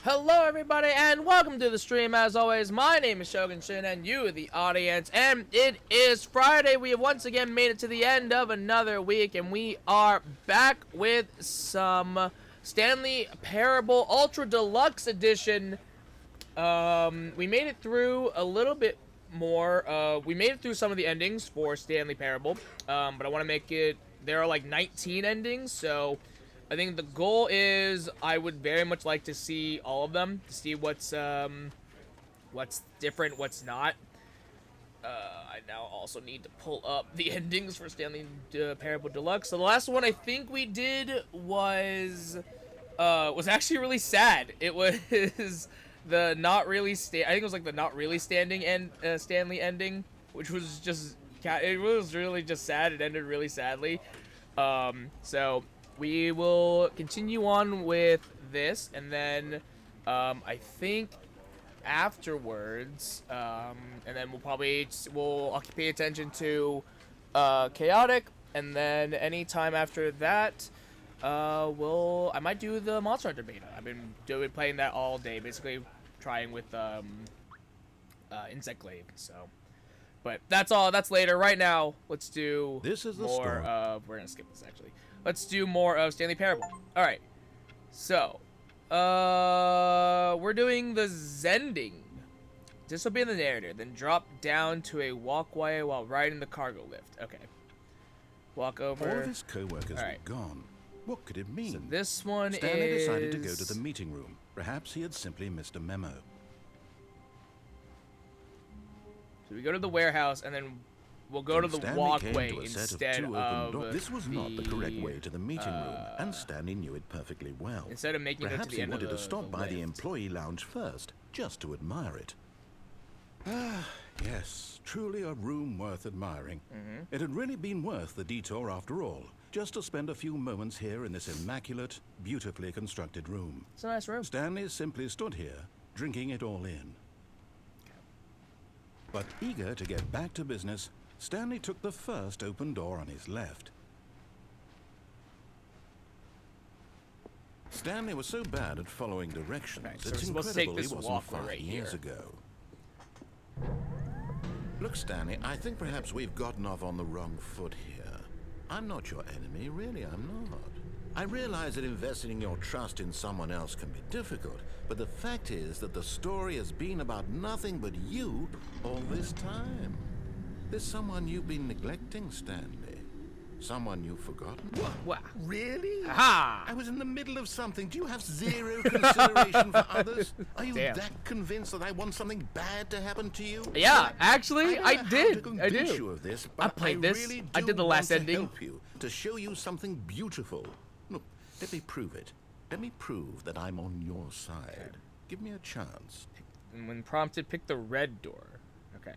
Hello everybody and welcome to the stream. As always, my name is Shogun Shin and you the audience, and it is Friday. We have once again made it to the end of another week and we are back with some Stanley Parable Ultra Deluxe Edition. We made it through a little bit more. We made it through some of the endings for Stanley Parable, but I want to make it, there are like 19 endings, so I think the goal is I would very much like to see all of them, to see what's different, what's not. I now also need to pull up the endings for Stanley Parable Deluxe. So the last one I think we did was actually really sad. It was the not really I think it was like the not really standing and Stanley ending, which was just, it was really just sad. It ended really sadly. So we will continue on with this, and then I think afterwards, and then we'll pay attention to chaotic, and then anytime after that, I might do the Monster Hunter beta. I've been playing that all day, basically trying with Insect Glaive. So, but that's all. That's later. Right now, let's do more of. We're gonna skip this actually. Let's do more of Stanley Parable. All right. So, we're doing the Zending. Disobey the narrator, then drop down to a walkway while riding the cargo lift. Okay. Walk over. All of his co-workers were gone. What could it mean? So this one Stanley decided to go to the meeting room. Perhaps he had simply missed a memo. So we go to the warehouse, and then we'll go to the walkway instead of This was not the correct way to the meeting room, and Stanley knew it perfectly well. Instead of making it to the end of the Perhaps he wanted to stop by lift. the employee lounge first, just to admire it. Ah, yes, truly a room worth admiring. It had really been worth the detour after all, just to spend a few moments here in this immaculate, beautifully constructed room. It's a nice room. Stanley simply stood here, drinking it all in. But eager to get back to business, Stanley took the first open door on his left. Stanley was so bad at following directions, Right, so it's we're supposed to incredible take he this wasn't walkway 5 right years here. ago. Look, Stanley, I think perhaps we've gotten off on the wrong foot here. I'm not your enemy, really, I'm not. I realize that investing your trust in someone else can be difficult, but the fact is that the story has been about nothing but you all this time. There's someone you've been neglecting, Stanley. Someone you've forgotten. Wow. Really? Aha! I was in the middle of something. Do you have zero consideration for others? Are you that convinced that I want something bad to happen to you? Yeah, actually, I did. I do. do. You of this, I but played this. Really I did the last want ending. To help you, to show you something beautiful. Look, let me prove it. Let me prove that I'm on your side. Give me a chance. And when prompted, pick the red door. Okay.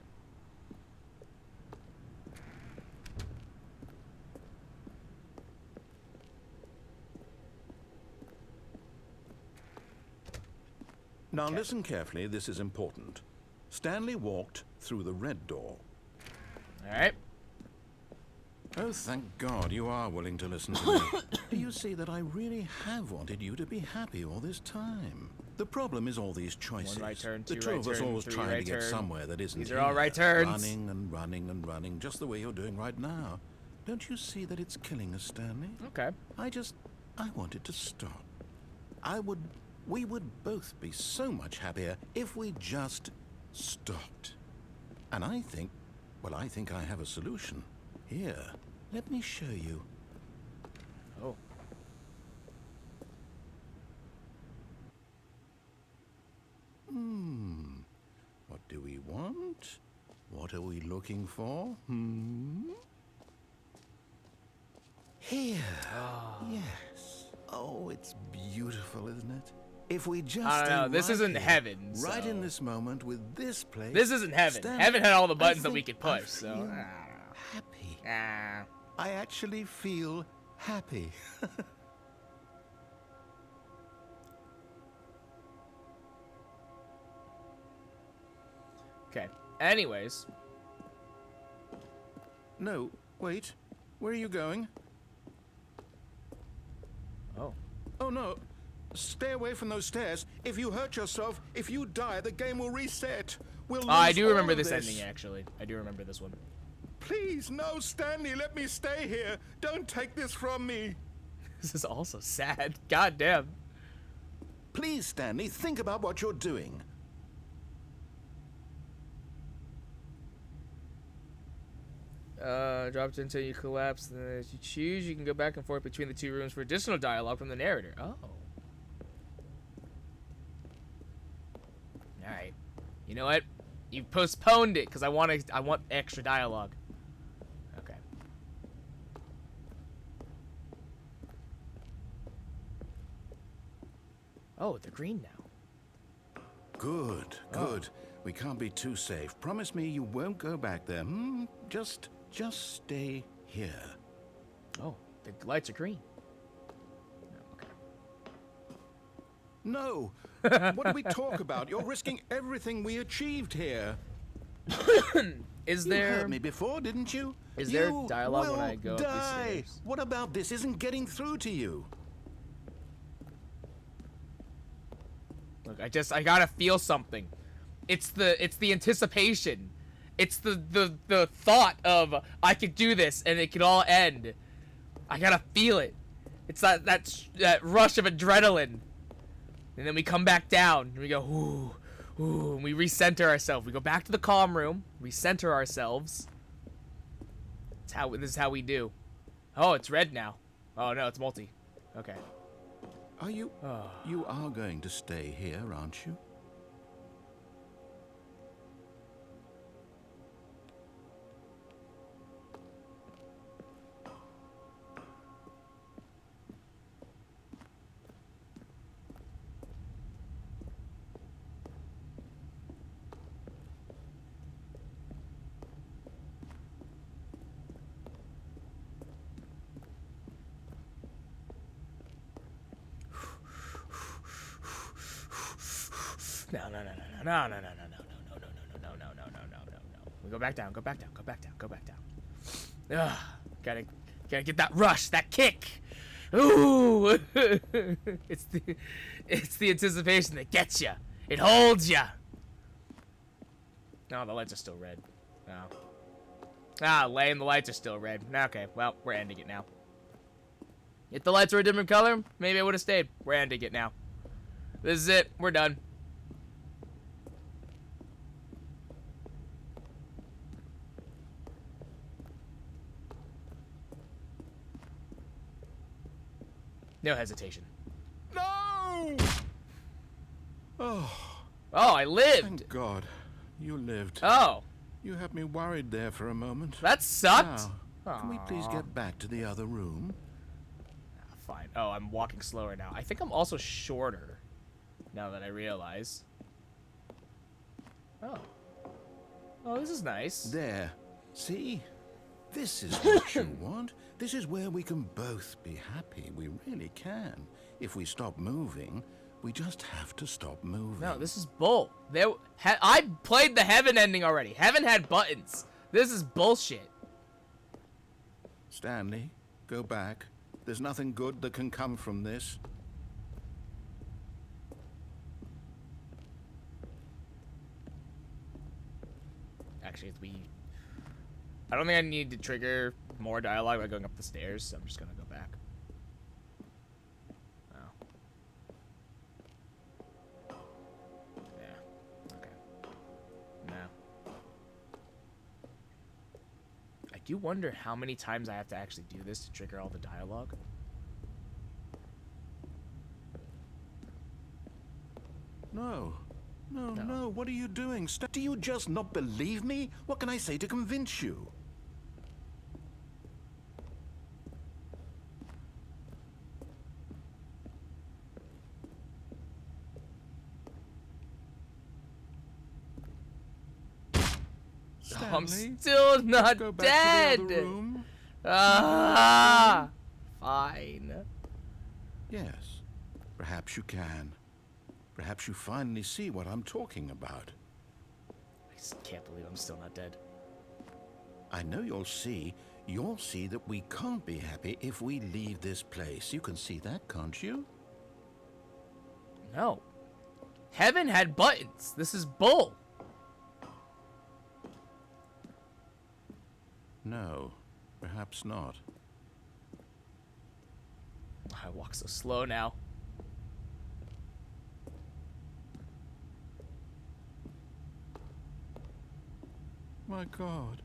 Now listen carefully, this is important. Stanley walked through the red door. Alright. Oh, thank God you are willing to listen to me. Do you see that I really have wanted you to be happy all this time? The problem is all these choices. One right turn, the two two right of us turn, always three trying right to get turn. somewhere that isn't These are all right here. turns. Running and running and running, just the way you're doing right now. Don't you see that it's killing us, Stanley? Okay. I wanted to stop. We would both be so much happier if we just stopped. And I think I have a solution. Here, let me show you. Oh. What do we want? What are we looking for? Here. Yes. Oh, it's beautiful, isn't it? If we just I don't know. stay This right isn't here, heaven. right so. in this moment with this place. This isn't heaven. Stanley, Heaven had all the buttons that I we think could I push, so. feel happy. Ah. I actually feel happy. Okay. Anyways. No, wait. Where are you going? Oh. Oh, no. Stay away from those stairs. If you hurt yourself, if you die, the game will reset. We'll lose I do all remember of this ending, actually. I do remember this one. Please, no, Stanley, let me stay here. Don't take this from me. This is also sad. God damn. Please, Stanley, think about what you're doing. Dropped until you collapse. Then as you choose, you can go back and forth between the two rooms for additional dialogue from the narrator. Oh. Alright. You know what? You postponed it because I want extra dialogue. Okay. Oh, they're green now. Good, good. We can't be too safe. Promise me you won't go back there. Just stay here. Oh, the lights are green. Okay. No. What do we talk about? You're risking everything we achieved here. Is You there heard me before, didn't you? Is there You dialogue when will I go up die. these stairs? What about this isn't getting through to you? Look, I gotta feel something. It's the anticipation. It's the thought of I could do this and it could all end. I gotta feel it. It's that rush of adrenaline. And then we come back down and we go, ooh, and we recenter ourselves. We go back to the calm room, recenter ourselves. This is how we do. Oh, it's red now. Oh no, it's multi. Okay. Are you you are going to stay here, aren't you? No. We go back down. Ugh, gotta get that rush, that kick. Ooh, it's the anticipation that gets you. It holds you. No, the lights are still red. No. Lame. The lights are still red. Okay, well, we're ending it now. If the lights were a different color, maybe I would have stayed. We're ending it now. This is it. We're done. No hesitation. No! Oh, I lived. thank God. You lived. Oh, You had me worried there for a moment. that sucked. Now, can we please get back to the other room? Fine. Oh, I'm walking slower now. I think I'm also shorter. Now that I realize. Oh. Oh, this is nice. There. See? This is what you want. This is where we can both be happy. We really can. If we stop moving, we just have to stop moving. No, this is bull. I played the Heaven ending already. Heaven had buttons. This is bullshit. Stanley, go back. There's nothing good that can come from this. Actually, I don't think I need to trigger more dialogue by going up the stairs, so I'm just gonna go back. Oh. Yeah. Okay. No. I do wonder how many times I have to actually do this to trigger all the dialogue. No. No. What are you doing? Do you just not believe me? What can I say to convince you? Stanley, I'm still not go back dead. to the other room. Ah, fine. Yes. Perhaps you can. Perhaps you finally see what I'm talking about. I just can't believe I'm still not dead. I know you'll see. You'll see that we can't be happy if we leave this place. You can see that, can't you? No. Heaven had buttons. This is bull. No, perhaps not. I walk so slow now. My God,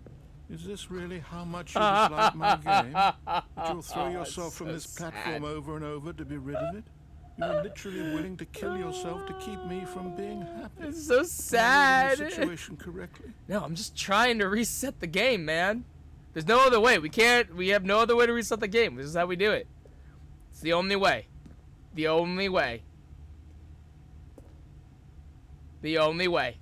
is this really how much you dislike my game? That you'll throw yourself from this platform over and over to be rid of it? You're literally willing to kill yourself to keep me from being happy. It's so sad. Am I reading the situation correctly? No, I'm just trying to reset the game, man. There's no other way. We have no other way to reset the game. This is how we do it. It's the only way. The only way. The only way.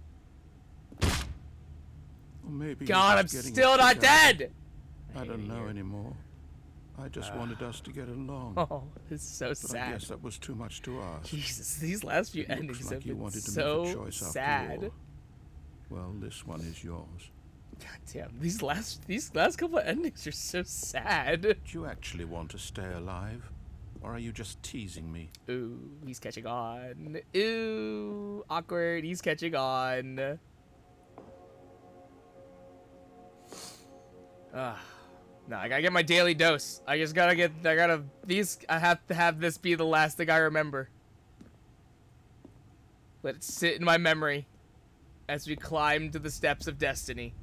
Or maybe God, I'm still not dead! I don't know anymore. I just wanted us to get along. Oh, it's so But sad. I guess that was too much to ask. Jesus, these last few Looks endings like have you been wanted to so make a choice after sad. all. Well, this one is yours. God damn, these last couple of endings are so sad. Do you actually want to stay alive? Or are you just teasing me? Ooh, he's catching on. Ooh, awkward. He's catching on. No, I gotta get my daily dose. I have to have this be the last thing I remember. Let it sit in my memory as we climb to the steps of destiny.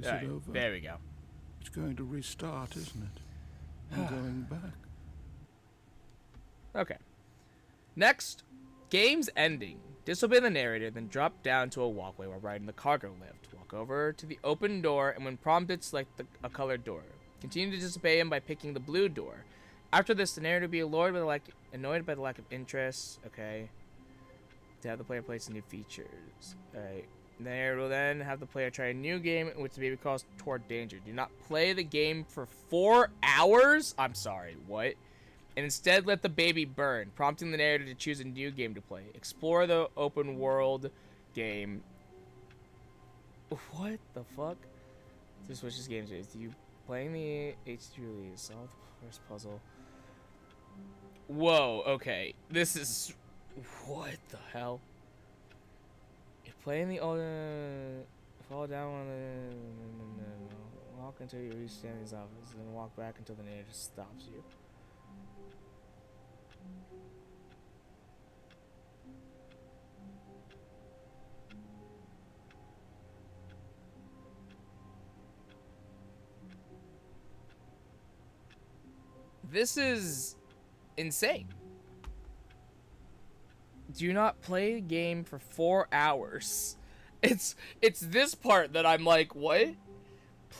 Is All right, it over? there we go. It's going to restart, isn't it? I'm going back. Okay. Next, game's ending. Disobey the narrator, then drop down to a walkway while riding the cargo lift. Walk over to the open door, and when prompted, select a colored door. Continue to disobey him by picking the blue door. After this, the narrator will be annoyed by the lack of interest. Okay. To have the player play some new features. Alright. The narrator will then have the player try a new game, which the baby calls Toward Danger. Do not play the game for 4 hours? I'm sorry, what? And instead let the baby burn, prompting the narrator to choose a new game to play. Explore the open world game. What the fuck? This switches games. Is you playing the H2 release? Solve the first puzzle. Whoa, okay. This is... What the hell? You're playing the old... fall down on the... Walk until you reach Stanley's office, then walk back until the narrator stops you. This is insane. Do not play the game for 4 hours. It's this part that I'm like, what?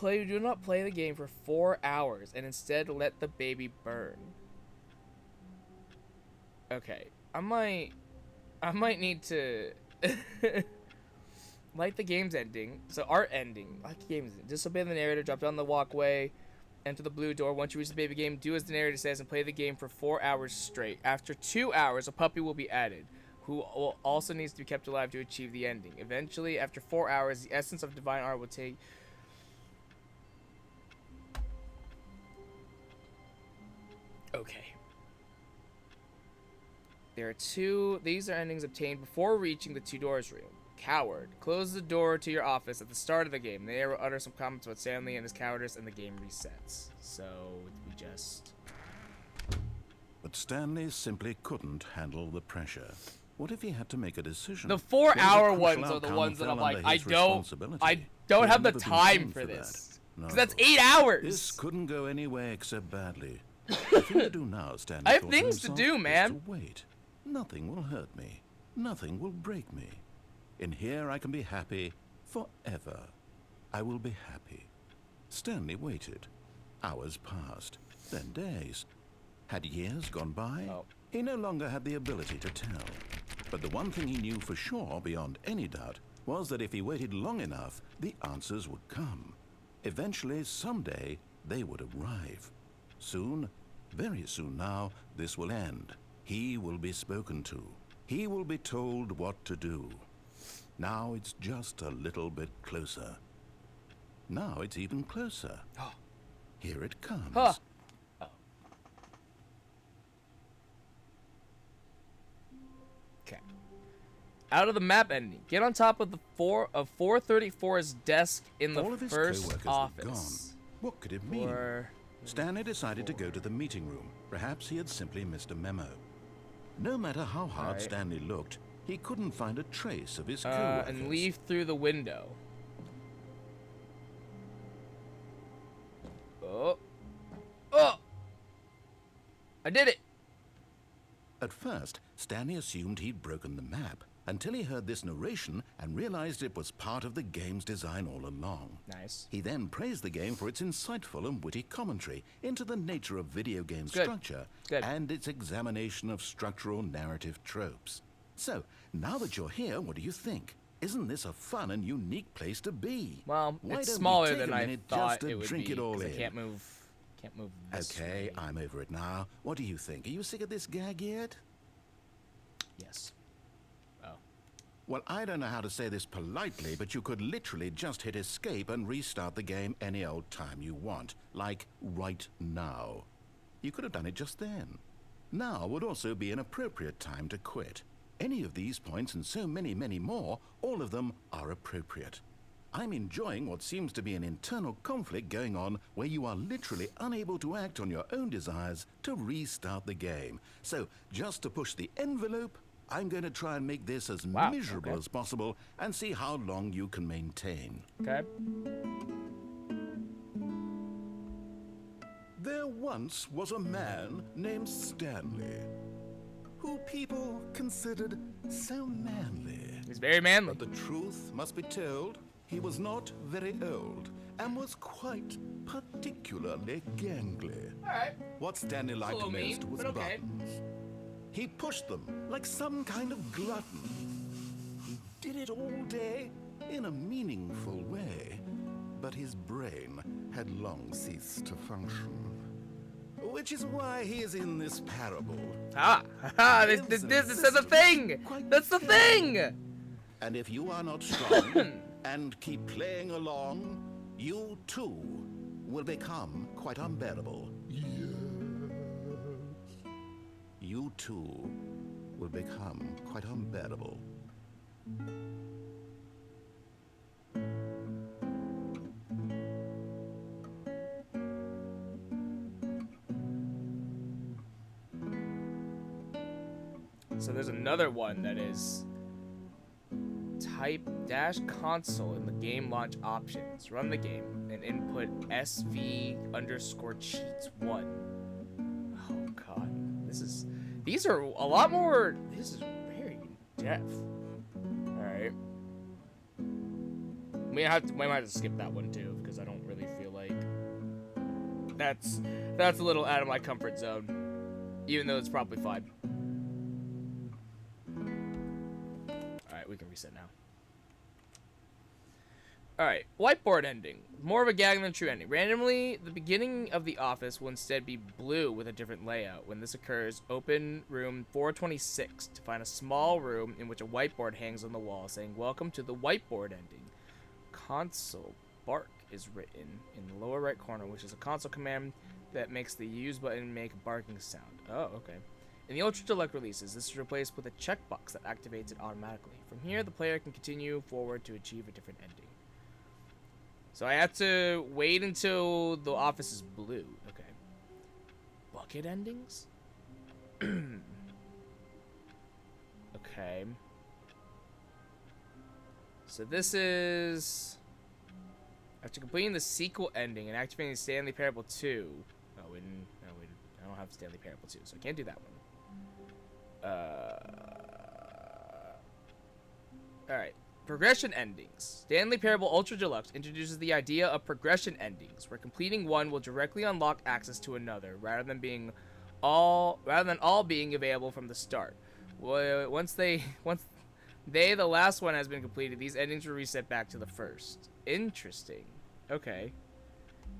Do not play the game for 4 hours and instead let the baby burn. Okay, I might need to like the game's ending. So art ending, like the game's ending. Disobey the narrator, drop down the walkway, enter the blue door. Once you reach the baby game, do as the narrator says and play the game for 4 hours straight. After 2 hours, a puppy will be added, who will also needs to be kept alive to achieve the ending. Eventually, after 4 hours, the essence of divine art will take... Okay. These are endings obtained before reaching the 2 doors room. Coward. Close the door to your office at the start of the game. The narrator will utter some comments about Stanley and his cowardice, and the game resets. So, we just... But Stanley simply couldn't handle the pressure. What if he had to make a decision? The There was a 4-hour crucial ones are the outcome ones that fell I'm like, under I his don't responsibility. have He'll the never be time seen for that. this. No. Because that's 8 hours. This couldn't go any way except badly. The thing to do now, Stanley, I have thought things to himself, do, is man. to wait. Nothing will hurt me. Nothing will break me. In here I can be happy forever. I will be happy. Stanley waited. Hours passed, then days. Had years gone by? Oh. He no longer had the ability to tell. But the one thing he knew for sure, beyond any doubt, was that if he waited long enough, the answers would come. Eventually, someday, they would arrive. Soon, very soon now, this will end. He will be spoken to. He will be told what to do. Now it's just a little bit closer. Now it's even closer. Here it comes. Huh. Okay. Out of the map ending. Get on top of the 434's desk in the All of his first co-workers were office. gone. What could it mean? Stanley decided to go to the meeting room. Perhaps he had simply missed a memo. No matter how hard Right. Stanley looked, he couldn't find a trace of his co-workers. And leave through the window. Oh. Oh! I did it! At first, Stanley assumed he'd broken the map, until he heard this narration and realized it was part of the game's design all along. Nice. He then praised the game for its insightful and witty commentary into the nature of video game Good. structure Good. and its examination of structural narrative tropes. So, now that you're here, what do you think? Isn't this a fun and unique place to be? Well, Why it's don't we smaller take than a I minute thought just to it would drink be, it all 'cause I in? can't move this Okay, way. I'm over it now. What do you think? Are you sick of this gag yet? Yes. Oh. Well, I don't know how to say this politely, but you could literally just hit escape and restart the game any old time you want. Like, right now. You could have done it just then. Now would also be an appropriate time to quit. Any of these points and so many, many more, all of them are appropriate. I'm enjoying what seems to be an internal conflict going on where you are literally unable to act on your own desires to restart the game. So, just to push the envelope, I'm going to try and make this as Wow, miserable okay. as possible and see how long you can maintain. Okay. There once was a man named Stanley, who people considered so manly. He's very manly. But the truth must be told, he was not very old and was quite particularly gangly. Alright. What Stanley liked little most mean, was but okay. buttons. He pushed them like some kind of glutton. He did it all day in a meaningful way, but his brain had long ceased to function. Which is why he is in this parable. This is a thing! That's the thing! And if you are not strong and keep playing along, you too will become quite unbearable. You too will become quite unbearable. So there's another one that is type -console in the game launch options. Run the game and input SV_cheats1. Oh god. These are a lot more. This is very in-depth. Alright. We might have to skip that one too, because I don't really feel like that's a little out of my comfort zone. Even though it's probably fine. Alright, we can reset now. Alright, whiteboard ending. More of a gag than a true ending. Randomly, the beginning of the office will instead be blue with a different layout. When this occurs, open room 426 to find a small room in which a whiteboard hangs on the wall saying, "Welcome to the whiteboard ending." Console bark is written in the lower right corner, which is a console command that makes the use button make a barking sound. Oh, okay. In the Ultra Deluxe releases, this is replaced with a checkbox that activates it automatically. From here, the player can continue forward to achieve a different ending. So I have to wait until the office is blue. Okay. Bucket endings? Okay. So this is... After completing the sequel ending and activating Stanley Parable 2... Oh, I don't have Stanley Parable 2, so I can't do that one. Alright. Progression endings. Stanley Parable Ultra Deluxe introduces the idea of progression endings, where completing one will directly unlock access to another, rather than being all being available from the start. Once the last one has been completed, these endings will reset back to the first. Interesting. Okay.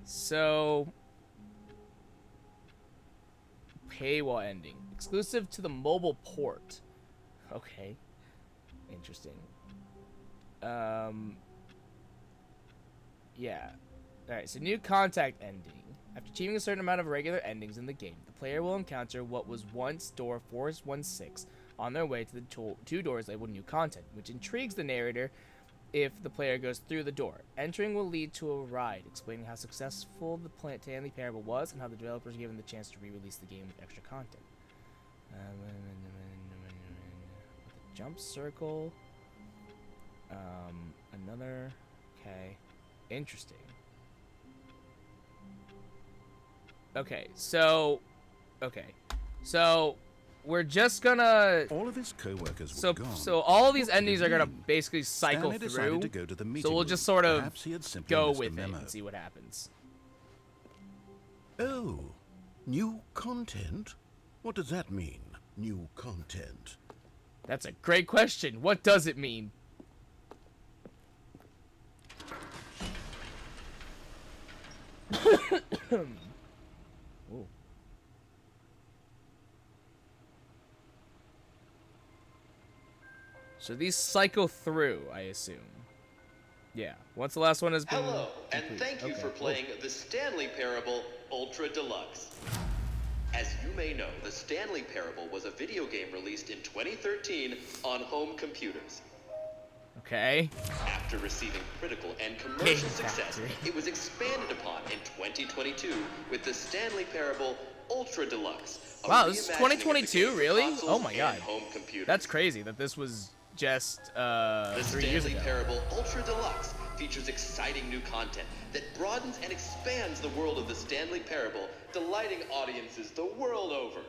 So, paywall ending. Exclusive to the mobile port. Okay. Interesting. Yeah. Alright, so new contact ending. After achieving a certain amount of regular endings in the game, the player will encounter what was once door 416 on their way to the two doors labeled new content, which intrigues the narrator if the player goes through the door. Entering will lead to a ride, explaining how successful the Stanley Parable was and how the developers were given the chance to re-release the game with extra content. Jump circle. Another. Okay. Interesting. Okay, so we're just gonna. All of his co-workers were gone. So all of these What endings did are he gonna mean? basically cycle Stanley through. decided to go to the meeting So we'll room. just sort of Perhaps he had simply go missed with the it memo. and see what happens. Oh, new content? What does that mean, new content? That's a great question. What does it mean? Ooh. So these cycle through, I assume. Yeah. Once the last one has been Hello, and complete. thank you Okay. for playing the Stanley Parable Ultra Deluxe. As you may know, the Stanley Parable was a video game released in 2013 on home computers. Okay. After receiving critical and Game commercial success, Factory. it was expanded upon in 2022 with the Stanley Parable Ultra Deluxe. a Wow, this is reimagining of the 2022, game for really? consoles Oh my and god. home computers. That's crazy that this was just The 3 years Stanley ago. Parable Ultra Deluxe features exciting new content that broadens and expands the world of the Stanley Parable, delighting audiences the world over.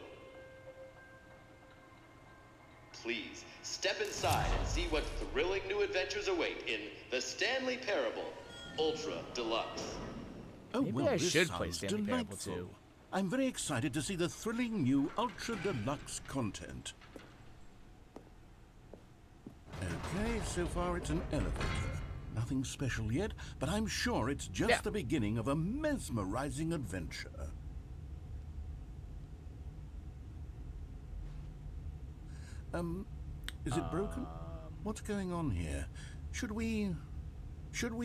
Please, step inside and see what thrilling new adventures await in the Stanley Parable Ultra Deluxe. Oh, Maybe well, I this should play sounds Stanley Parable delightful. too. I'm very excited to see the thrilling new Ultra Deluxe content. Okay, so far it's an elevator. Nothing special yet, but I'm sure it's just Yeah. the beginning of a mesmerizing adventure. Is it broken? What's going on here? Should we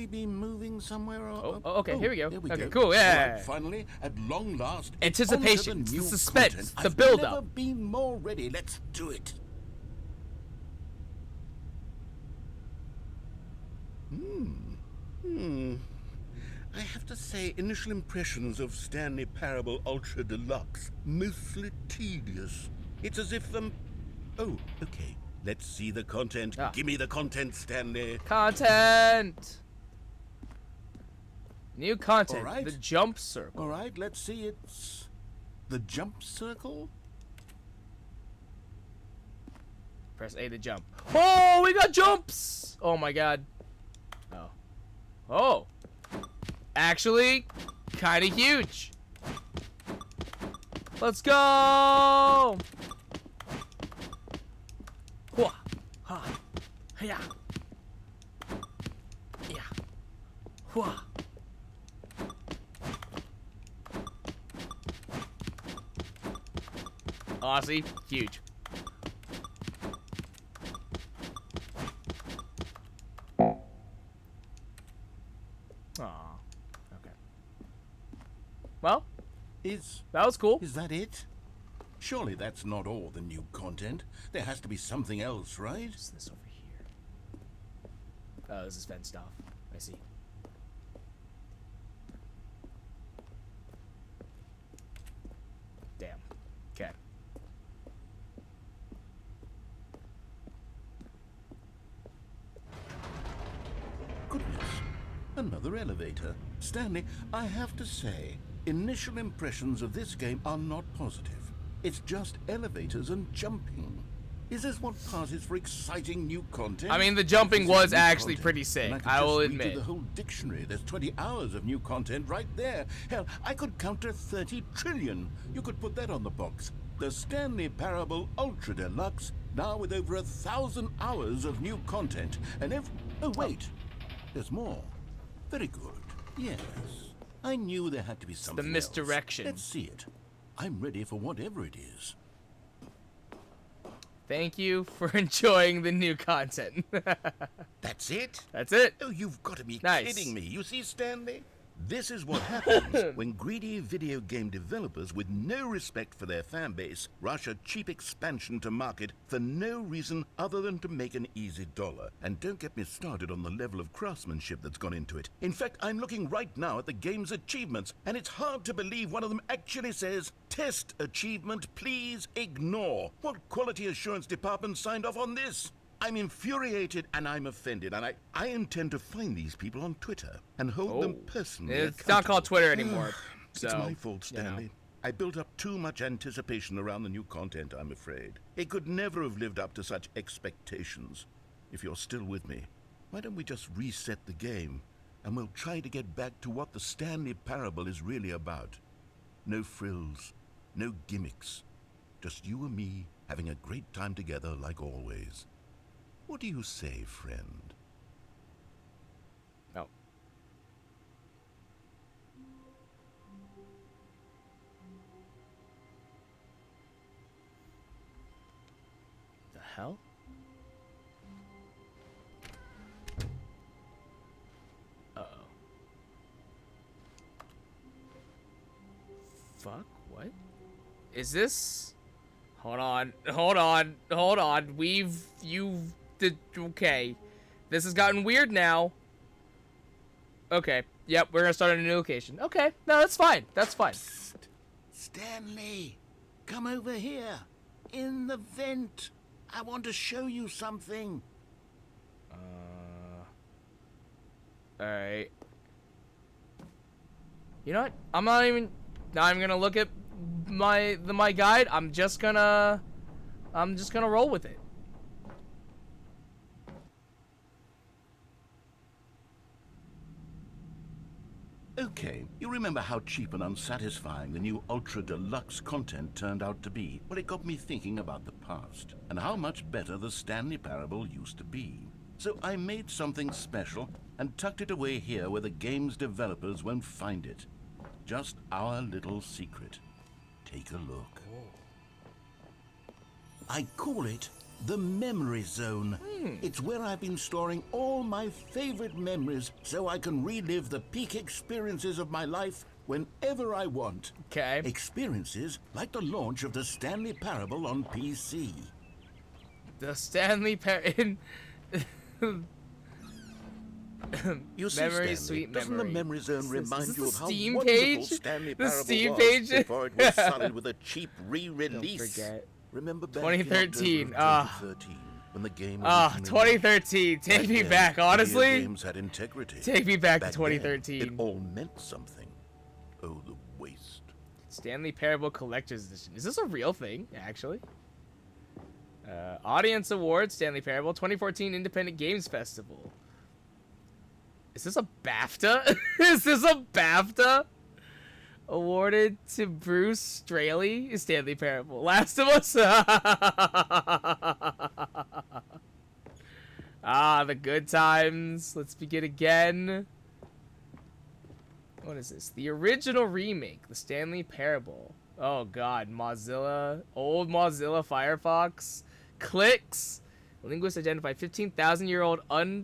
be moving somewhere? Or, okay, here we go. There we Okay, go. cool, All yeah. right, finally, at long last, Anticipation, onto it's the the new suspense, content. the I've build-up. never been more ready. Let's do it. I have to say, initial impressions of Stanley Parable Ultra Deluxe, mostly tedious. It's as if oh, okay. Let's see the content. Ah. Give me the content, Stanley. Content. New content. All right. The jump circle. All right, let's see. It's the jump circle. Press A to jump. Oh, we got jumps! Oh my god. Oh. Oh. Actually, kind of huge. Let's go! Hua. Ha. Yeah. Yeah. Hua. Aussie, huge. Aw. Okay. Well, that was cool. Is that it? Surely that's not all the new content. There has to be something else, right? What's this over here? Oh, this is fenced off. I see. Damn. Okay. Goodness. Another elevator. Stanley, I have to say, initial impressions of this game are not positive. It's just elevators and jumping. Is this what passes for exciting new content? I mean, the jumping This is was new actually content, pretty and sick, could I will just read you admit. the whole dictionary. There's 20 hours of new content right there. Hell, I could counter 30 trillion. You could put that on the box. The Stanley Parable Ultra Deluxe, now with over 1,000 hours of new content. And oh wait, there's more. Very good. Yes, I knew there had to be something the misdirection. else. Let's see it. I'm ready for whatever it is. Thank you for enjoying the new content. That's it? That's it. Oh, you've got to be Nice. kidding me. You see, Stanley? This is what happens when greedy video game developers with no respect for their fan base rush a cheap expansion to market for no reason other than to make an easy dollar. And don't get me started on the level of craftsmanship that's gone into it. In fact, I'm looking right now at the game's achievements, and it's hard to believe one of them actually says, "Test achievement, please ignore." What quality assurance department signed off on this? I'm infuriated and I'm offended, and I intend to find these people on Twitter and hold them personally It's not called accountable. Twitter anymore. So, It's my fault, you know. Stanley. I built up too much anticipation around the new content, I'm afraid. It could never have lived up to such expectations. If you're still with me, why don't we just reset the game, and we'll try to get back to what the Stanley Parable is really about. No frills, no gimmicks. Just you and me having a great time together like always. What do you say, friend? Oh. The hell? Uh-oh. Fuck, what? Is this... Hold on. Okay. This has gotten weird now. Okay. Yep, we're gonna start at a new location. Okay. No, that's fine. That's fine. Psst. Stanley, come over here. In the vent. I want to show you something. Alright. You know what? I'm not even gonna look at my guide. I'm just gonna roll with it. Okay, you remember how cheap and unsatisfying the new Ultra Deluxe content turned out to be? Well, it got me thinking about the past, and how much better the Stanley Parable used to be. So I made something special and tucked it away here where the game's developers won't find it. Just our little secret. Take a look. I call it the Memory Zone. It's where I've been storing all my favorite memories so I can relive the peak experiences of my life whenever I want. Okay. Experiences like the launch of the Stanley Parable on PC. The Stanley Parable. You see, Memory, Stanley, sweet doesn't memory. the Memory Zone Is remind this you the of how Steam wonderful page? Stanley The Parable Steam was page? before it was sullied with a cheap re-release? Don't forget. Remember back 2013, in October of 2013, when the game Ah, originally 2013. Take Back me then, back, video honestly. games had integrity. Take me back to Back then, 2013. it all meant something. Oh, the waste. Stanley Parable Collector's Edition. Is this a real thing, actually? Audience Award, Stanley Parable, 2014 Independent Games Festival. Is this a BAFTA? Is this a BAFTA? Awarded to Bruce Straley, Stanley Parable. Last of Us. Ah, the good times. Let's begin again. What is this? The original remake, the Stanley Parable. Oh god, Mozilla, old Mozilla Firefox. Clicks. Linguists identify 15,000-year-old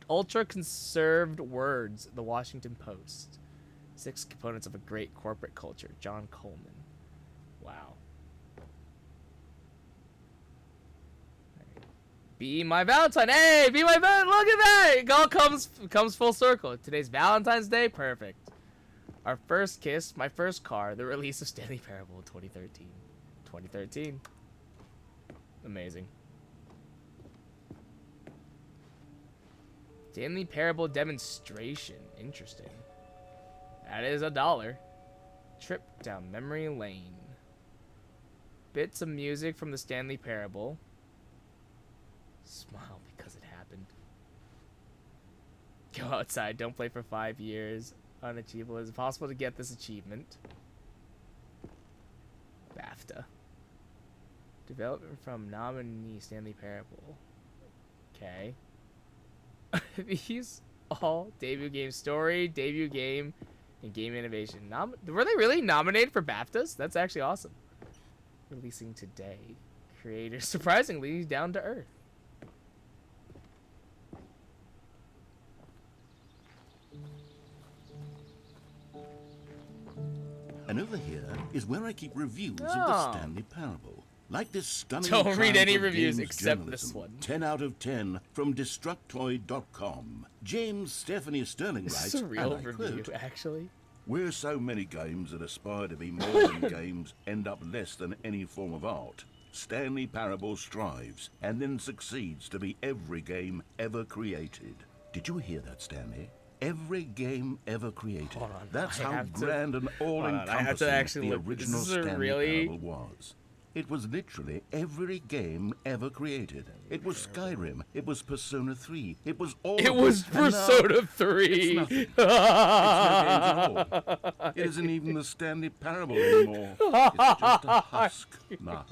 ultra-conserved words. The Washington Post. 6 components of a great corporate culture. John Coleman. Wow. Be my Valentine. Hey, be my Valentine. Look at that. It all comes full circle. Today's Valentine's Day. Perfect. Our first kiss, my first car, the release of Stanley Parable in 2013. 2013. Amazing. Stanley Parable demonstration. Interesting. That is $1. Trip down memory lane. Bits of music from the Stanley Parable. Smile because it happened. Go outside. Don't play for 5 years. Unachievable. Is it possible to get this achievement? BAFTA. Development from nominee Stanley Parable. Okay. These all debut game story, debut game, and game innovation. Were they really nominated for BAFTAs? That's actually awesome. Releasing today. Creators surprisingly down to earth. And over here is where I keep reviews of the Stanley Parable. Like this stunning Don't read triumph any of reviews games except this journalism. one. 10 out of 10 from Destructoid.com. James Stephanie Sterling This writes, is a real and I review, quote, actually. "Where so many games that aspire to be more than games end up less than any form of art, Stanley Parable strives and then succeeds to be every game ever created." Did you hear that, Stanley? Every game ever created. Hold on, That's I how have to- grand and all-encompassing actually the look. original This is a Stanley really- Parable was. It was literally every game ever created. It was Skyrim. It was Persona 3. It was all It of was them. And now Persona 3. It's nothing. It's no games at all. It isn't even the Stanley Parable anymore. It's just a husk now.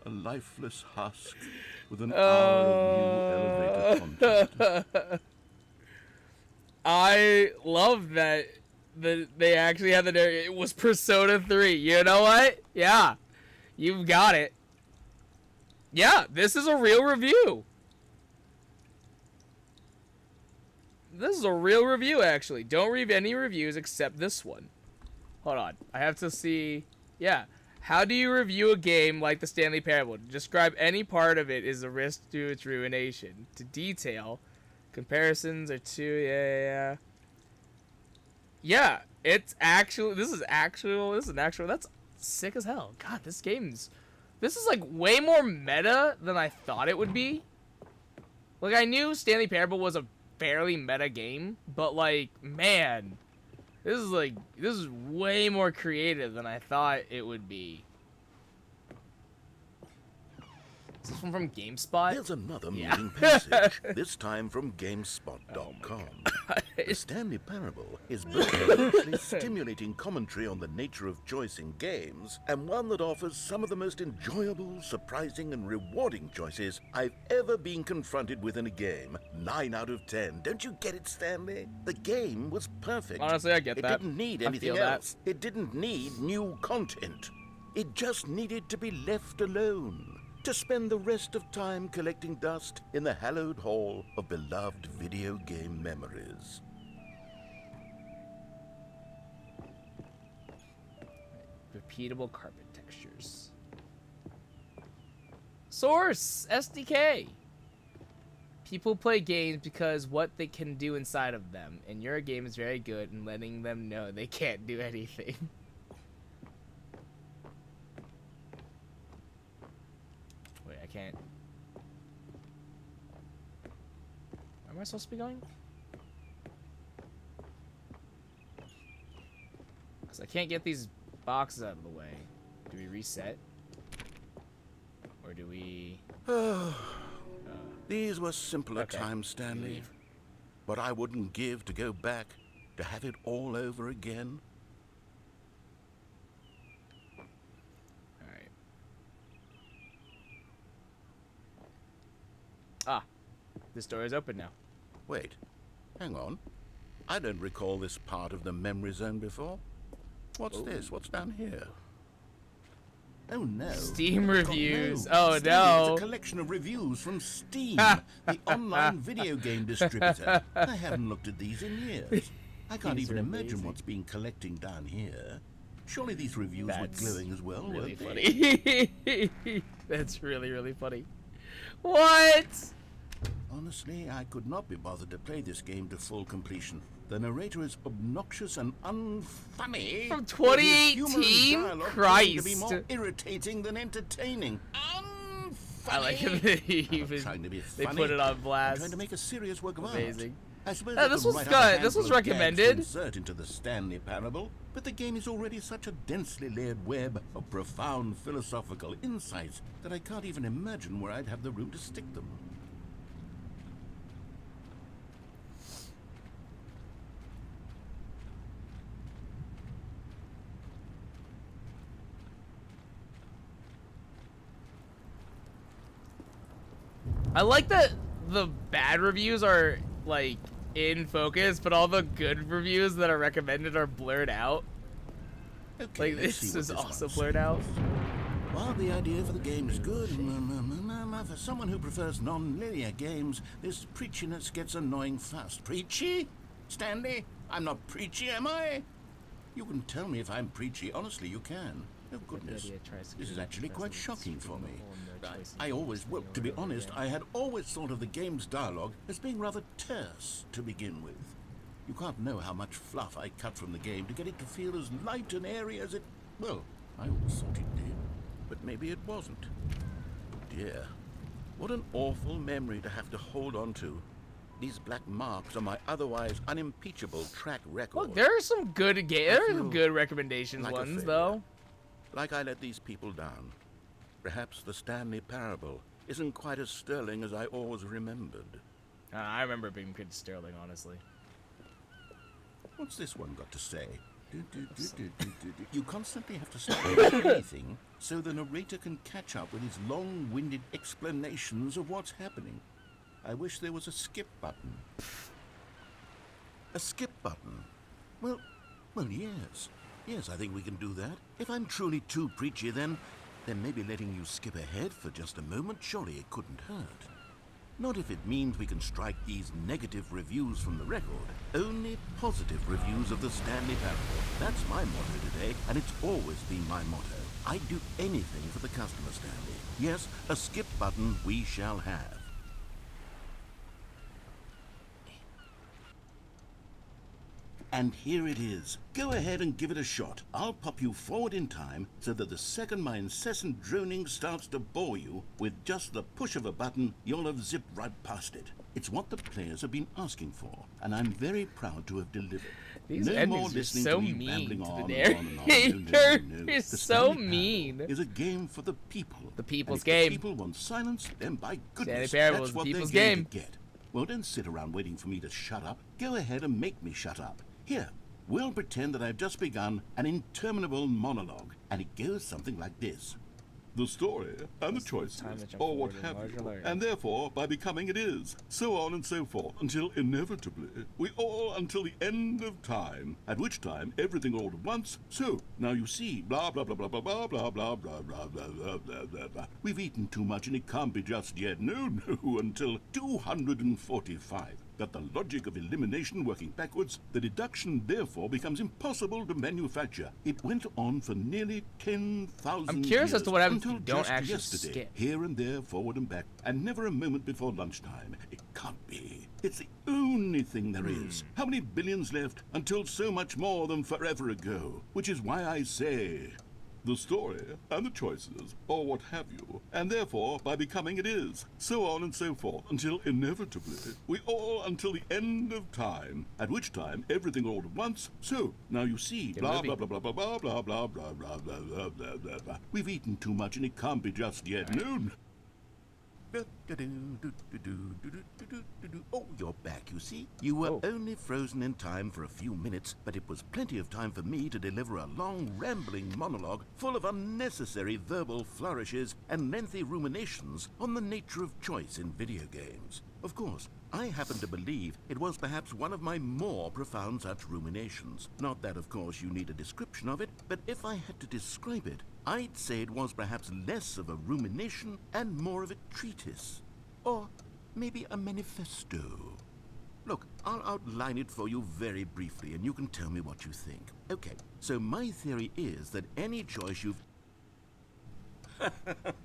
A lifeless husk with an hour of new elevator content. I love that they actually had the. It was Persona 3. You know what? Yeah. You've got it. Yeah, this is a real review. This is a real review, actually. Don't read any reviews except this one. Hold on. I have to see. Yeah. How do you review a game like the Stanley Parable? To describe any part of it is a risk to its ruination. To detail, comparisons are too. Yeah. Yeah, it's actually. This is actual. That's sick as hell. God, this is like way more meta than I thought it would be. Like, I knew Stanley Parable was a fairly meta game, but like, man, this is way more creative than I thought it would be. Is this one from GameSpot? Here's another Yeah. moving passage, this time from GameSpot.com. Oh The Stanley Parable is both a richly stimulating commentary on the nature of choice in games, and one that offers some of the most enjoyable, surprising, and rewarding choices I've ever been confronted with in a game. 9 out of 10. Don't you get it, Stanley? The game was perfect. Honestly, I get that. It didn't need I anything feel that. else. It didn't need new content. It just needed to be left alone. To spend the rest of time collecting dust in the hallowed hall of beloved video game memories. Repeatable carpet textures. Source SDK. People play games because what they can do inside of them, and your game is very good in letting them know they can't do anything. Wait, I can't. Where am I supposed to be going? Because I can't get these boxes out of the way. Do we reset? Or do we... These were simpler Okay. times, Stanley. Leave. But I wouldn't give to go back, to have it all over again. Alright. Ah. This door is open now. Wait, hang on. I don't recall this part of the memory zone before. What's this? What's down here? Oh no. Steam reviews. No. Oh Steam no. is a collection of reviews from Steam, the online video game distributor. I haven't looked at these in years. I can't These even are imagine amazing. what's been collecting down here. Surely these reviews That's were glowing as well, Really weren't they? funny. That's really, really funny. What? Honestly, I could not be bothered to play this game to full completion. The narrator is obnoxious and unfunny. From but his humor and 2018? dialogue claim to be more Christ. irritating than entertaining. Unfunny. I like it. They I'm trying to be they funny. put it on I'm blast. trying to make a serious work of Amazing. art. I suppose Yeah, I this could was write good. up a This was handful of gags to recommended. insert into the Stanley Parable, but the game is already such a densely layered web of profound philosophical insights that I can't even imagine where I'd have the room to stick them. I like that the bad reviews are like in focus, but all the good reviews that are recommended are blurred out. Okay, Like let's see this what is also one blurred out. says. While the idea for the game is good, for someone who prefers non-linear games, this preachiness gets annoying fast. Preachy? Stanley? I'm not preachy, am I? You can tell me if I'm preachy. Honestly, you can. Oh, goodness. This is actually quite shocking for me. I always, well, to be honest, I had always thought of the game's dialogue as being rather terse to begin with. You can't know how much fluff I cut from the game to get it to feel as light and airy as it... Well, I always thought it did. But maybe it wasn't. Oh dear. What an awful memory to have to hold on to. These black marks are my otherwise unimpeachable track record. Look, there are some good good recommendations like a ones failure. though. Like I let these people down. Perhaps the Stanley Parable isn't quite as sterling as I always remembered. I remember it being pretty sterling, honestly. What's this one got to say? You constantly have to stop anything so the narrator can catch up with his long-winded explanations of what's happening. I wish there was a skip button. A skip button? Well, yes. Yes, I think we can do that. If I'm truly too preachy, then maybe letting you skip ahead for just a moment, surely it couldn't hurt. Not if it means we can strike these negative reviews from the record. Only positive reviews of the Stanley Parable. That's my motto today, and it's always been my motto. I'd do anything for the customer, Stanley. Yes, a skip button we shall have. And here it is. Go ahead and give it a shot. I'll pop you forward in time so that the second my incessant droning starts to bore you, with just the push of a button, you'll have zipped right past it. It's what the players have been asking for, and I'm very proud to have delivered. These no more endings are listening so to me mean rambling to the on narrator. and on and on. No. You're The so Stanley Parable mean. is a game for the people. The people's and if game. the people want silence, then by goodness, Stanley Parable that's is the what people's they're going game. to get. Well, don't sit around waiting for me to shut up. Go ahead and make me shut up. Here, we'll pretend that I've just begun an interminable monologue, and it goes something like this. The story and the choices, or what have you, and therefore, by becoming it is, so on and so forth, until inevitably, we all until the end of time, at which time everything all at once, so, now you see, blah blah blah blah blah blah blah blah blah blah blah blah blah blah blah. We've eaten too much and it can't be just yet, no, until 245. Got the logic of elimination working backwards, the deduction therefore becomes impossible to manufacture. It went on for nearly 10,000 I'm curious years, as to what happens if until you don't just actually yesterday, skip. here and there, forward and back, and never a moment before lunchtime. It can't be. It's the only thing there is. How many billions left until so much more than forever ago? Which is why I say... the story and the choices, or what have you, and therefore, by becoming it is, so on and so forth, until inevitably, we all until the end of time, at which time everything all at once, so, now you see, blah blah blah blah blah blah blah blah blah blah blah blah blah blah blah. We've eaten too much and it can't be just yet, no. Oh, you're back, you see. You were only frozen in time for a few minutes, but it was plenty of time for me to deliver a long, rambling monologue full of unnecessary verbal flourishes and lengthy ruminations on the nature of choice in video games. Of course, I happen to believe it was perhaps one of my more profound such ruminations. Not that, of course, you need a description of it, but if I had to describe it, I'd say it was perhaps less of a rumination and more of a treatise. Or maybe a manifesto. Look, I'll outline it for you very briefly, and you can tell me what you think. Okay, so my theory is that any choice you've...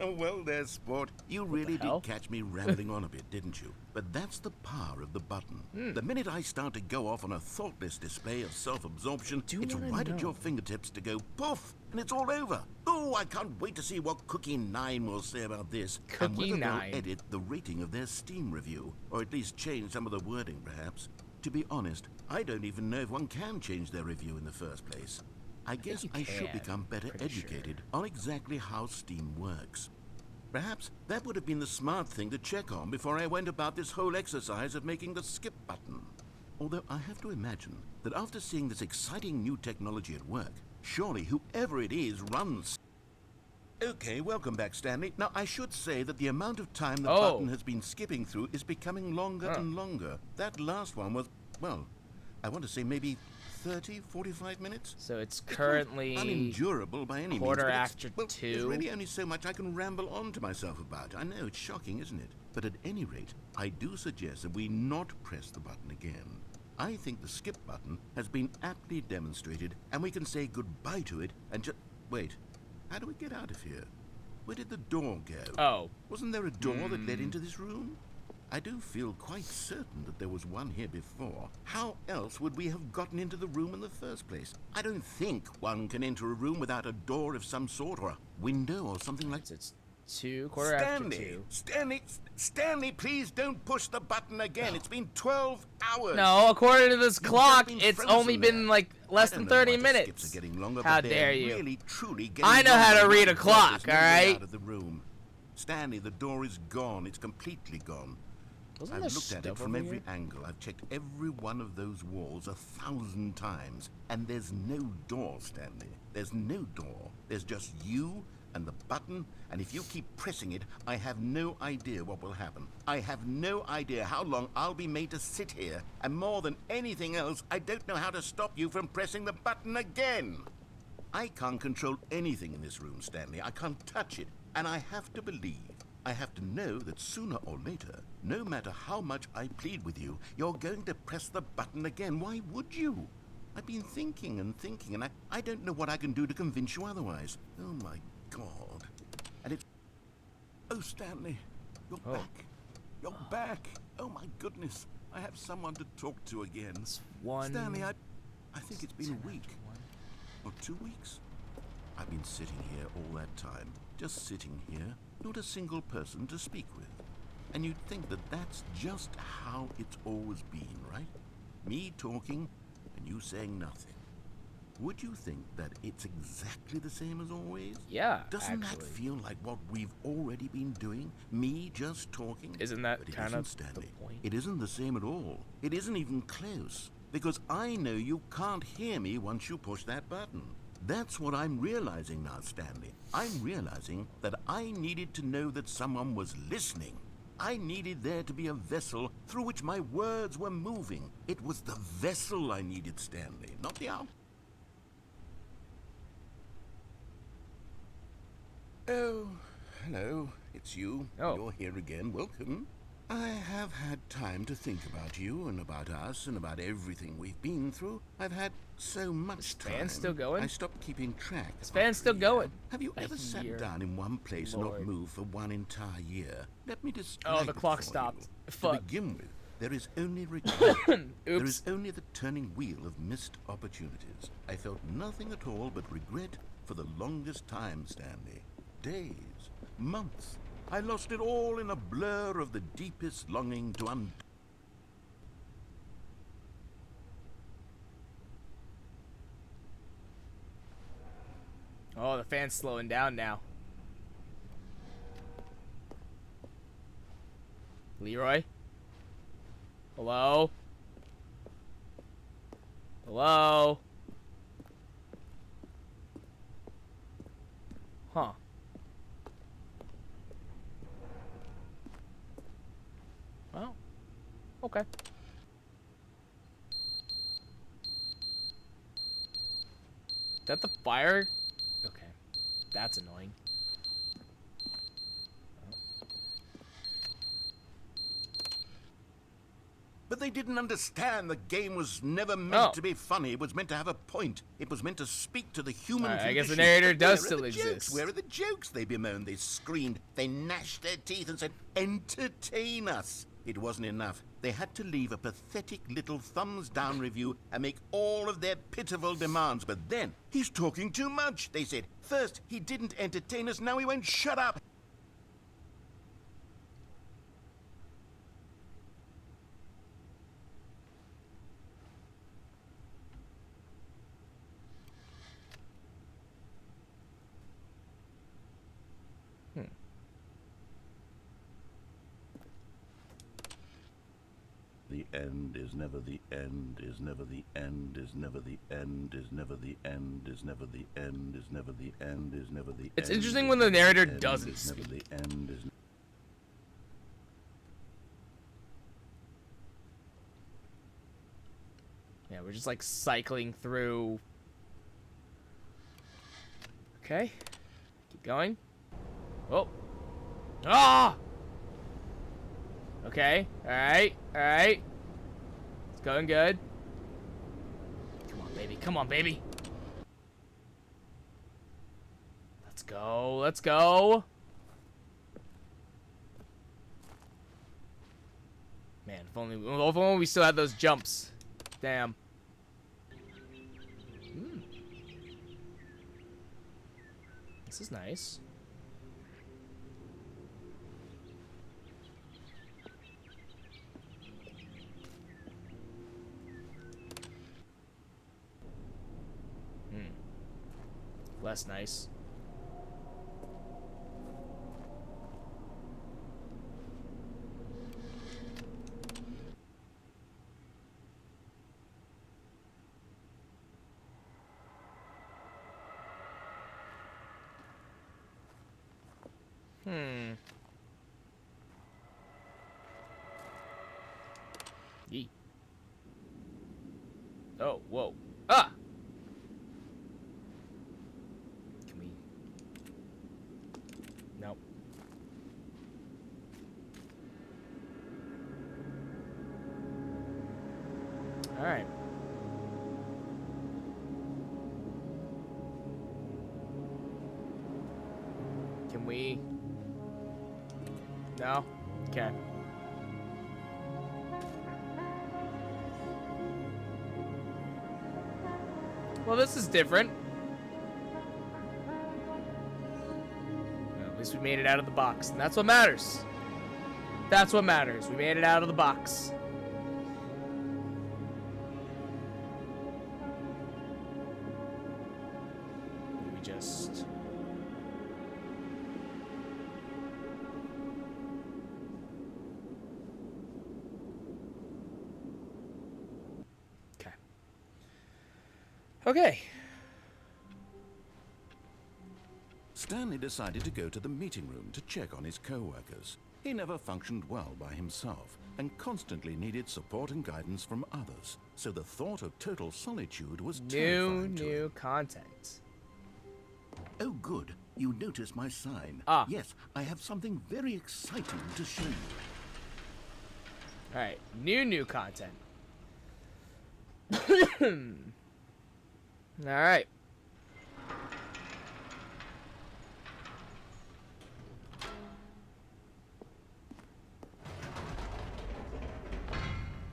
Well there, sport. You really did catch me rambling on a bit, didn't you? But that's the power of the button. The minute I start to go off on a thoughtless display of self-absorption, it's right at your fingertips to go poof, and it's all over. Oh, I can't wait to see what Cookie 9 will say about this. And whether they'll edit the rating of their Steam review, or at least change some of the wording, perhaps. To be honest, I don't even know if one can change their review in the first place. I guess I should become better educated on exactly how Steam works. Perhaps that would have been the smart thing to check on before I went about this whole exercise of making the skip button. Although I have to imagine that after seeing this exciting new technology at work, surely whoever it is runs Okay, welcome back, Stanley. Now, I should say that the amount of time the Oh. button has been skipping through is becoming longer and longer. That last one was, well, I want to say maybe 30, 45 minutes. So it's It's not currently unendurable by any quarter means. but after well, There's 2. really only so much I can ramble on to myself about. I know, it's shocking, isn't it? But at any rate, I do suggest that we not press the button again. I think the skip button has been aptly demonstrated, and we can say goodbye to it and just... Wait, how do we get out of here? Where did the door go? Oh. Wasn't there a door that led into this room? I do feel quite certain that there was one here before. How else would we have gotten into the room in the first place? I don't think one can enter a room without a door of some sort or a window or something like that. It's 2, quarter after 2. Stanley, please don't push the button again. It's been 12 hours. No, according to this You've clock, just been it's frozen only been there. like less I than don't know 30 why the minutes. skips are getting longer, How but they're dare you. Really, truly getting I know how longer to read a and clock, there's no way alright? out of the room. Stanley, the door is gone. It's completely gone. Wasn't I've there looked at it stuff from over every here? angle. I've checked every one of those walls 1,000 times. And there's no door, Stanley. There's no door. There's just you and the button. And if you keep pressing it, I have no idea what will happen. I have no idea how long I'll be made to sit here. And more than anything else, I don't know how to stop you from pressing the button again. I can't control anything in this room, Stanley. I can't touch it. And I have to believe. I have to know that sooner or later, no matter how much I plead with you, you're going to press the button again. Why would you? I've been thinking and thinking, and I don't know what I can do to convince you otherwise. Oh, my God. And it's... Oh, Stanley, you're back. You're back. Oh, my goodness. I have someone to talk to again. It's 1. Stanley, I think it's been a week. Or 2 weeks. I've been sitting here all that time. Just sitting here. Not a single person to speak with. And you'd think that that's just how it's always been, right? Me talking and you saying nothing. Would you think that it's exactly the same as always? Yeah, Doesn't actually. that feel like what we've already been doing? Me just talking? Isn't that But it kind isn't, of the Stanley. point? It isn't the same at all. It isn't even close. Because I know you can't hear me once you push that button. That's what I'm realizing now, Stanley. I'm realizing that I needed to know that someone was listening. I needed there to be a vessel through which my words were moving. It was the vessel I needed, Stanley, not the out. Oh, hello. It's you. Oh. You're here again. Welcome. I have had time to think about you and about us and about everything we've been through. I've had so much time. fan still going? I stopped keeping track. This fan's after still a year. going. Have you A ever sat year. down in one place and not Lord. moved for one entire year? Let me describe the it clock for stopped. you. Fuck. To begin with, there is only regret. There Oops. is only the turning wheel of missed opportunities. I felt nothing at all but regret for the longest time, Stanley. Days, months. I lost it all in a blur of the deepest longing to Oh, the fan's slowing down now. Leroy? Hello? Hello? Huh. Well, okay. Is that the fire? Okay. That's annoying. But they didn't understand the game was never meant Oh. to be funny. It was meant to have a point. It was meant to speak to the human Alright, I guess the condition. narrator does Where are still the exist. Jokes? Where are the jokes? They bemoaned, they screamed, they gnashed their teeth and said, entertain us. It wasn't enough. They had to leave a pathetic little thumbs-down review and make all of their pitiful demands. But then, he's talking too much, they said. First, he didn't entertain us, now he won't shut up. The end, is never the end, is never the end, is never the end, is never the end, is never the end, is never the end, is never the end. It's interesting when the narrator doesn't speak. Never the end is. Yeah, we're just like cycling through. Okay. Keep going. Oh. Ah! Okay. Alright. Alright. It's going good. Come on, baby. Come on, baby. Let's go. Let's go. Man, if only we still had those jumps. Damn. This is nice. Less nice. Yee. Oh, whoa. Ah! Can we... Nope. Alright. Can we... No? Okay. Well, this is different. Well, at least we made it out of the box, and that's what matters. That's what matters. We made it out of the box. We just... Okay. Stanley decided to go to the meeting room to check on his co-workers. He never functioned well by himself and constantly needed support and guidance from others. So the thought of total solitude was terrifying to him. New content. Oh, good. You noticed my sign. Ah. Yes, I have something very exciting to show you. Alright, new content. Alright.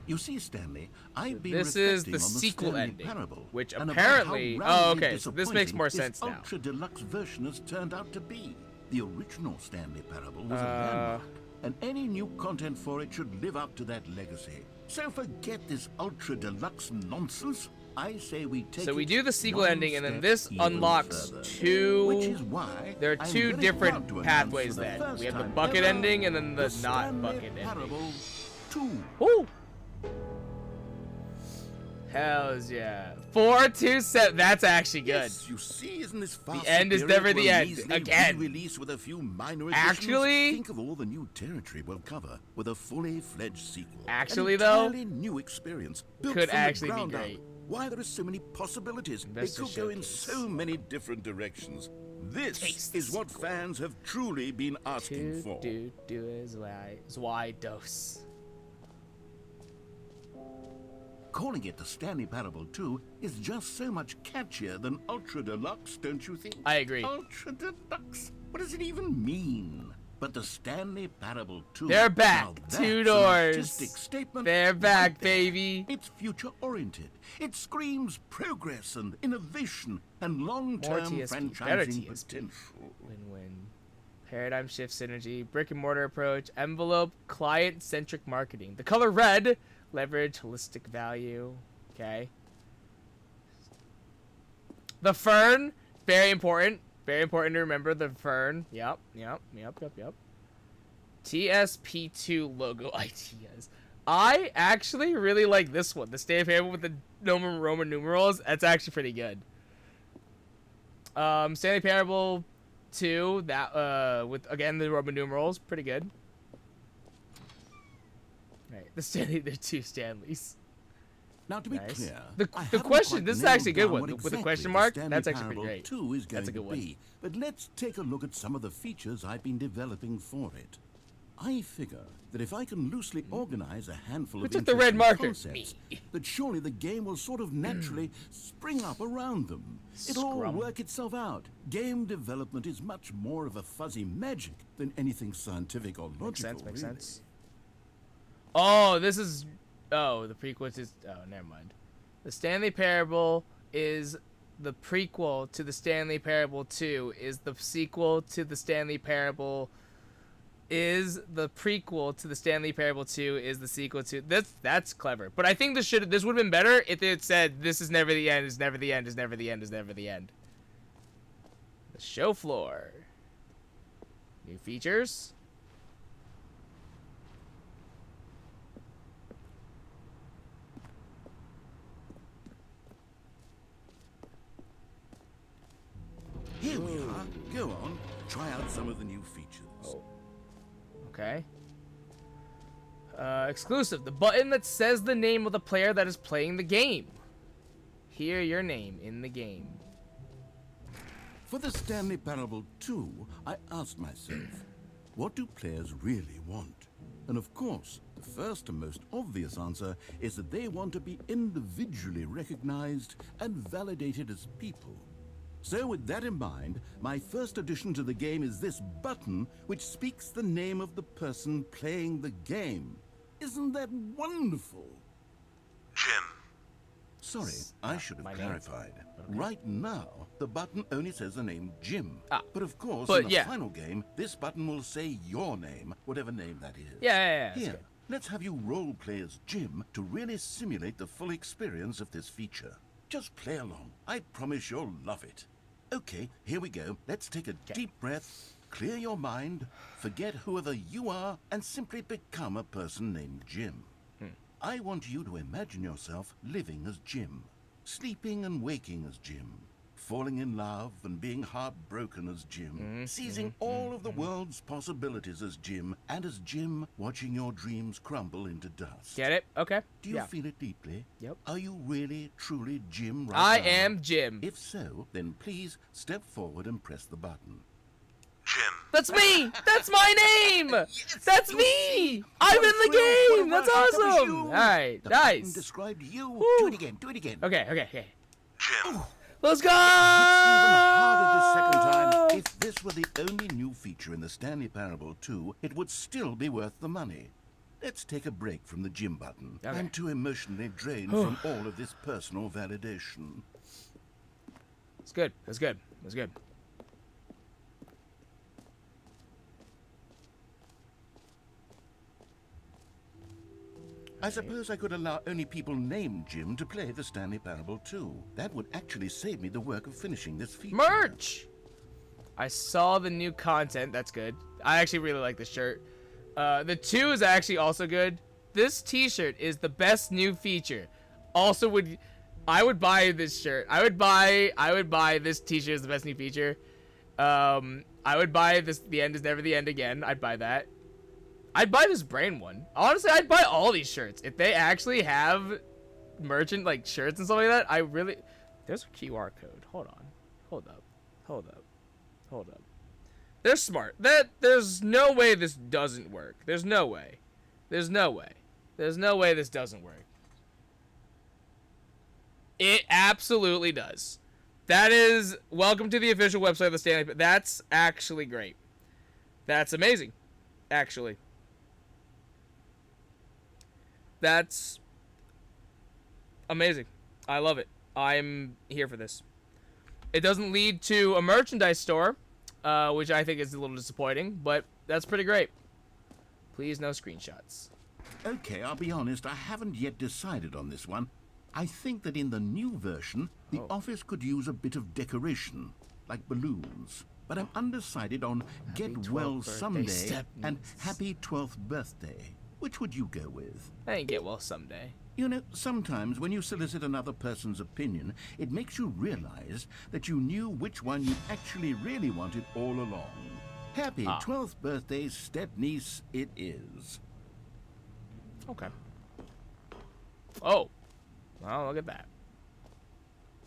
You see, Stanley, I've been This is the reflecting on the sequel Stanley ending, parable, which and about apparently... how Oh, roundly okay, so this makes more disappointing sense now. this ultra deluxe version has turned out to be. The original Stanley parable was a landmark, and any new content for it should live up to that legacy. So forget this ultra deluxe nonsense. I say we take So we it do the sequel one ending, and then step this even unlocks further. two... Which is why There are I'm two very different proud to announce pathways for the then. first We have the time bucket ever, ending and then the not Stanley bucket ending. Parable 2. Woo! Hells yeah. 427. That's actually good. Yes, you see, isn't this far end is superior never to the a end. measly Again. re-release with a few minor additions? Actually- Think of all the new territory we'll cover with a fully fledged sequel. Actually, An though, entirely new experience built could from actually the be ground up. great. Why there are so many possibilities? Investor They could go in showcase. so many different directions. This Taste is the what fans have truly been asking for. Do is why dose. Calling it the Stanley Parable 2 is just so much catchier than Ultra Deluxe, don't you think? I agree. Ultra Deluxe? What does it even mean? But the Stanley Parable 2... They're back. now that's 2 an doors. artistic statement They're back, right there. baby. It's future-oriented. It screams progress and innovation and More long-term TSP, better franchising TSP. potential. Win-win. Paradigm shift synergy, brick and mortar approach, envelope, client-centric marketing. The color red, leverage, holistic value. Okay. The fern, very important. Very important to remember the fern. Yep. TSP2 logo ideas. I actually really like this one. The Stanley Parable with the Roman numerals. That's actually pretty good. Stanley Parable 2, that with again the Roman numerals, pretty good. Right, the 2 Stanleys. Now, to be Nice. clear, The question. This is actually a good one with the question mark. That's actually pretty great. 2 is going That's a good to one. be. But let's take a look at some of the features I've been developing for it. I figure that if I can loosely organize a handful Who of took the red interesting marker? concepts, Me. that surely the game will sort of naturally spring up around them. It'll all Scrum. work itself out. Game development is much more of a fuzzy magic than anything scientific or logical. Makes really. sense. Oh, this is. Oh, the prequel is. Oh, never mind. The Stanley Parable is the prequel to the Stanley Parable 2. Is the sequel to the Stanley Parable. Is the prequel to the Stanley Parable 2. Is the sequel to that's clever. But I think this would have been better if it said this is never the end. Is never the end. Is never the end. Is never the end. The show floor. New features. Here we are. Go on. Try out some of the new features. Oh. Okay. Exclusive. The button that says the name of the player that is playing the game. Hear your name in the game. For the Stanley Parable 2, I asked myself, what do players really want? And of course, the first and most obvious answer is that they want to be individually recognized and validated as people. So with that in mind, my first addition to the game is this button which speaks the name of the person playing the game. Isn't that wonderful? Jim. Sorry, I should have my name. clarified. Right now, the button only says the name Jim. Ah, But of course, but in the yeah. final game, this button will say your name, whatever name that is. Yeah, that's Here, good. let's have you role play as Jim to really simulate the full experience of this feature. Just play along. I promise you'll love it. Okay, here we go. Let's take a deep breath, clear your mind, forget whoever you are, and simply become a person named Jim. I want you to imagine yourself living as Jim, sleeping and waking as Jim, falling in love and being heartbroken as Jim, seizing all of the world's possibilities as Jim, and as Jim watching your dreams crumble into dust. Get it? Okay. Do you Yeah. feel it deeply? Yep. Are you really, truly Jim right I now? am Jim. If so, then please step forward and press the button. Jim. That's me. That's my name. That's me. I'm in the What game. a That's rush, that was awesome. you. All right. The button Nice. described you. Woo. Do it again. Do it again. Okay. Jim. Let's go. It's even harder the second time. If this were the only new feature in the Stanley Parable 2, it would still be worth the money. Let's take a break from the Jim button. Okay. I'm too emotionally drained from all of this personal validation. It's good. That's good. That's good. I suppose I could allow only people named Jim to play the Stanley Parable 2. That would actually save me the work of finishing this feature. Merch. I saw the new content. That's good. I actually really like this shirt. The 2 is actually also good. This T-shirt is the best new feature. Also, I would buy this shirt. I would buy this T-shirt as the best new feature. I would buy this. The end is never the end again. I'd buy that. I'd buy this brain one. Honestly, I'd buy all these shirts if they actually have merchant like shirts and stuff like that. I really. There's a QR code. Hold on. Hold up. They're smart. There's no way this doesn't work. There's no way this doesn't work. It absolutely does. That is welcome to the official website of the Stanley. That's actually great. That's amazing. Actually. That's amazing. I love it. I'm here for this. It doesn't lead to a merchandise store, which I think is a little disappointing, but that's pretty great. Please no screenshots. Okay, I'll be honest, I haven't yet decided on this one. I think that in the new version, the office could use a bit of decoration, like balloons. But I'm undecided on Get 12th Well birthday Someday step and niece. Happy 12th Birthday. Which would you go with? I ain't get well someday. You know, sometimes when you solicit another person's opinion, it makes you realize that you knew which one you actually really wanted all along. Happy 12th birthday, step-niece, it is. Okay. Oh. Well, look at that.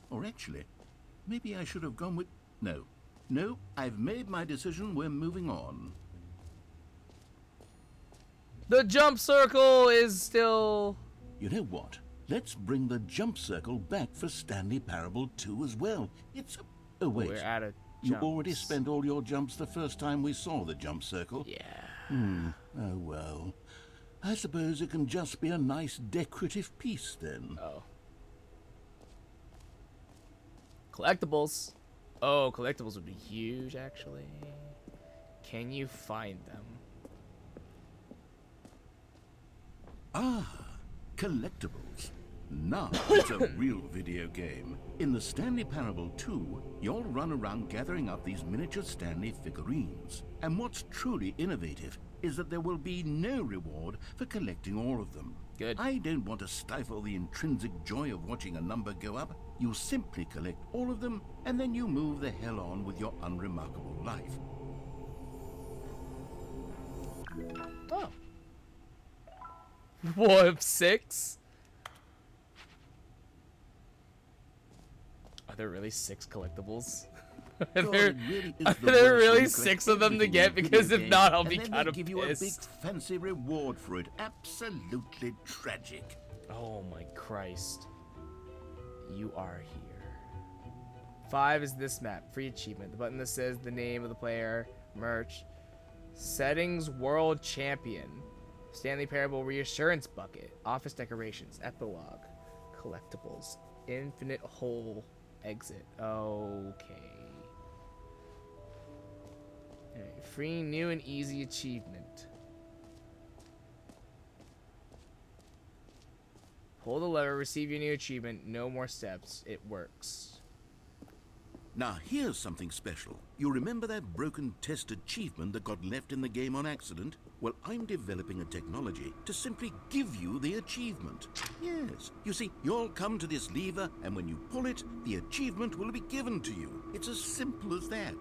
Or actually, maybe I should have gone with... No. No, I've made my decision. We're moving on. The jump circle is still... You know what? Let's bring the jump circle back for Stanley Parable 2 as well. It's... Oh, wait. We're out of You jumps. already spent all your jumps the first time we saw the jump circle. Yeah. Oh, well. I suppose it can just be a nice decorative piece, then. Oh. Collectibles. Oh, collectibles would be huge, actually. Can you find them? Ah, collectibles. Now it's a real video game. In the Stanley Parable 2, you'll run around gathering up these miniature Stanley figurines. And what's truly innovative is that there will be no reward for collecting all of them. Good. I don't want to stifle the intrinsic joy of watching a number go up. You simply collect all of them, and then you move the hell on with your unremarkable life. Oh. One of 6? Are there really 6 collectibles? Are God, there, it really is are the there worst really when you 6 collect of them to everything get? in a Because video if game, not, I'll and be then kind they of give you a big pissed. fancy reward for it. Absolutely tragic. Oh my Christ. You are here. 5 is this map. Free achievement. The button that says the name of the player. Merch. Settings World Champion. Stanley Parable Reassurance Bucket. Office decorations. Epilogue. Collectibles. Infinite hole exit. Okay. Alright. Free new and easy achievement. Pull the lever, receive your new achievement. No more steps. It works. Now, here's something special. You remember that broken test achievement that got left in the game on accident? Well, I'm developing a technology to simply give you the achievement. Yes. You see, you'll come to this lever, and when you pull it, the achievement will be given to you. It's as simple as that.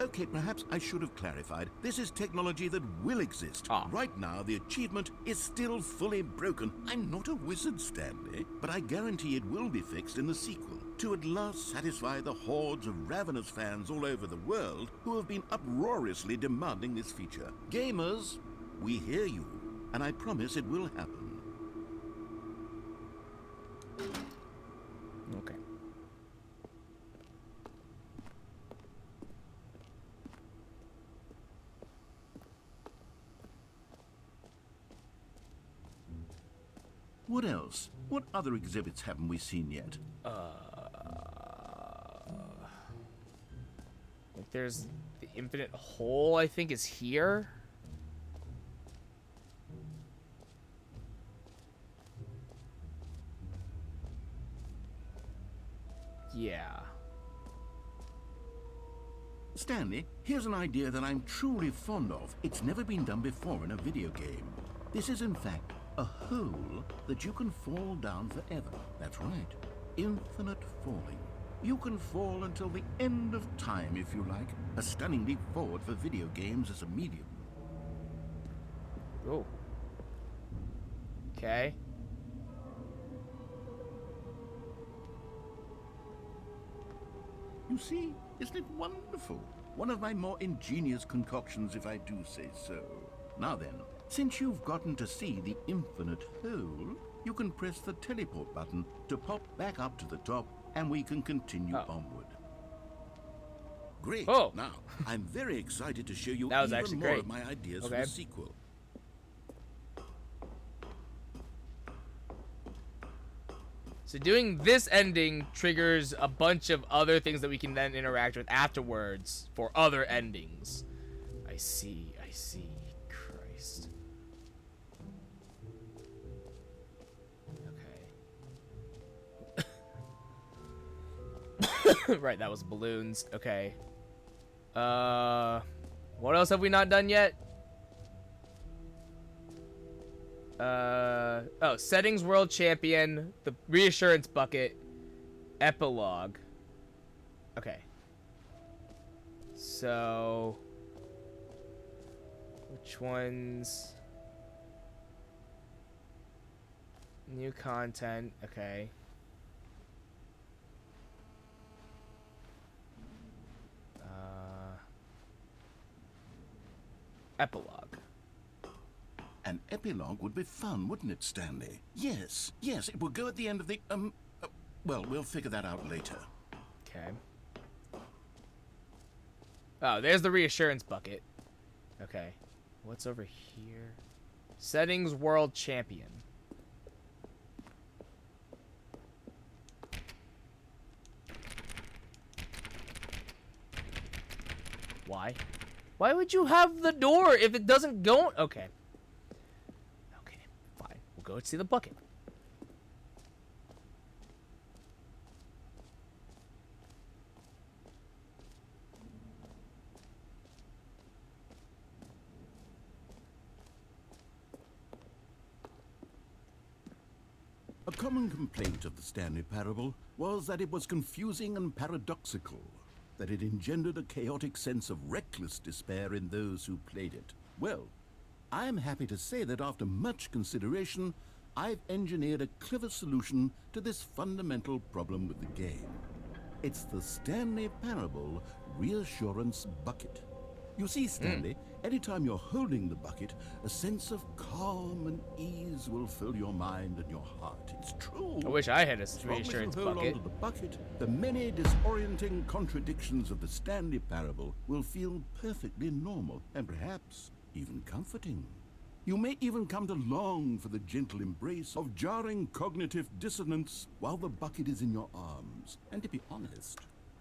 Okay, perhaps I should have clarified. This is technology that will exist. Right now, the achievement is still fully broken. I'm not a wizard, Stanley, but I guarantee it will be fixed in the sequel to at last satisfy the hordes of ravenous fans all over the world who have been uproariously demanding this feature. Gamers, we hear you, and I promise it will happen. Okay. What else? What other exhibits haven't we seen yet? Like there's the infinite hole, I think, is here. Yeah. Stanley, here's an idea that I'm truly fond of. It's never been done before in a video game. This is, in fact, a hole that you can fall down forever. That's right. Infinite falling. You can fall until the end of time, if you like. A stunning leap forward for video games as a medium. Oh. Okay. You see, isn't it wonderful? One of my more ingenious concoctions, if I do say so. Now then, since you've gotten to see the infinite hole, you can press the teleport button to pop back up to the top, and we can continue onward. Great. Oh. Now, I'm very excited to show you That was even actually more great. of my ideas for Okay. the sequel. So doing this ending triggers a bunch of other things that we can then interact with afterwards for other endings. I see, I see. Christ. Okay. Right, that was balloons. Okay. What else have we not done yet? Oh, settings world champion, the reassurance bucket, epilogue. Okay. So, which ones? New content. Okay. Epilogue. An epilogue would be fun, wouldn't it, Stanley? Yes, yes, it will go at the end of the, well, we'll figure that out later. Okay. Oh, there's the reassurance bucket. Okay. What's over here? Settings world champion. Why? Why would you have the door if it doesn't go? Okay. Okay, fine. We'll go see the bucket. A common complaint of the Stanley Parable was that it was confusing and paradoxical, that it engendered a chaotic sense of reckless despair in those who played it. Well, I am happy to say that after much consideration, I've engineered a clever solution to this fundamental problem with the game. It's the Stanley Parable Reassurance Bucket. You see, Stanley, anytime you're holding the bucket, a sense of calm and ease will fill your mind and your heart. It's true. I wish I had a As long as you reassurance hold bucket. onto the bucket, the many disorienting contradictions of the Stanley Parable will feel perfectly normal and perhaps even comforting. You may even come to long for the gentle embrace of jarring cognitive dissonance while the bucket is in your arms. And to be honest,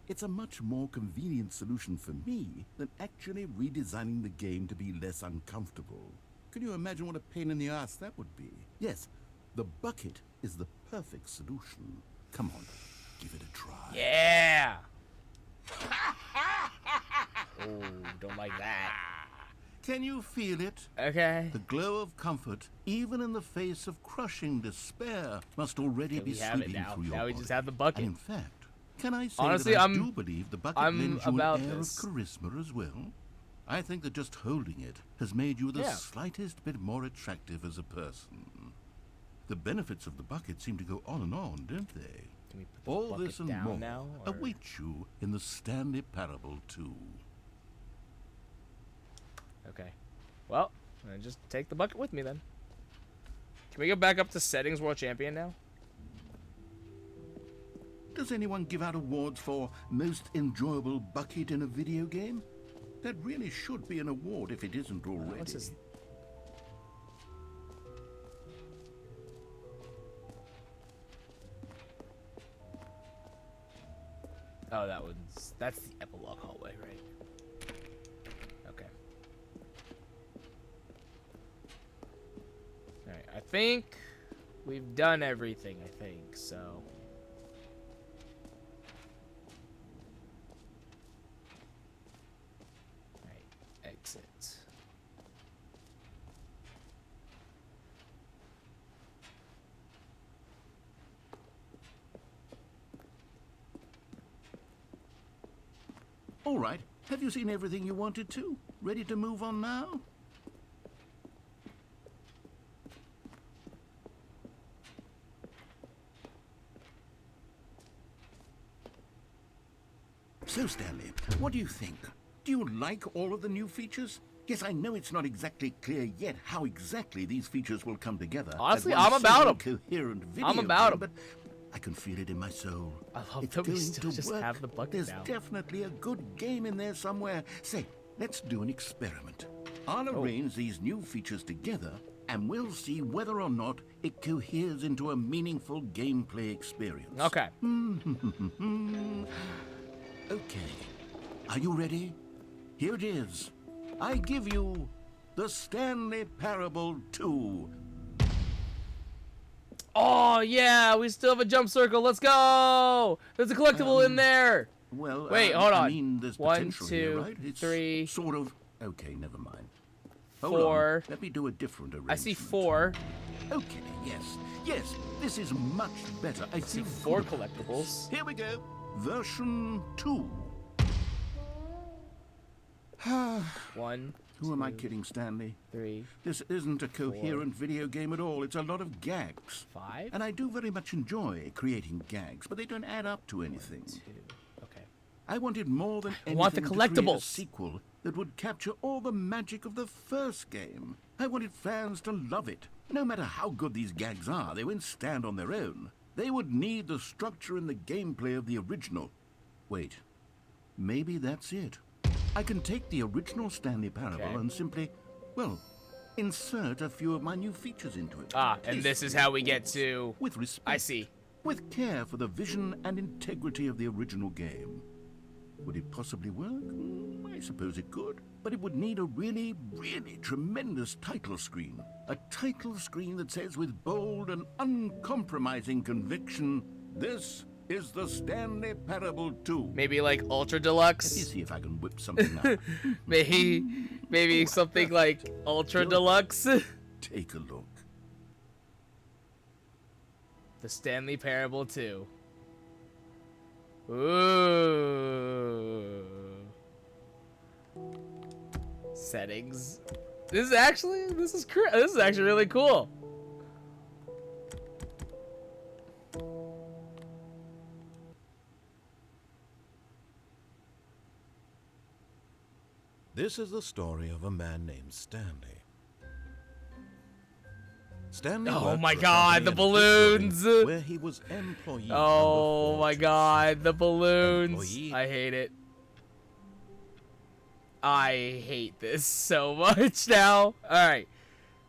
it's a much more convenient solution for me than actually redesigning the game to be less uncomfortable. Can you imagine what a pain in the ass that would be? Yes, the bucket is the perfect solution. Come on, give it a try. Yeah. Oh, don't like that. Can you feel it? Okay. The glow of comfort, even in the face of crushing despair, must already Okay, be we have it sweeping now. through your Now we body. just have the bucket. And in fact, can I say Honestly, that I I'm- do believe the bucket I'm lends you about an air this. of charisma as well? I think that just holding it has made you the Yeah. slightest bit more attractive as a person. The benefits of the bucket seem to go on and on, don't they? Can we put the All bucket this and down more now? Or... await you in the Stanley Parable 2. Okay. Well, then just take the bucket with me then. Can we go back up to settings world champion now? Does anyone give out awards for most enjoyable bucket in a video game? That really should be an award if it isn't already. What's this? Oh, that's the epilogue hallway, right? Okay. Alright, I think we've done everything, I think, so. Alright, exit. All right. Have you seen everything you wanted to? Ready to move on now? So, Stanley, what do you think? Do you like all of the new features? Yes, I know it's not exactly clear yet how exactly these features will come together. as Honestly, one I'm about single 'em. coherent video I'm about 'em. game, But I can feel it in my soul. I love It's that we going still to just work. have the bucket There's now. definitely a good game in there somewhere. Say, let's do an experiment. I'll Oh. arrange these new features together, and we'll see whether or not it coheres into a meaningful gameplay experience. Okay. Okay. Are you ready? Here it is. I give you the Stanley Parable 2. Oh, yeah, we still have a jump circle. Let's go. There's a collectible in there. Well, Wait, hold I on. mean, there's 1, potential here, 2, right? It's 3. sort of. Okay, never mind. Hold 4. on. Let me do a different arrangement. I see 4. Okay, yes. Yes, this is much better. I See feel 4 good about this. collectibles. Here we go. Version 2. 1. Who am I kidding, Stanley? 3. This isn't a coherent video game at all. It's a lot of gags. 5. And I do very much enjoy creating gags, but they don't add up to anything. 2. Okay. I wanted more than anything want the to create a collectibles. sequel that would capture all the magic of the first game. I wanted fans to love it. No matter how good these gags are, they won't stand on their own. They would need the structure and the gameplay of the original. Wait, maybe that's it. I can take the original Stanley Parable Okay. and simply, well, insert a few of my new features into it. Ah, and this is how we get Tastefully, to... with respect. I see. With care for the vision and integrity of the original game. Would it possibly work? I suppose it could. But it would need a really, really tremendous title screen. A title screen that says with bold and uncompromising conviction, "This is the Stanley Parable 2. Maybe like Ultra Let me Deluxe? see if I can whip something up. Maybe something like Ultra Deluxe? Take a look. The Stanley Parable 2. Ooh. Settings. This is actually really cool. This is the story of a man named Stanley. Stanley Oh worked my for a God, company the in a building balloons! where he was employee Oh number my 40. God, the balloons. Employee. I hate it. I hate this so much now. Alright.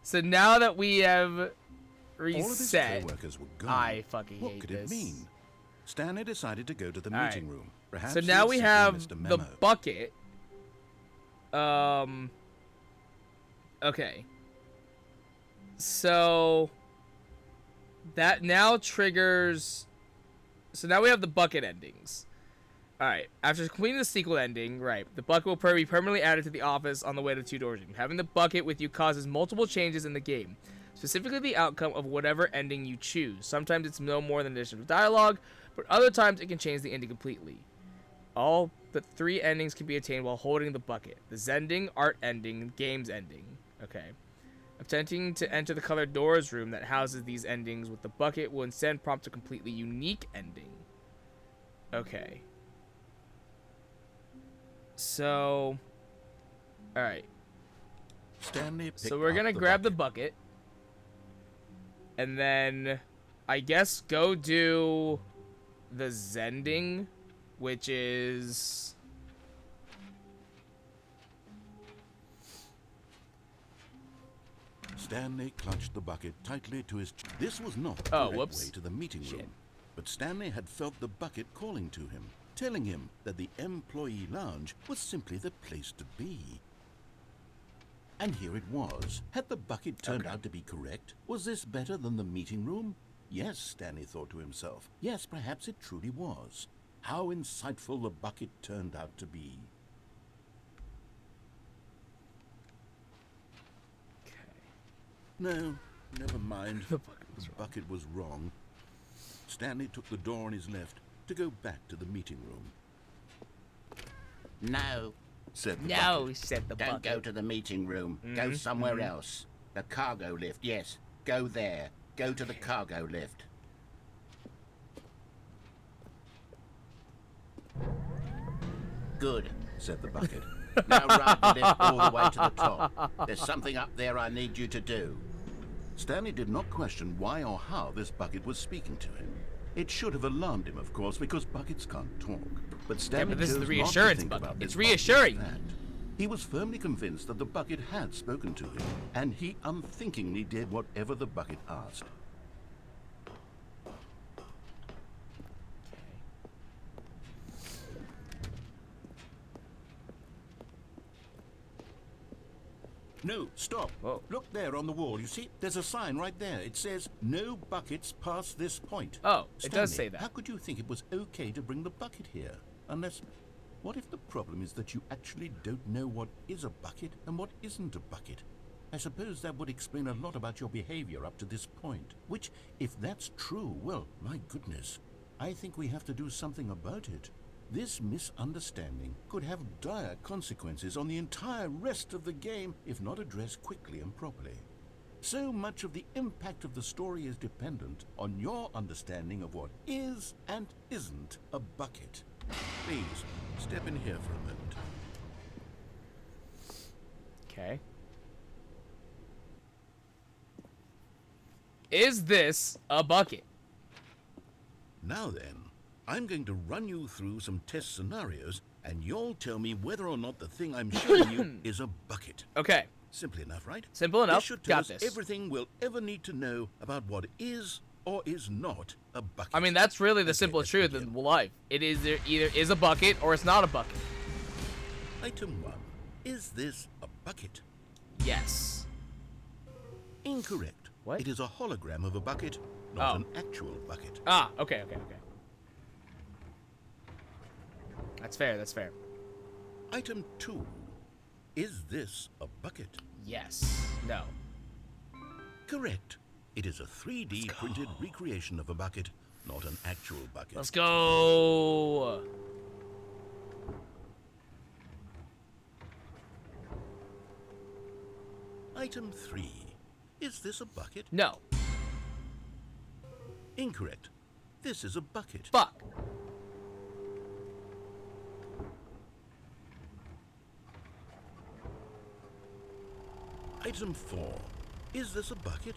So now that we have All of his reset, co-workers were gone. I fucking What hate could this. it mean? Stanley decided to go to the All right. meeting room. Perhaps So he now had we simply have missed a the memo. bucket. Okay. So that now triggers. So now we have the bucket endings. Alright, after completing the sequel ending, right, the bucket will be permanently added to the office on the way to 2 doors. Having the bucket with you causes multiple changes in the game, specifically the outcome of whatever ending you choose. Sometimes it's no more than additional dialogue, but other times it can change the ending completely. All the 3 endings can be attained while holding the bucket. The Zending, art ending, and games ending. Okay. Attempting to enter the colored doors room that houses these endings with the bucket will instead prompt a completely unique ending. Okay. So, alright. Stanley picked So we're up gonna the grab the bucket. bucket. And then, I guess, go do the Zending, which is... Stanley clutched the bucket tightly to his chest. This was not the Oh, correct whoops. way to the meeting Shit. room. But Stanley had felt the bucket calling to him, telling him that the employee lounge was simply the place to be. And here it was. Had the bucket turned out to be correct? Was this better than the meeting room? Yes, Stanley thought to himself. Yes, perhaps it truly was. How insightful the bucket turned out to be. No, never mind. The bucket was The bucket was wrong. Stanley took the door on his left to go back to the meeting room. No, Said the No, bucket. said the don't bucket. go to the meeting room. Go somewhere else. The cargo lift, yes. Go there. Go to the cargo lift. Good. Said the bucket. Now ride the lift all the way to the top. There's something up there I need you to do. Stanley did not question why or how this bucket was speaking to him. It should have alarmed him, of course, because buckets can't talk. But Stanley but this is chose the not to reassurance think bucket. about It's this bucket's reassuring. fact. He was firmly convinced that the bucket had spoken to him, and he unthinkingly did whatever the bucket asked. No, stop. Whoa. Look there on the wall. You see, there's a sign right there. It says, "No buckets past this point." Oh, it does Stanley, say that. How could you think it was okay to bring the bucket here? Unless, what if the problem is that you actually don't know what is a bucket and what isn't a bucket? I suppose that would explain a lot about your behavior up to this point. Which, if that's true, well, my goodness, I think we have to do something about it. This misunderstanding could have dire consequences on the entire rest of the game if not addressed quickly and properly. So much of the impact of the story is dependent on your understanding of what is and isn't a bucket. Please, step in here for a moment. Okay. Is this a bucket? Now then, I'm going to run you through some test scenarios, and you'll tell me whether or not the thing I'm showing you is a bucket. Okay. Simple enough, right? Simple enough. This should tell Got us this. everything we'll ever need to know about what is or is not a bucket. I mean, that's really the Okay, simple let's truth begin. in life. It is either is a bucket or it's not a bucket. Item 1. Is this a bucket? Yes. Incorrect. What? It is a hologram of a bucket, not Oh. an actual bucket. Ah, okay. That's fair, that's fair. Item 2. Is this a bucket? Yes. No. Correct. It is a 3D printed recreation of a bucket, not an actual bucket. Let's go. Item 3. Is this a bucket? No. Incorrect. This is a bucket. Fuck. Item 4. Is this a bucket?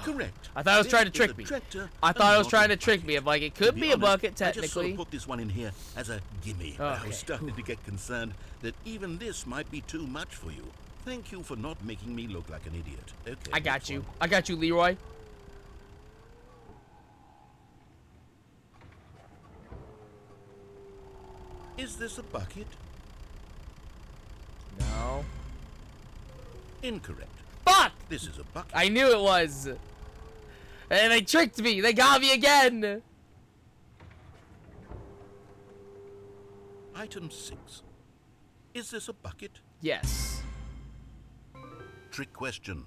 Correct. I thought it was This trying to is trick a me. tractor I and thought it was not trying a to trick bucket. me. Of like, it could To be a honest, bucket I just sort technically. of put this one in here as a gimme. but I Okay. was starting to get concerned that even this might be too much for you. Thank you for not making me look like an idiot. Okay. I got next you. one. I got you, Leroy. Is this a bucket? No. Incorrect. Fuck! This is a bucket. I knew it was. And they tricked me. They got me again. Item 6. Is this a bucket? Yes. Trick question.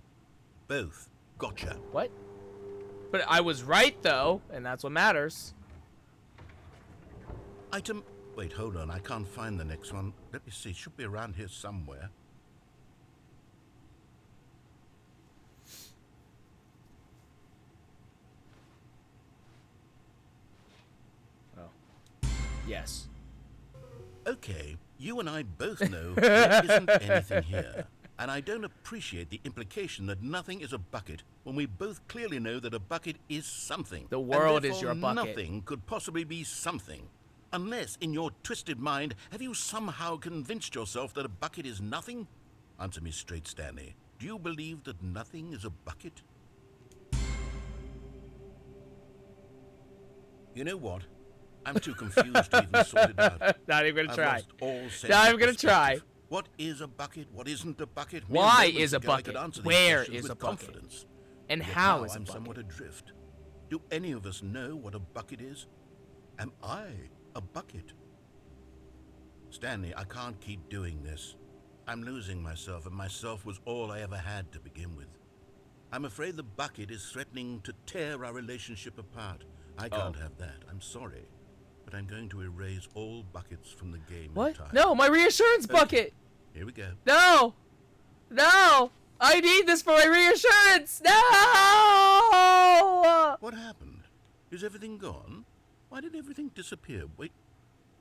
Both. Gotcha. What? But I was right though, and that's what matters. Item... Wait, hold on. I can't find the next one. Let me see. It should be around here somewhere. Oh. Yes. Okay, you and I both know there isn't anything here. And I don't appreciate the implication that nothing is a bucket when we both clearly know that a bucket is something. The world and is your therefore bucket. Nothing could possibly be something. Unless, in your twisted mind, have you somehow convinced yourself that a bucket is nothing? Answer me straight, Stanley. Do you believe that nothing is a bucket? You know what? I'm too confused to even sort it out. Not even gonna I've try. lost all sense Not of even gonna try. perspective. What is a bucket? What isn't a bucket? Why Mere moments is a ago, I could bucket? answer these Where questions is with a bucket? confidence. And Yet how now is a I'm bucket? somewhat adrift. Do any of us know what a bucket is? Am I a bucket? Stanley, I can't keep doing this. I'm losing myself, and myself was all I ever had to begin with. I'm afraid the bucket is threatening to tear our relationship apart. I can't have that. I'm sorry. But I'm going to erase all buckets from the game What? entirely. No, my reassurance bucket. Here we go. No. No. I need this for my reassurance. No. What happened? Is everything gone? Why did everything disappear? Wait,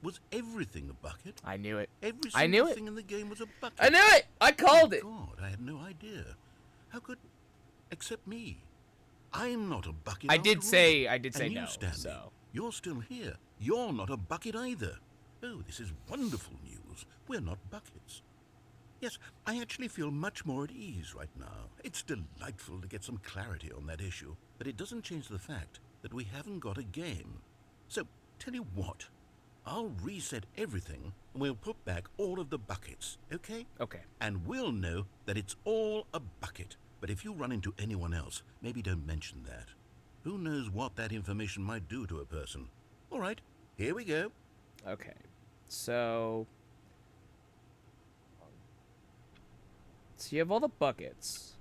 was everything a bucket? I knew it. Every I knew single it. thing in the game was a bucket. I knew it. I called it. God, I had no idea. How could... Except me. I'm not a bucket I after did all. say And you, no. Stanley, So you're still here. You're not a bucket either. Oh, this is wonderful news. We're not buckets. Yes, I actually feel much more at ease right now. It's delightful to get some clarity on that issue, but it doesn't change the fact that we haven't got a game. So, tell you what, I'll reset everything and we'll put back all of the buckets, okay? okay. And we'll know that it's all a bucket. But if you run into anyone else, maybe don't mention that. Who knows what that information might do to a person? All right, Here we go. Okay. So you have all the buckets.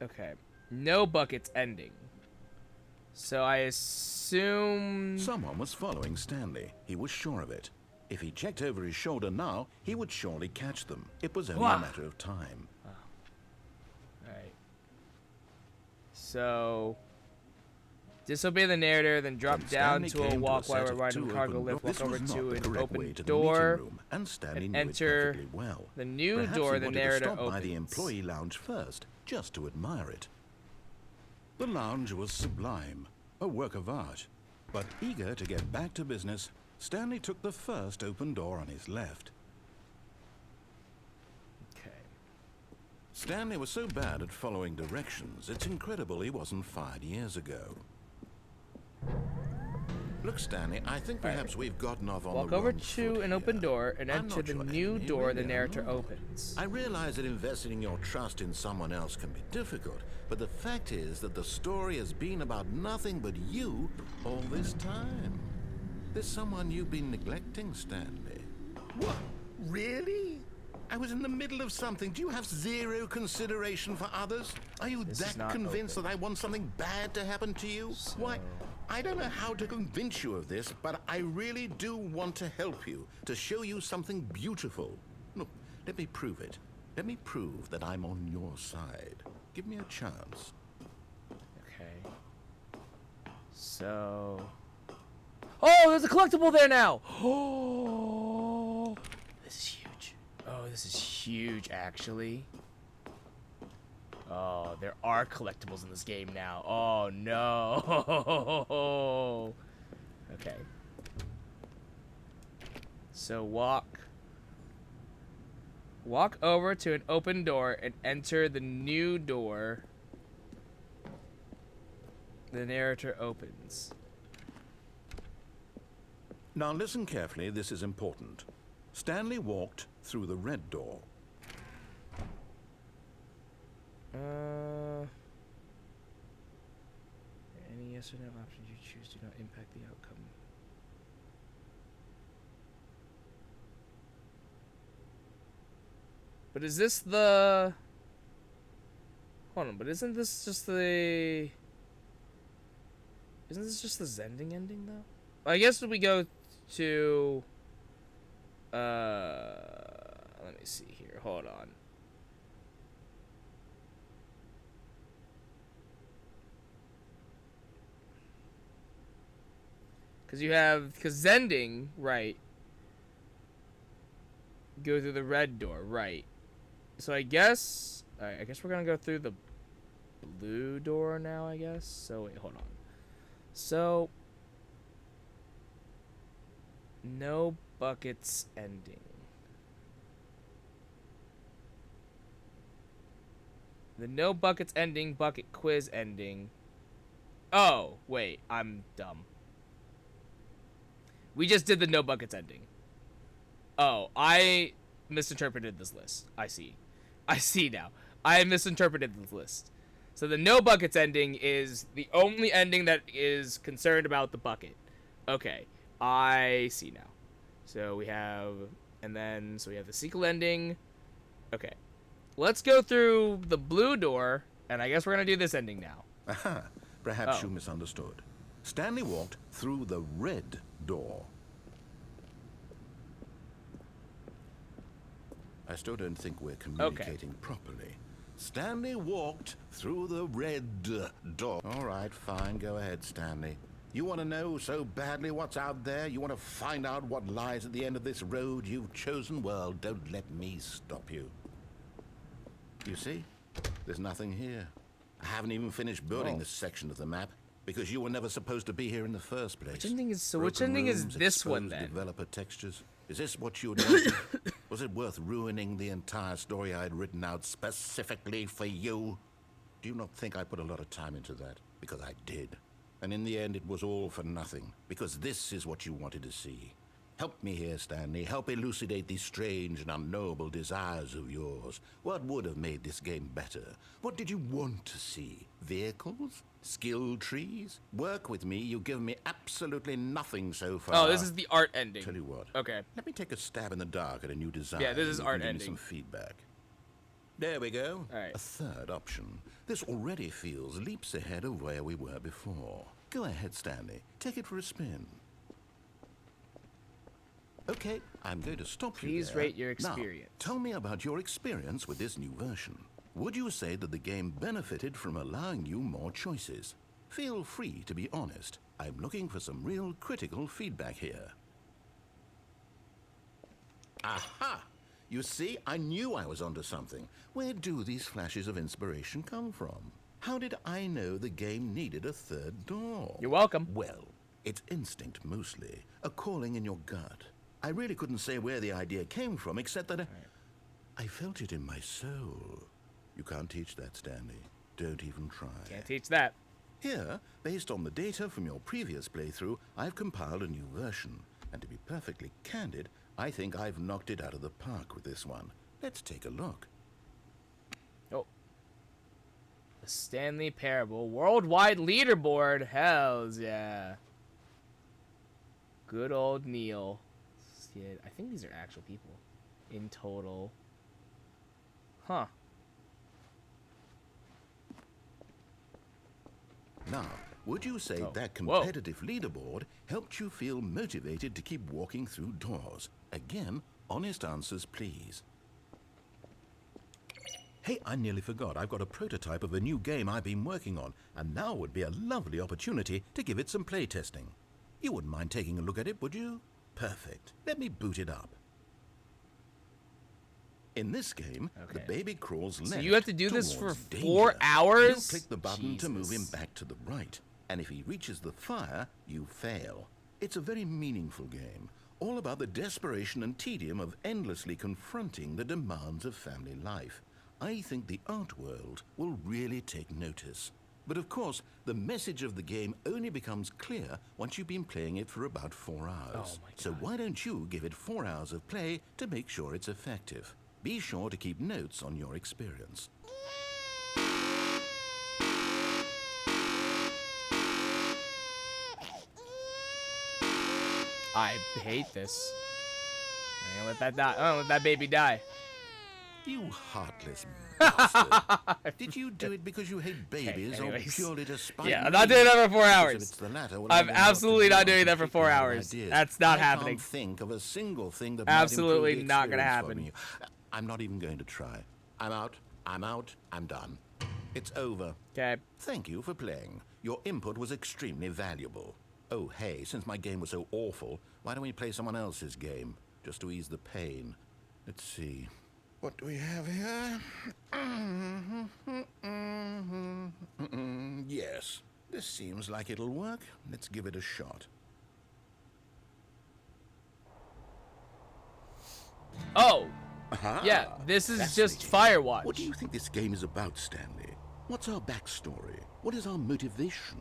Okay. No buckets ending. So I assume... Someone was following Stanley. He was sure of it. If he checked over his shoulder now, he would surely catch them. It was only a matter of time. Alright. So... disobey the narrator, then drop When down Stanley to a came walk a while set we're of riding two the cargo open lift, doors. walk over This was to not the an correct way open to the door, meeting room, and Stanley and knew it enter perfectly well. the new Perhaps door he the wanted narrator to stop by the opens. employee lounge first, just to admire it. The lounge was sublime, a work of art. But eager to get back to business, Stanley took the first open door on his left. Okay. Stanley was so bad at following directions, it's incredible he wasn't fired years ago. Look, Stanley, I think perhaps we've gotten off on Walk the over wrong to foot an open here. door and I'm enter not the your new enemy, door the really, I'm narrator not. opens. I realize that investing your trust in someone else can be difficult, but the fact is that the story has been about nothing but you all this time. There's someone you've been neglecting, Stanley. What? Really? I was in the middle of something. Do you have zero consideration for others? Are you This is that not convinced open. that I want something bad to happen to you? Why? I don't know how to convince you of this, but I really do want to help you, to show you something beautiful. Look, let me prove it. Let me prove that I'm on your side. Give me a chance. Okay. So... oh, there's a collectible there now! Oh, this is huge. Oh, this is huge, actually. Oh, there are collectibles in this game now. Oh, no. Okay. So walk over to an open door and enter the new door the narrator opens. Now listen carefully, this is important. Stanley walked through the red door. Any yes or no options you choose do not impact the outcome. But is this the... hold on, but isn't this just the... isn't this just the Zending ending, though? I guess we go to... let me see here. Hold on. Because Zending, right, go through the red door, right. So I guess, alright, I guess we're gonna go through the blue door now, I guess. So wait, hold on. So, no buckets ending. The no buckets ending, bucket quiz ending. Oh, wait, I'm dumb. We just did the no buckets ending. Oh, I misinterpreted this list. I see now. I misinterpreted this list. So the no buckets ending is the only ending that is concerned about the bucket. Okay, I see now. So we have, so we have the sequel ending. Okay, let's go through the blue door, and I guess we're gonna do this ending now. Aha, perhaps Oh. you misunderstood. Stanley walked through the red door. I still don't think we're communicating properly. Stanley walked through the red door. All right, fine. Go ahead, Stanley. You want to know so badly what's out there? You want to find out what lies at the end of this road you've chosen? Well, don't let me stop you. You see? There's nothing here. I haven't even finished building this section of the map because you were never supposed to be here in the first place. Which ending is Broken rooms, this one exposed then? Developer textures. Is this what you wanted? Was it worth ruining the entire story I had written out specifically for you? Do you not think I put a lot of time into that? Because I did. And in the end, it was all for nothing. Because this is what you wanted to see. Help me here, Stanley. Help elucidate these strange and unknowable desires of yours. What would have made this game better? What did you want to see? Vehicles? Skill trees? Work with me. You've given me absolutely nothing so far. Oh, this is the art ending. Tell you what. Okay. Let me take a stab in the dark at a new design. Yeah, this is and you art can give me ending. some feedback. There we go. All right. A third option. This already feels leaps ahead of where we were before. Go ahead, Stanley. Take it for a spin. Okay, I'm going to stop you Please there. rate your Now, experience. tell me about your experience with this new version. Would you say that the game benefited from allowing you more choices? Feel free to be honest. I'm looking for some real critical feedback here. Aha! You see, I knew I was onto something. Where do these flashes of inspiration come from? How did I know the game needed a third door? You're welcome. Well, it's instinct mostly, a calling in your gut. I really couldn't say where the idea came from, except that I felt it in my soul. You can't teach that, Stanley. Don't even try. Can't teach that. Here, based on the data from your previous playthrough, I've compiled a new version. And to be perfectly candid, I think I've knocked it out of the park with this one. Let's take a look. Oh. The Stanley Parable Worldwide Leaderboard. Hells yeah. Good old Neil. Skid. I think these are actual people. In total. Huh. Now, would you say that Whoa. competitive leaderboard helped you feel motivated to keep walking through doors? Again, honest answers, please. Hey, I nearly forgot. I've got a prototype of a new game I've been working on, and now would be a lovely opportunity to give it some playtesting. You wouldn't mind taking a look at it, would you? Perfect. Let me boot it up. In this game, the baby crawls left. So you have to do this for towards 4 danger. hours? You click the button to move him Jesus. back to the right, and if he reaches the fire, you fail. It's a very meaningful game, all about the desperation and tedium of endlessly confronting the demands of family life. I think the art world will really take notice. But of course, the message of the game only becomes clear once you've been playing it for about 4 hours. So why don't you give it 4 hours of play to make sure it's effective? Be sure to keep notes on your experience. I hate this. I'm gonna let that die. I'm gonna let that baby die. You heartless bastard. Did you do it because you hate babies or anyways. purely to spite Yeah, me? I'm not doing that for 4 Because hours. if it's the latter, well, I'm I'm gonna have to absolutely do not what doing to that for keep 4 my hours. ideas. That's not I happening. can't think of a single thing that Absolutely might improve the not gonna experience happen. for me. I'm not even going to try. I'm out. I'm out. I'm done. It's over. Okay. Thank you for playing. Your input was extremely valuable. Oh, hey, since my game was so awful, why don't we play someone else's game? Just to ease the pain. Let's see. What do we have here? Yes, this seems like it'll work. Let's give it a shot. Oh. Aha, Yeah, this is just fascinating. Firewatch. What do you think this game is about, Stanley? What's our backstory? What is our motivation?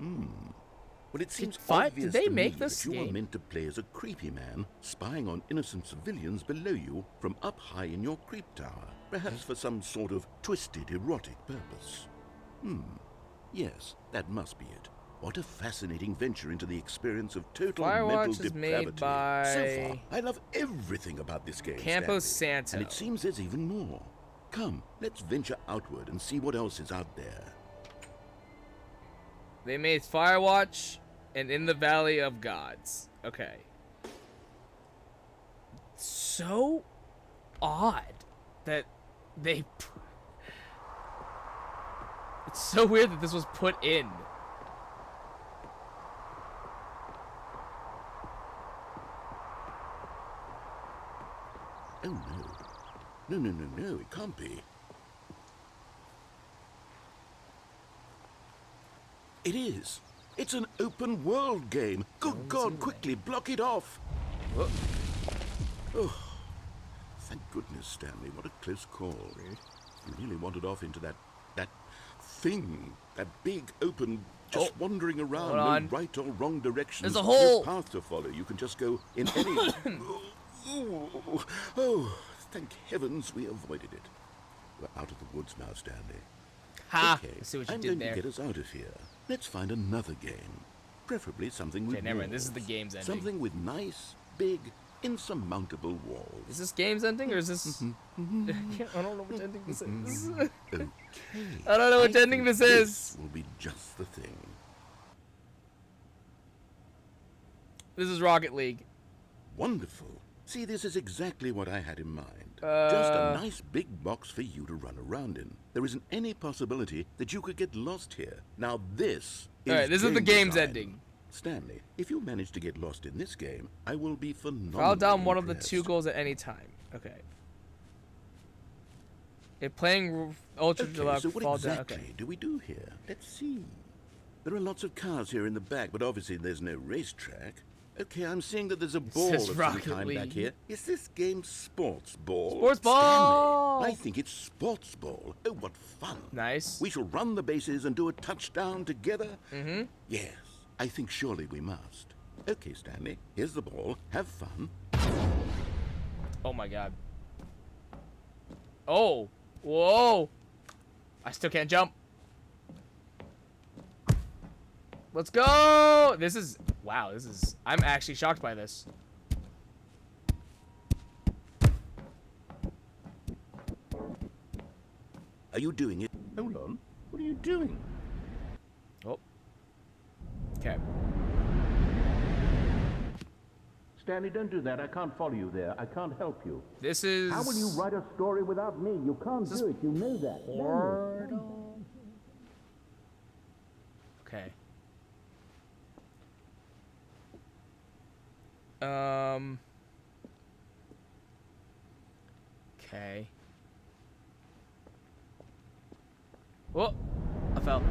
Well, it seems obvious did they to make me this that you are game? meant to play as a creepy man, spying on innocent civilians below you from up high in your creep tower, perhaps for some sort of twisted erotic purpose. Yes, that must be it. What a fascinating venture into the experience of total Firewatch mental is depravity. made by So far, I love everything about this game, Campo Stanley. Santo. And it seems there's even more. Come, let's venture outward and see what else is out there. They made Firewatch and In the Valley of Gods. Okay. So odd that they... It's so weird that this was put in. Oh, no. No, it can't be. It is. It's an open world game. Good God, quickly, block it off. Oh, thank goodness, Stanley. What a close call. You really wandered off into that thing. That big, open, just wandering around, hold no on. right or wrong directions. There's a hole. No path to follow. You can just go in any... oh, thank heavens we avoided it. We're out of the woods now, Stanley. Ha! Okay, I see what you I'm did going there. to get us out of here. Let's find another game. Preferably something with Okay, never mind. This is walls. the game's ending. Something with nice, big, insurmountable walls. Is this game's ending or is this? I don't know which ending this is. Okay. I don't know which I ending think this is. will be just the thing. This is Rocket League. Wonderful. See, this is exactly what I had in mind. Just a nice big box for you to run around in. There isn't any possibility that you could get lost here. Now this is Alright, this is the game's design. ending. Stanley, if you manage to get lost in this game, I will be phenomenal. File down one of the 2 goals at any time. Okay. If playing Ultra Okay, Deluxe, so what fall exactly down. Okay. do we do here? Let's see. There are lots of cars here in the back, but obviously there's no racetrack. Okay, I'm seeing that there's a ball says of some Rocket kind back League. here. Is this game sports ball? Sports ball! Stanley, I think it's sports ball. Oh, what fun. Nice. We shall run the bases and do a touchdown together. Mm-hmm. Yes, I think surely we must. Okay, Stanley, here's the ball. Have fun. Oh my god. Oh. Whoa. I still can't jump. Let's go. This is... Wow, this is... I'm actually shocked by this. Are you doing it? Hold on. What are you doing? Oh. Okay. Stanley, don't do that. I can't follow you there. I can't help you. This is... How will you write a story without me? You can't do it. You know that. Portal. Okay. Okay. Whoa! I fell.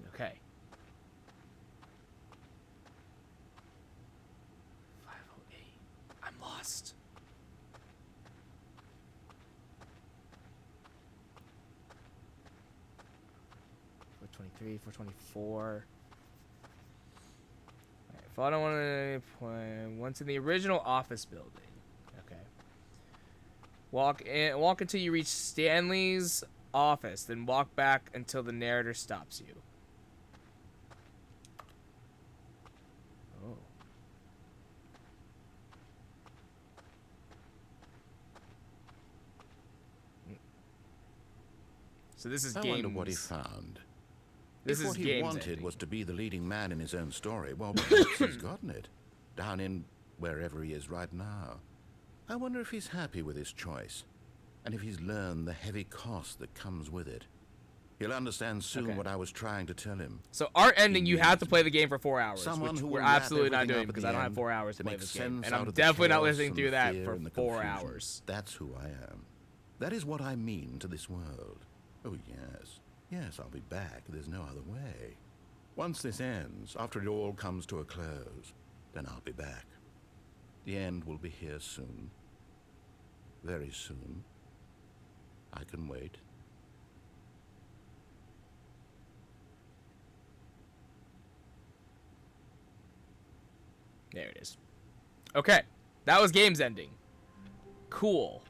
Okay. 508. I'm lost. .423, 424. If I don't want to play, once in the original office building. Okay. Walk until you reach Stanley's office, then walk back until the narrator stops you. Oh. So this is I games. wonder what he found. This If is what he games wanted ending. was to be the leading man in his own story, well, perhaps he's gotten it. Down in wherever he is right now. I wonder if he's happy with his choice, and if he's learned the heavy cost that comes with it. He'll understand soon Okay. what I was trying to tell him. So our ending, you He have to needs play the game for 4 hours, Someone which who we're will wrap absolutely not everything doing up at because the I don't have end 4 hours to play make this game, sense and out I'm of the definitely not chaos listening and through the that fear for and the 4 confusion. hours. That's who I am. That is what I mean to this world. Oh, yes. Yes, I'll be back. There's no other way. Once this ends, after it all comes to a close, then I'll be back. The end will be here soon. Very soon. I can wait. There it is. Okay, that was games ending. Cool.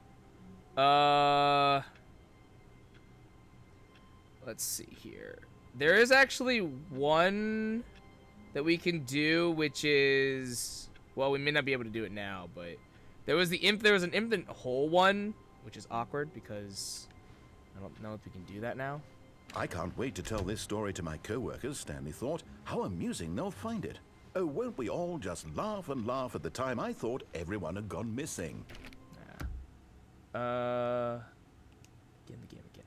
Let's see here. There is actually one that we can do, which is, well, we may not be able to do it now, but there was an infant hole one, which is awkward because I don't know if we can do that now. I can't wait to tell this story to my co-workers, Stanley thought. How amusing they'll find it. Oh, won't we all just laugh and laugh at the time I thought everyone had gone missing? Get in the game again.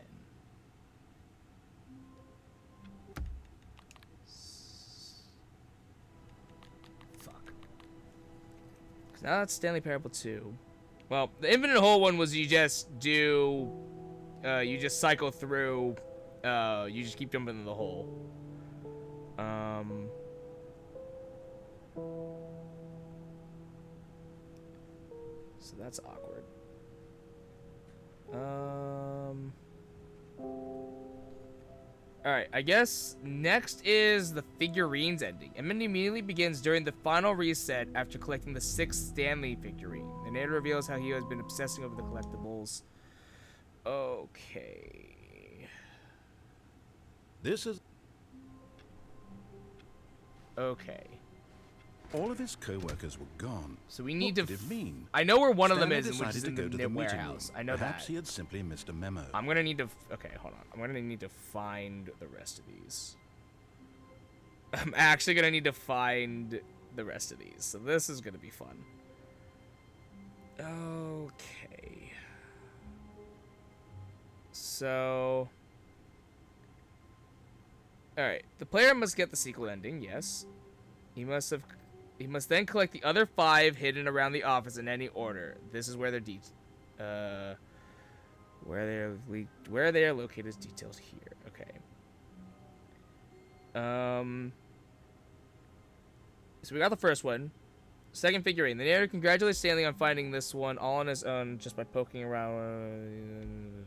Fuck. 'Cause now that's Stanley Parable 2. Well, the infinite hole one was you just do, you just cycle through, you just keep jumping in the hole. So that's awkward. Alright, I guess next is the figurines ending. And it immediately begins during the final reset after collecting the 6th Stanley figurine. The narrator reveals how he has been obsessing over the collectibles. Okay. This is... Okay. All of his co-workers were gone. So we need what to... Did it mean? I know where one of them Stanley is, and which is decided in to go the to the meeting warehouse. room. I know Perhaps that. he had simply missed a memo. I'm gonna need to... Okay, hold on. I'm gonna need to find the rest of these. I'm actually gonna need to find the rest of these. So this is gonna be fun. Okay. So... Alright. The player must get the sequel ending, yes. He must then collect the other 5 hidden around the office in any order. This is where they're where they are located is detailed here. Okay. So we got the first one. Second figurine. The narrator congratulates Stanley on finding this one all on his own just by poking around.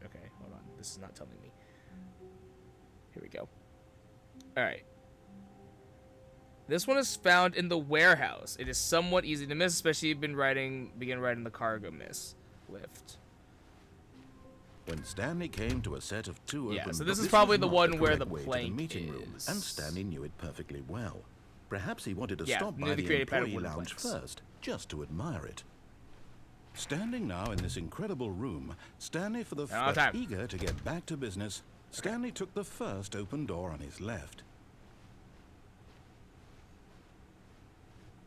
Okay, hold on. This is not telling me. Here we go. All right. This one is found in the warehouse. It is somewhat easy to miss, especially if you begin riding the cargo lift. When Stanley came to a set of 2 Yeah, open so this is was probably the not one where correct the way to plank meeting room, is. and Stanley knew it perfectly well. Perhaps he wanted to Yeah, stop near by the the creative pattern employee wooden lounge planks. first, just to admire it. Standing now in this incredible room, Stanley eager to get back to business, Stanley took the first open door on his left.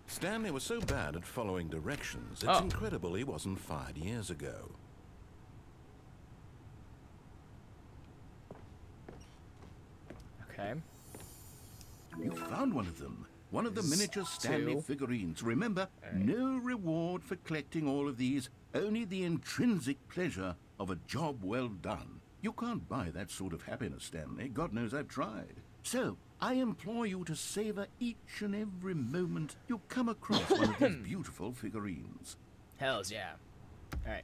Stanley was so bad at following directions, it's incredible he wasn't fired years ago. Okay. You found one of them. One of the miniature Stanley 2. figurines. Remember, no reward for collecting all of these, only the intrinsic pleasure of a job well done. You can't buy that sort of happiness, Stanley. God knows I've tried. So, I implore you to savor each and every moment you come across one of these beautiful figurines. Hells yeah. Alright.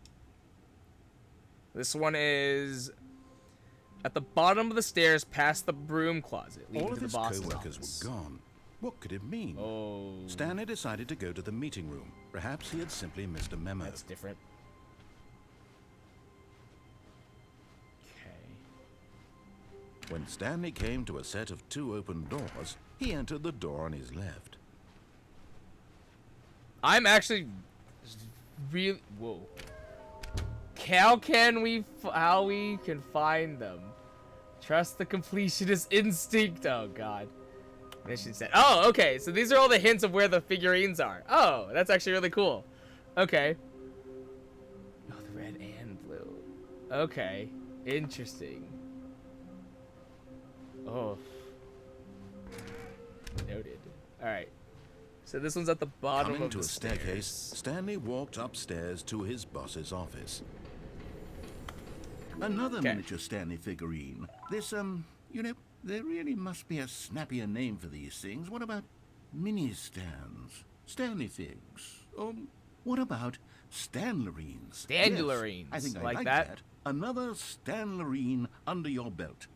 This one is at the bottom of the stairs past the broom closet, leading All of to the his boss's co-workers office. were gone. What could it mean? Oh. Stanley decided to go to the meeting room. Perhaps he had simply missed a memo. That's different. Okay. When Stanley came to a set of 2 open doors, he entered the door on his left. I'm actually really... Whoa. How can how we can find them? Trust the completionist instinct. Oh, God. Mission set. Oh, okay. So these are all the hints of where the figurines are. Oh, that's actually really cool. Okay. Oh, the red and blue. Okay. Interesting. Oh. Noted. Alright. So this one's at the bottom Coming of to the a staircase, stairs. Stanley walked upstairs to his boss's office. Another Okay. miniature Stanley figurine. This, you know, there really must be a snappier name for these things. What about mini-stands? Stanley figs? What about Stanlerines? Stanlerines. Yes, I think I Like like that? that. Another Stanlerine under your belt.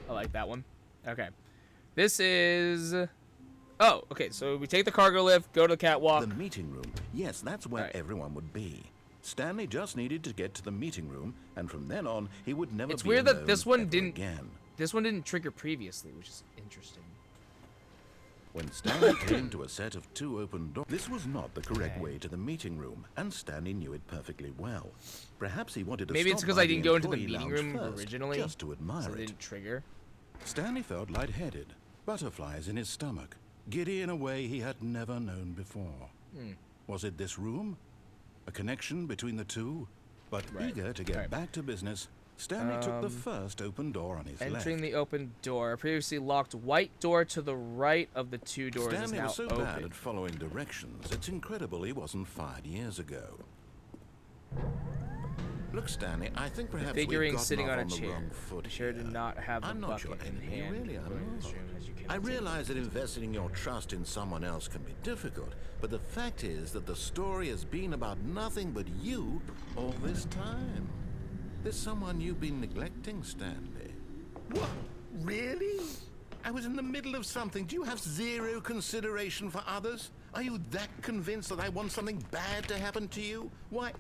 I like that one. Okay. This is... Oh, okay. So we take the cargo lift, go to the catwalk. The meeting room. Yes, that's where Right. everyone would be. Stanley just needed to get to the meeting room, and from then on, he would never It's be weird that alone this one ever didn't- again. This one didn't trigger previously, which is interesting. When Stanley came to a set of 2 open doors, this was not the correct Okay. way to the meeting room, and Stanley knew it perfectly well. Perhaps he wanted to Maybe it's stop because by I didn't go into the employee meeting lounge room first, originally, just to admire so it it. didn't trigger. Stanley felt lightheaded, butterflies in his stomach, giddy in a way he had never known before. Was it this room? A connection between the 2? But Right. eager to get Alright. back to business, Stanley took the first open door on his Entering left. the open door. A previously locked white door to the right of the 2 doors is Stanley now was so open. bad at following directions, it's incredible he wasn't fired years ago. Look, Stanley, I think The perhaps we've figuring gotten sitting off on a the chair. wrong foot Be sure to here. not have the I'm not your bucket in enemy, hand. really, I'm going to this not. room as you can I continue. realize that investing your trust in someone else can be difficult, but the fact is that the story has been about nothing but you all this time. There's someone you've been neglecting, Stanley. What? Really? I was in the middle of something. Do you have zero consideration for others? Are you that convinced that I want something bad to happen to you? Why,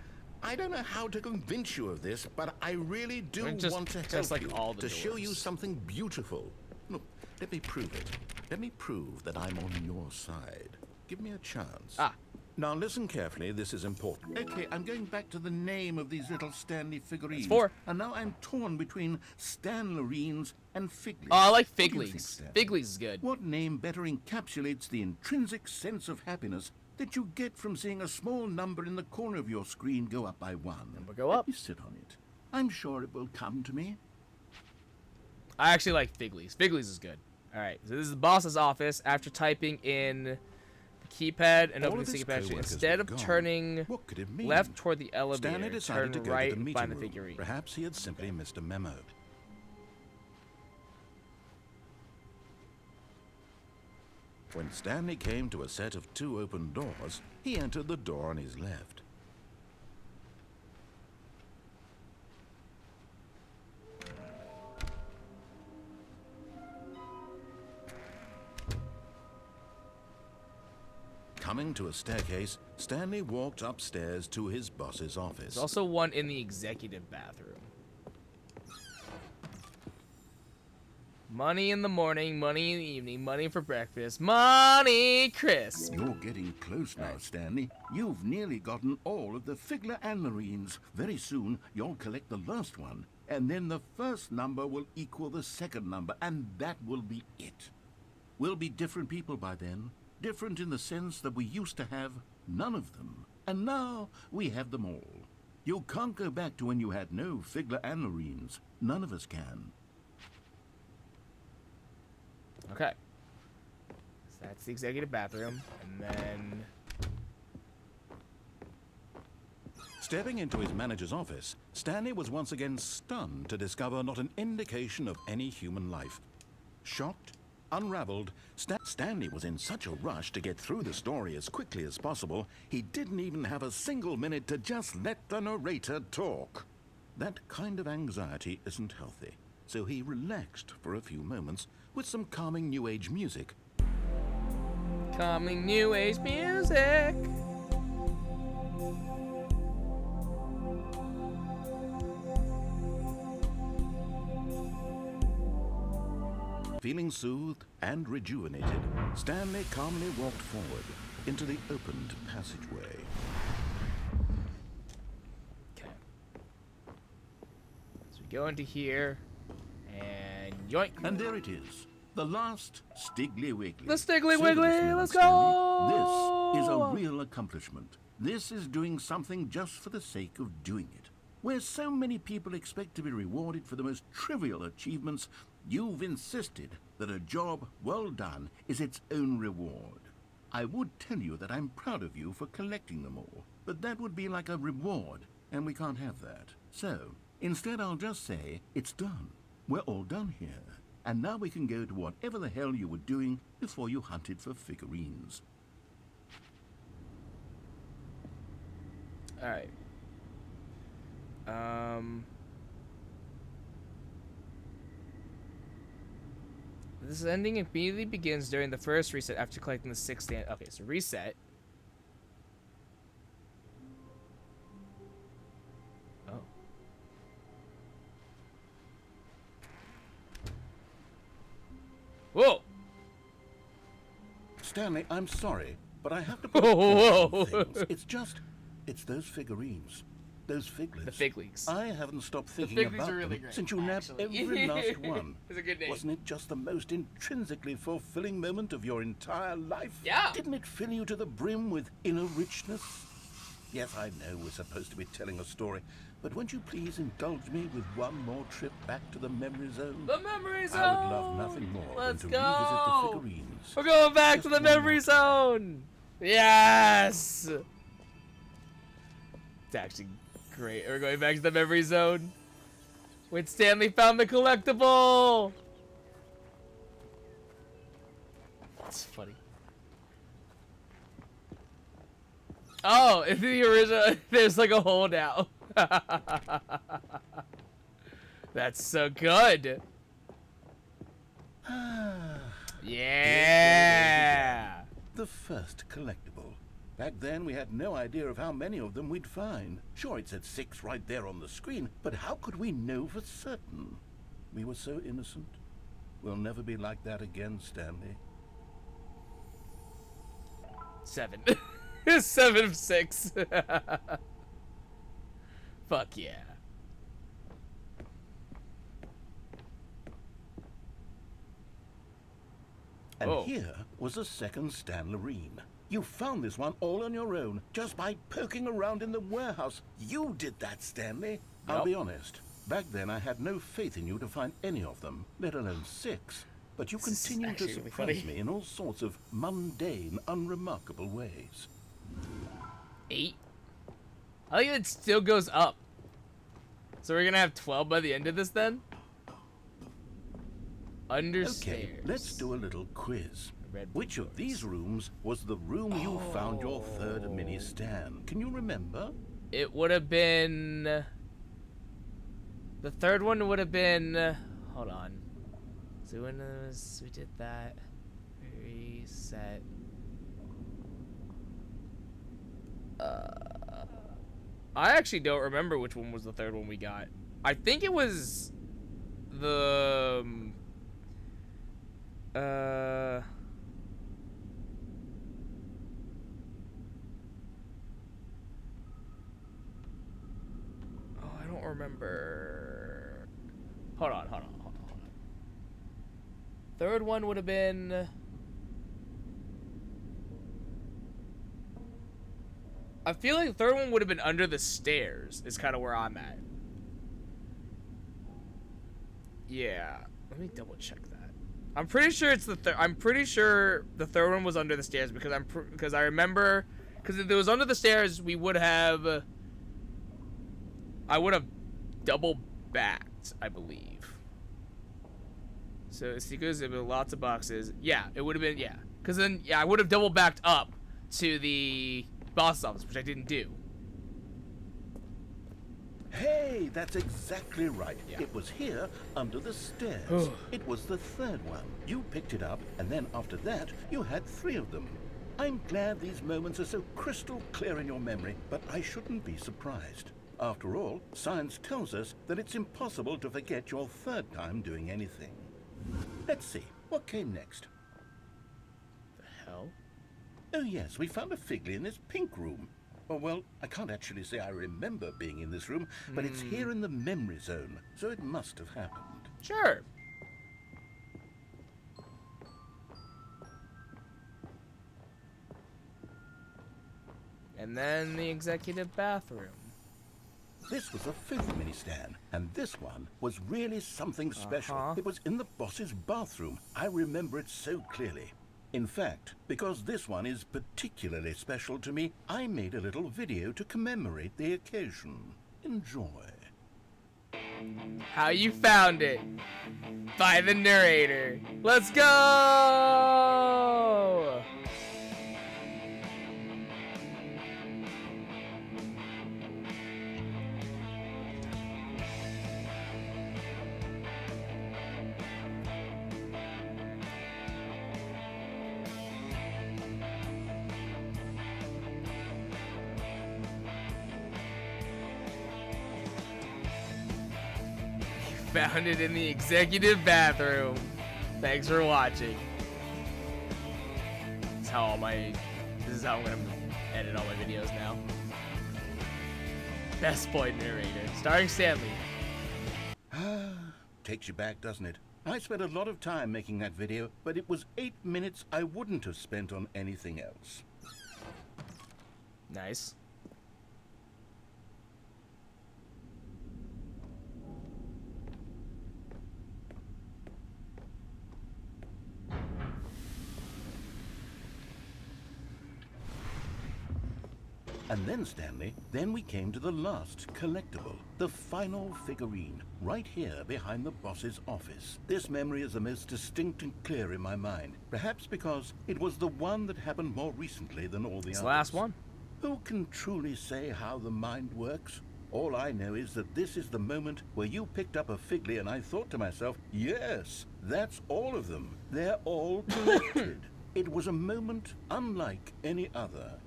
I don't know how to convince you of this, but I really do want to help like you, all the to show you doors. something beautiful. Look, let me prove it. Let me prove that I'm on your side. Give me a chance. Ah. Now listen carefully, this is important. Okay, I'm going back to the name of these little Stanley figurines. It's 4. And now I'm torn between Stanlerines and Figlies. Oh, I like What do you think, Figlies. Stanley? Figlies is good. What name better encapsulates the intrinsic sense of happiness that you get from seeing a small number in the corner of your screen go up by 1? Number go up. Let me sit on it. I'm sure it will come to me. I actually like Figlies. Figlies is good. All right, so this is the boss's office. After typing in the keypad and All opening of the his keypad, co-workers instead were of gone. turning What could it mean? left toward the Stanley elevator, decided turn to go right to the and meeting find the room. figurine. Perhaps he had simply missed a memo. When Stanley came to a set of 2 open doors, he entered the door on his left. Coming to a staircase, Stanley walked upstairs to his boss's office. There's also one in the executive bathroom. Money in the morning, money in the evening, money for breakfast, money crisp. You're getting close now, Stanley. You've nearly gotten all of the Figler and Marines. Very soon, you'll collect the last one, and then the first number will equal the second number, and that will be it. We'll be different people by then. Different in the sense that we used to have none of them, and now we have them all. You can't go back to when you had no Figler and Marines. None of us can. Okay. So that's the executive bathroom, and then Stepping into his manager's office, Stanley was once again stunned to discover not an indication of any human life. Shocked, unraveled, Stanley was in such a rush to get through the story as quickly as possible, he didn't even have a single minute to just let the narrator talk. That kind of anxiety isn't healthy, so he relaxed for a few moments with some calming New Age music. calming new age music. Feeling soothed and rejuvenated, Stanley calmly walked forward into the opened passageway. Okay. So we go into here, and yoink. And there it is. The last Stiggly Wiggly. The Stiggly Say Wiggly, this, Mr. let's Stanley, go! This is a real accomplishment. This is doing something just for the sake of doing it. Where so many people expect to be rewarded for the most trivial achievements, you've insisted that a job well done is its own reward. I would tell you that I'm proud of you for collecting them all, but that would be like a reward, and we can't have that. So, instead I'll just say, it's done. We're all done here. And now we can go to whatever the hell you were doing before you hunted for figurines. Alright. This ending immediately begins during the first reset after collecting the 6th stand. Okay, so reset. Oh. Whoa! Stanley, I'm sorry, but I have to Whoa, put a whoa, pause whoa. on things. It's those figurines. Those figlets. The fig leagues. I haven't stopped thinking fig leagues about are really them great, since you nabbed actually. every last one. It's a good name. Wasn't it just the most intrinsically fulfilling moment of your entire life? Yeah. Didn't it fill you to the brim with inner richness? Yes, I know we're supposed to be telling a story, but won't you please indulge me with one more trip back to the memory zone? The memory zone! I would love nothing more Let's than to go! revisit the figurines. We're going back to Just the one more memory time. zone! Yes! It's actually Great, we're going back to the memory zone. When Stanley found the collectible! That's funny. Oh, in the original, there's like a hole now. That's so good. Yeah. The first collectible. Back then, we had no idea of how many of them we'd find. Sure, it said 6 right there on the screen, but how could we know for certain? We were so innocent. We'll never be like that again, Stanley. 7. 7 of 6. Fuck yeah. And Oh. here was a second Stanley. You found this one all on your own, just by poking around in the warehouse. You did that, Stanley. I'll Yep. be honest. Back then, I had no faith in you to find any of them, let alone 6. But you This is continue to actually really surprise funny. me in all sorts of mundane, unremarkable ways. 8. I think it still goes up. So we're gonna have 12 by the end of this then? Understairs. Okay, let's do a little quiz. Red Which of these rooms was the room you found your third mini stand? Can you remember? It would have been... The third one would have been... Hold on. So when we did that. Reset. I actually don't remember which one was the third one we got. I think it was the oh, I don't remember. Hold on. Third one would have been... I feel like the third one would have been under the stairs, is kind of where I'm at. Yeah. Let me double check that. I'm pretty sure it's the third. I'm pretty sure the third one was under the stairs because because I remember, because if it was under the stairs, we would have... I would have double backed, I believe. So it's because there were lots of boxes. Yeah, it would have been, yeah. Because then, yeah, I would have double backed up to the boss's office, which I didn't do. Hey, that's exactly right. Yeah. It was here under the stairs. It was the third one. You picked it up, and then after that, you had 3 of them. I'm glad these moments are so crystal clear in your memory, but I shouldn't be surprised. After all, science tells us that it's impossible to forget your third time doing anything. Let's see, what came next? The hell? Oh yes, we found a Figley in this pink room. Oh, well, I can't actually say I remember being in this room, but it's here in the memory zone, so it must have happened. Sure. And then the executive bathroom. This was a 5th mini stand, and this one was really something special. Uh-huh. It was in the boss's bathroom. I remember it so clearly. In fact, because this one is particularly special to me, I made a little video to commemorate the occasion. Enjoy. How you found it? By the narrator. Let's go! Found it in the executive bathroom. Thanks for watching. This is how I'm gonna edit all my videos now. Best boy narrator, starring Stanley. Takes you back, doesn't it? I spent a lot of time making that video, but it was 8 minutes I wouldn't have spent on anything else. Nice. And then, Stanley, then we came to the last collectible, the final figurine, right here behind the boss's office. This memory is the most distinct and clear in my mind, perhaps because it was the one that happened more recently than all the It's others. the last one. Who can truly say how the mind works? All I know is that this is the moment where you picked up a Figley and I thought to myself, yes, that's all of them. They're all connected. It was a moment unlike any other.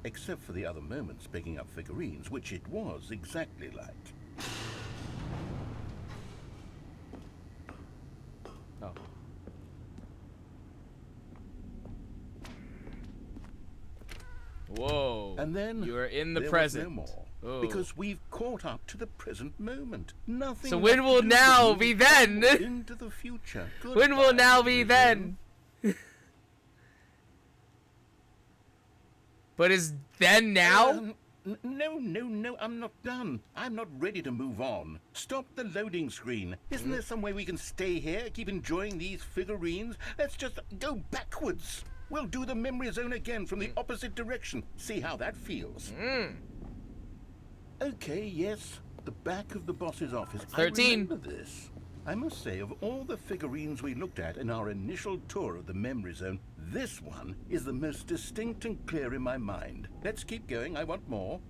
Except for the other moments picking up figurines, which it was exactly like. Oh. Whoa. And then you're in the there present. was no more. Oh. Because we've caught up to the present moment. Nothing. So left when to will do now but be move then? forward into the future. When will Goodbye, now be Rizzo. then? But is then now? No, I'm not done. I'm not ready to move on. Stop the loading screen. Isn't there some way we can stay here, keep enjoying these figurines? Let's just go backwards. We'll do the memory zone again from the opposite direction. See how that feels. Okay, yes, the back of the boss's office. 13. I remember this. I must say, of all the figurines we looked at in our initial tour of the memory zone, this one is the most distinct and clear in my mind. Let's keep going. I want more.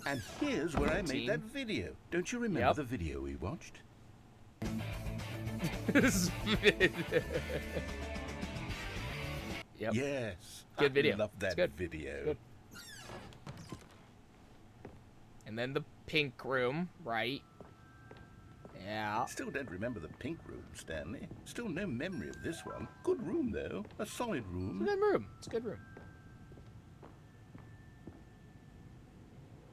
And here's where I made that video. Don't you remember Yep. the video we watched? Yep. Yes. Good video. I love It's that good. video. Good. And then the pink room, right? Yeah. Still don't remember the pink room, Stanley. Still no memory of this one. Good room, though. A solid It's a room. good room. It's a good room.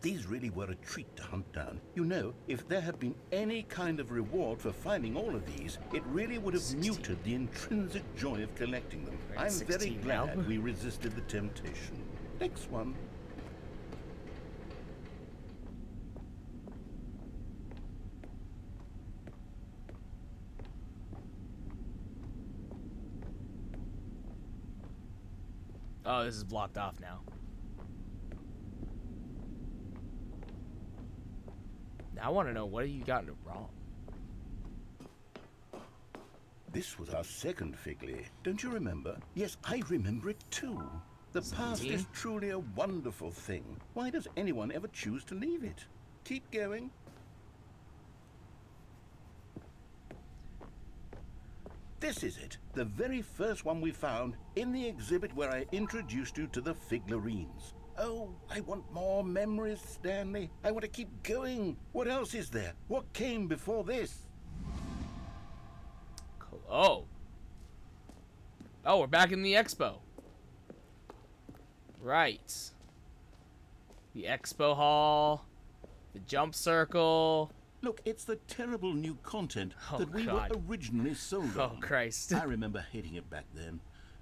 These really were a treat to hunt down. You know, if there had been any kind of reward for finding all of these, it really would have 16. muted the intrinsic joy of collecting them. We're at I'm very 16 now. glad we resisted the temptation. Next one. Oh, this is blocked off now. Now I want to know, what have you gotten wrong? This was our second Figley. Don't you remember? Yes, I remember it too. The past 17? is truly a wonderful thing. Why does anyone ever choose to leave it? Keep going. This is it, the very first one we found in the exhibit where I introduced you to the figurines. Oh, I want more memories, Stanley. I want to keep going. What else is there? What came before this? Oh. Oh, we're back in the expo. Right. The expo hall. The jump circle. Look, it's the terrible new content Oh, that we God. were originally sold Oh, on. Christ. I remember hating it back then.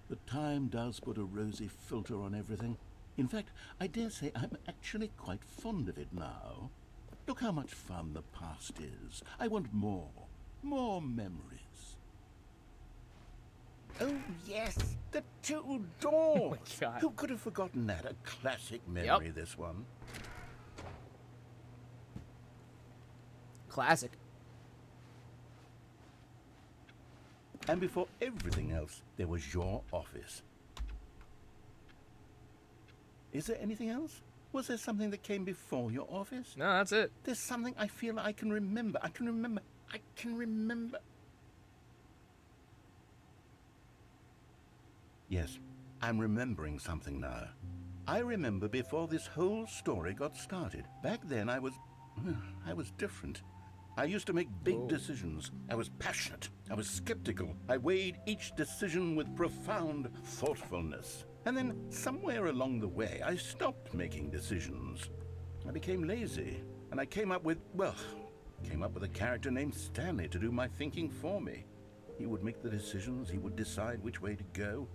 But time does put a rosy filter on everything. In fact, I dare say I'm actually quite fond of it now. Look how much fun the past is. I want more. More memories. Oh, yes, the two doors. Oh, my God. Who could have forgotten that? A classic memory, this one. Classic. And before everything else, there was your office. Is there anything else? Was there something that came before your office? No, that's it. There's something I feel I can remember. I can remember. Yes, I'm remembering something now. I remember before this whole story got started. Back then I was different. I used to make big decisions. I was passionate. I was skeptical. I weighed each decision with profound thoughtfulness. And then somewhere along the way, I stopped making decisions. I became lazy. And I came up with a character named Stanley to do my thinking for me. He would make the decisions. He would decide which way to go.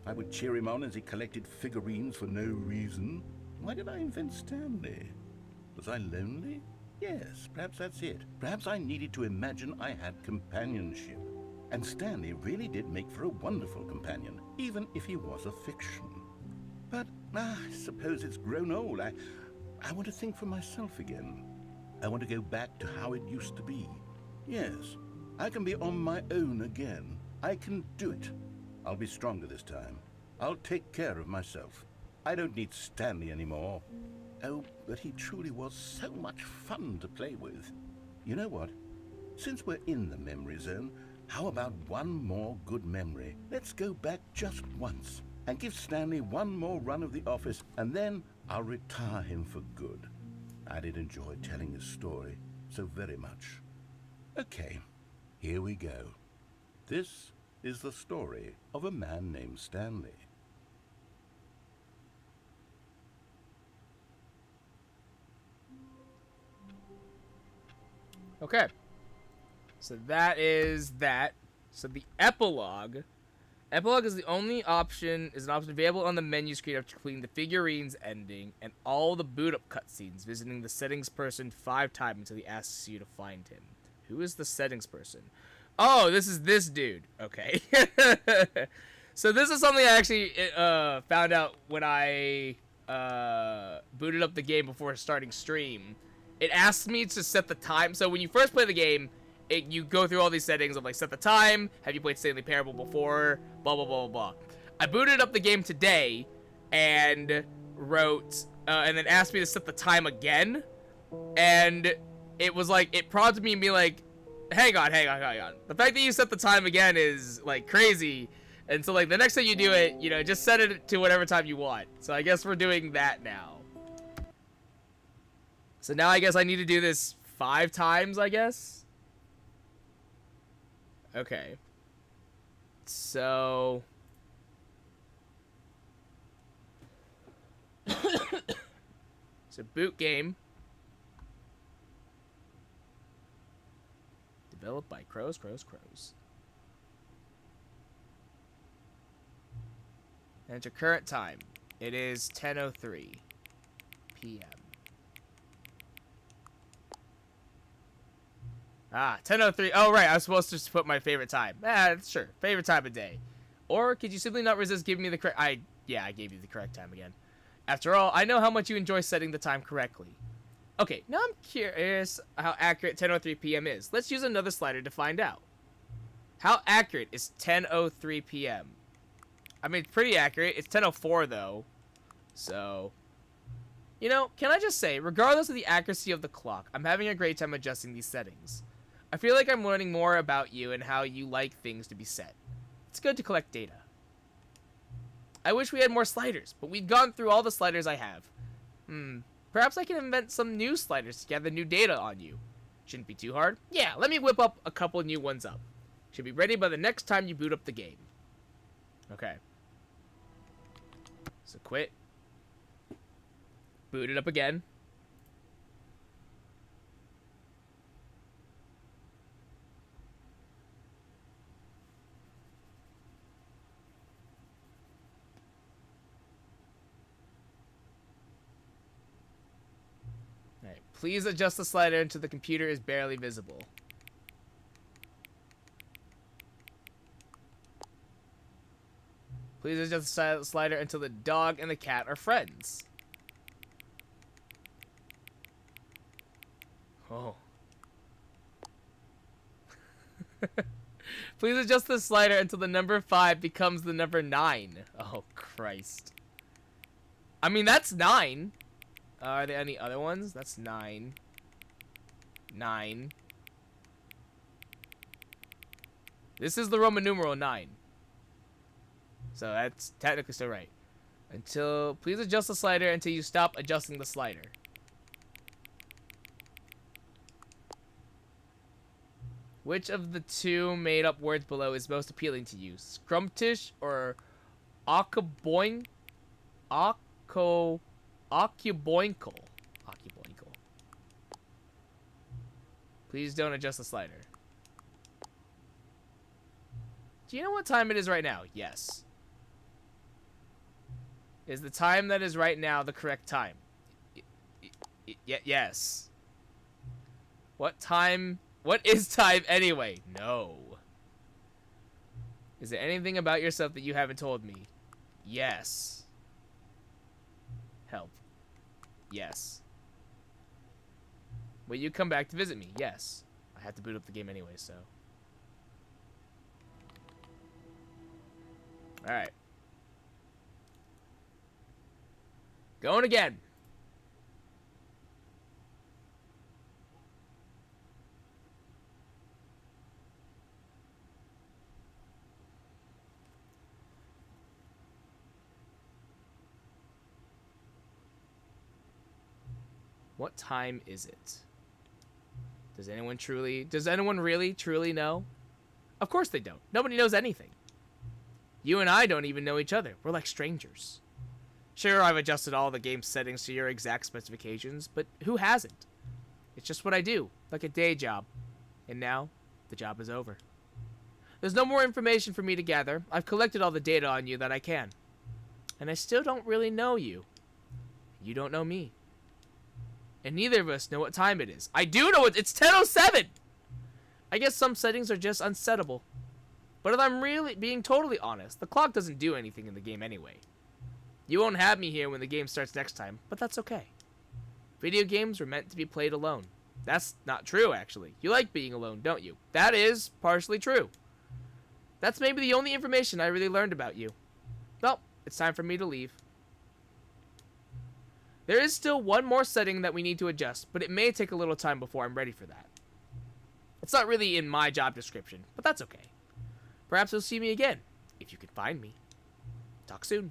I would cheer him on as he collected figurines for no reason. Why did I invent Stanley? Was I lonely? Yes, perhaps that's it. Perhaps I needed to imagine I had companionship. And Stanley really did make for a wonderful companion, even if he was a fiction. But I suppose it's grown old. I want to think for myself again. I want to go back to how it used to be. Yes, I can be on my own again. I can do it. I'll be stronger this time. I'll take care of myself. I don't need Stanley anymore. Oh, but he truly was so much fun to play with. You know what? Since we're in the memory zone, how about one more good memory? Let's go back just once and give Stanley one more run of the office, and then I'll retire him for good. I did enjoy telling his story so very much. Okay, here we go. This is the story of a man named Stanley. Okay. So that is that. So the epilogue. Epilogue is the only option, is an option available on the menu screen after completing the figurines ending and all the boot up cutscenes, visiting the settings person 5 times until he asks you to find him. Who is the settings person? Oh, this is this dude. Okay. So this is something I actually found out when I booted up the game before starting stream. It asked me to set the time. So when you first play the game, you go through all these settings of like set the time, have you played Stanley Parable before, blah blah blah blah blah. I booted up the game today and wrote and then asked me to set the time again, and it was like it prompted me to be like, hang on. The fact that you set the time again is like crazy, and so like the next time you do it, you know, just set it to whatever time you want. So I guess we're doing that now. So now I guess I need to do this 5 times, I guess. Okay. So it's a boot game developed by Crows. And enter current time. It is 10:03 p.m. 10:03. Oh, right. I was supposed to just put my favorite time. Sure. Favorite time of day. Or could you simply not resist giving me the correct... Yeah, I gave you the correct time again. After all, I know how much you enjoy setting the time correctly. Okay, now I'm curious how accurate 10:03 p.m. is. Let's use another slider to find out. How accurate is 10:03 p.m.? I mean, it's pretty accurate. It's 10:04, though. So... You know, can I just say, regardless of the accuracy of the clock, I'm having a great time adjusting these settings. I feel like I'm learning more about you and how you like things to be set. It's good to collect data. I wish we had more sliders, but we've gone through all the sliders I have. Perhaps I can invent some new sliders to gather new data on you. Shouldn't be too hard. Yeah, let me whip up a couple new ones up. Should be ready by the next time you boot up the game. Okay. So quit. Boot it up again. Alright, please adjust the slider until the computer is barely visible. Please adjust the slider until the dog and the cat are friends. Oh. Please adjust the slider until the number 5 becomes the number 9. Oh, Christ. I mean, that's 9. Are there any other ones? That's 9. 9. This is the Roman numeral 9. So that's technically still right. Please adjust the slider until you stop adjusting the slider. Which of the 2 made-up words below is most appealing to you? Scrumptious or occuboinkle? Occuboinkle. Please don't adjust the slider. Do you know what time it is right now? Yes. Is the time that is right now the correct time? Yes. What time... What is time anyway? No. Is there anything about yourself that you haven't told me? Yes. Help. Yes. Will you come back to visit me? Yes. I have to boot up the game anyway, so. Alright. Going again. What time is it? Does anyone really truly know? Of course they don't. Nobody knows anything. You and I don't even know each other. We're like strangers. Sure, I've adjusted all the game settings to your exact specifications, but who hasn't? It's just what I do, like a day job. And now, the job is over. There's no more information for me to gather. I've collected all the data on you that I can. And I still don't really know you. You don't know me. And neither of us know what time it is. I do know it's 10:07! I guess some settings are just unsettable. But if I'm really being totally honest, the clock doesn't do anything in the game anyway. You won't have me here when the game starts next time, but that's okay. Video games were meant to be played alone. That's not true, actually. You like being alone, don't you? That is partially true. That's maybe the only information I really learned about you. Well, it's time for me to leave. There is still one more setting that we need to adjust, but it may take a little time before I'm ready for that. It's not really in my job description, but that's okay. Perhaps you'll see me again, if you can find me. Talk soon.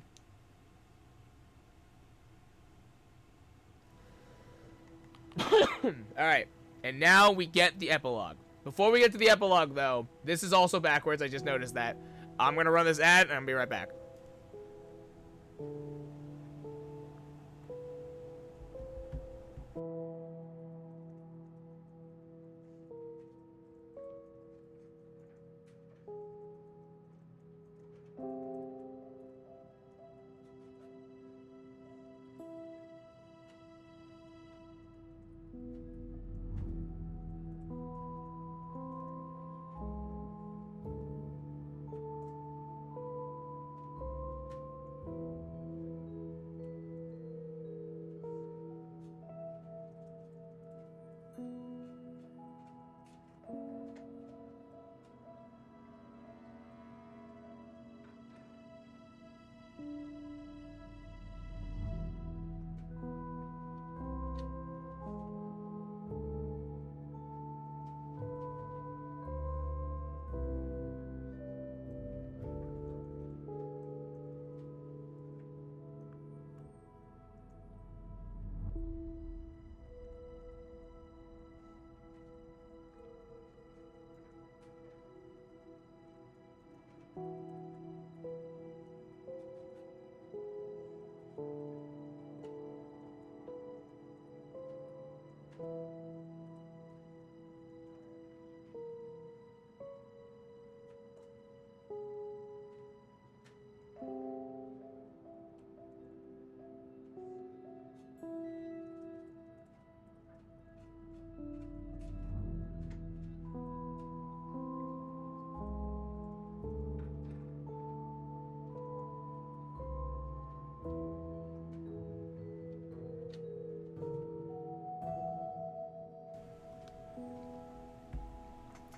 Alright, and now we get the epilogue. Before we get to the epilogue, though, this is also backwards, I just noticed that. I'm gonna run this ad, and I'm gonna be right back.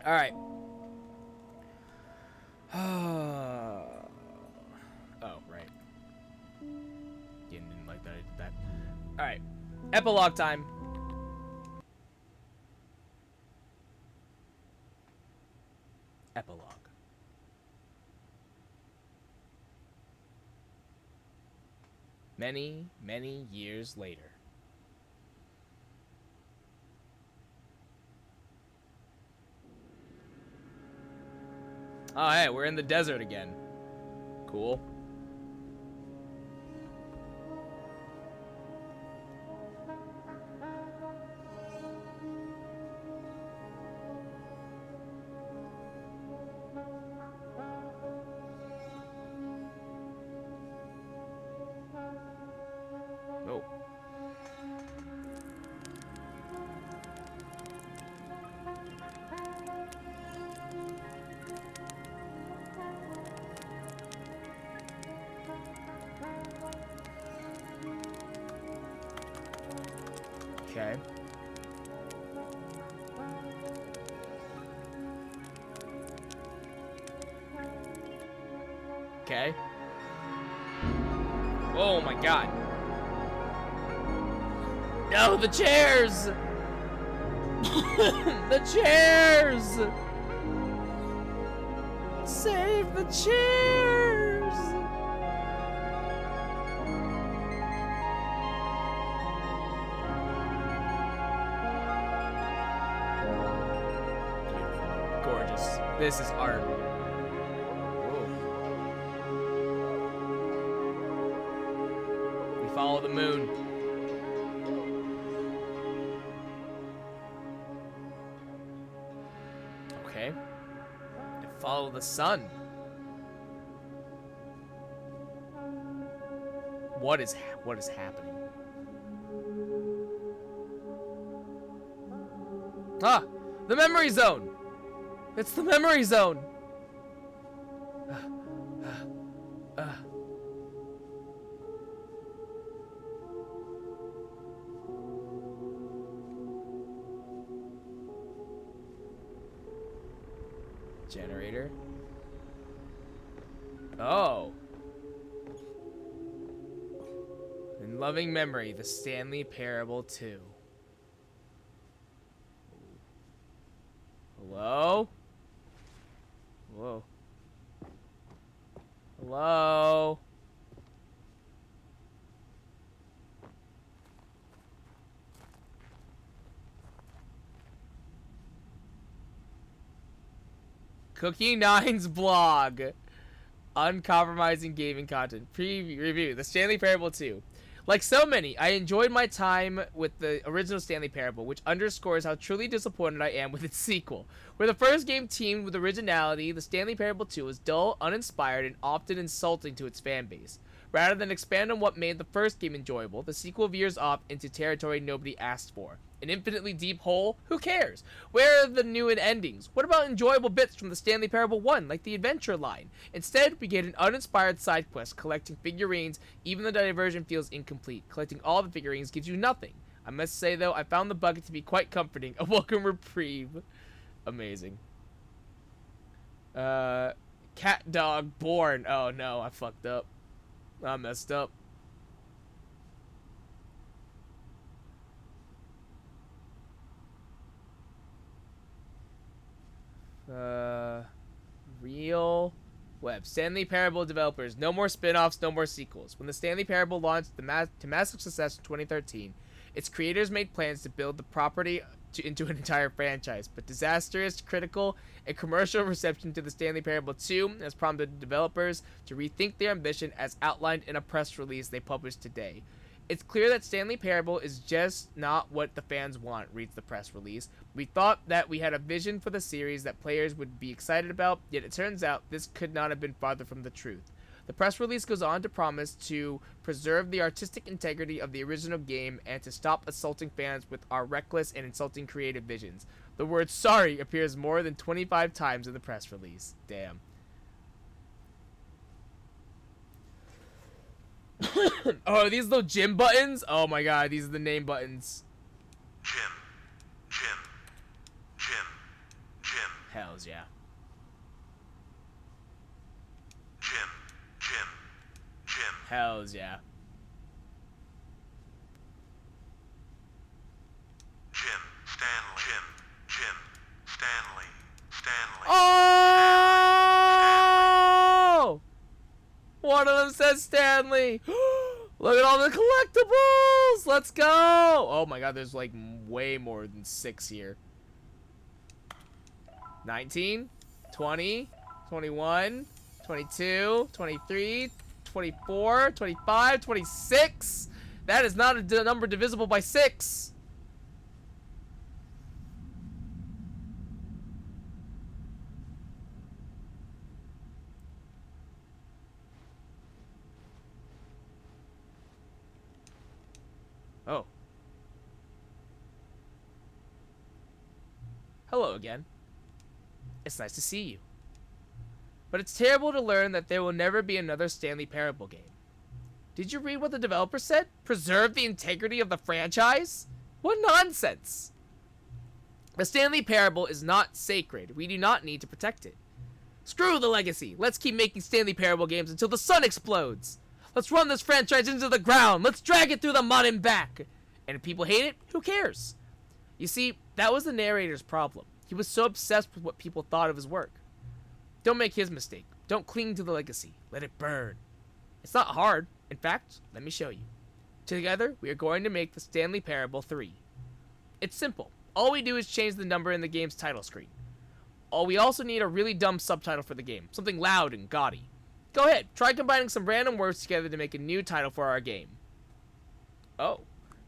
All right. Oh, right. Didn't like that I did that. All right. Epilogue time. Epilogue. Many, many years later. Oh, hey, we're in the desert again. Cool. Oh. Okay. Okay. Oh my god. No, the chairs! The chairs! Save the chairs! Beautiful. Gorgeous. This is art. We follow the moon. Okay. And follow the sun. What is happening? Ah, the memory zone. It's the memory zone. Generator. Oh. In loving memory, the Stanley Parable 2. Hello? Whoa. Hello? Cookie Nine's blog. Uncompromising gaming content. Review. The Stanley Parable 2. Like so many, I enjoyed my time with the original Stanley Parable, which underscores how truly disappointed I am with its sequel. Where the first game teamed with originality, the Stanley Parable 2 was dull, uninspired, and often insulting to its fanbase. Rather than expand on what made the first game enjoyable, the sequel veers off into territory nobody asked for. An infinitely deep hole? Who cares? Where are the new endings? What about enjoyable bits from the Stanley Parable 1, like the adventure line? Instead, we get an uninspired side quest collecting figurines. Even the diversion feels incomplete. Collecting all the figurines gives you nothing. I must say, though, I found the bucket to be quite comforting. A welcome reprieve. Amazing. Cat dog born. Oh no, I fucked up. I messed up. Real web. Stanley Parable developers. No more spin-offs, no more sequels. When the Stanley Parable launched to massive success in 2013, its creators made plans to build the property into an entire franchise, but disastrous, critical, and commercial reception to the Stanley Parable 2 has prompted developers to rethink their ambition as outlined in a press release they published today. It's clear that Stanley Parable is just not what the fans want, reads the press release. We thought that we had a vision for the series that players would be excited about, yet it turns out this could not have been farther from the truth. The press release goes on to promise to preserve the artistic integrity of the original game and to stop assaulting fans with our reckless and insulting creative visions. The word sorry appears more than 25 times in the press release. Damn. Oh, are these little gym buttons? Oh my god, these are the name buttons. Jim. Hells yeah. Jim. Hells yeah. Stanley. Oh! One of them says Stanley. Look at all the collectibles. Let's go. Oh my god, there's like way more than 6 here. 19, 20, 21, 22, 23, 24, 25, 26. That is not a number divisible by 6. Oh. Hello again. It's nice to see you. But it's terrible to learn that there will never be another Stanley Parable game. Did you read what the developer said? Preserve the integrity of the franchise? What nonsense! The Stanley Parable is not sacred. We do not need to protect it. Screw the legacy. Let's keep making Stanley Parable games until the sun explodes. Let's run this franchise into the ground. Let's drag it through the mud and back. And if people hate it, who cares? You see, that was the narrator's problem. He was so obsessed with what people thought of his work. Don't make his mistake. Don't cling to the legacy. Let it burn. It's not hard. In fact, let me show you. Together, we are going to make the Stanley Parable 3. It's simple. All we do is change the number in the game's title screen. We also need a really dumb subtitle for the game. Something loud and gaudy. Go ahead, try combining some random words together to make a new title for our game. Oh.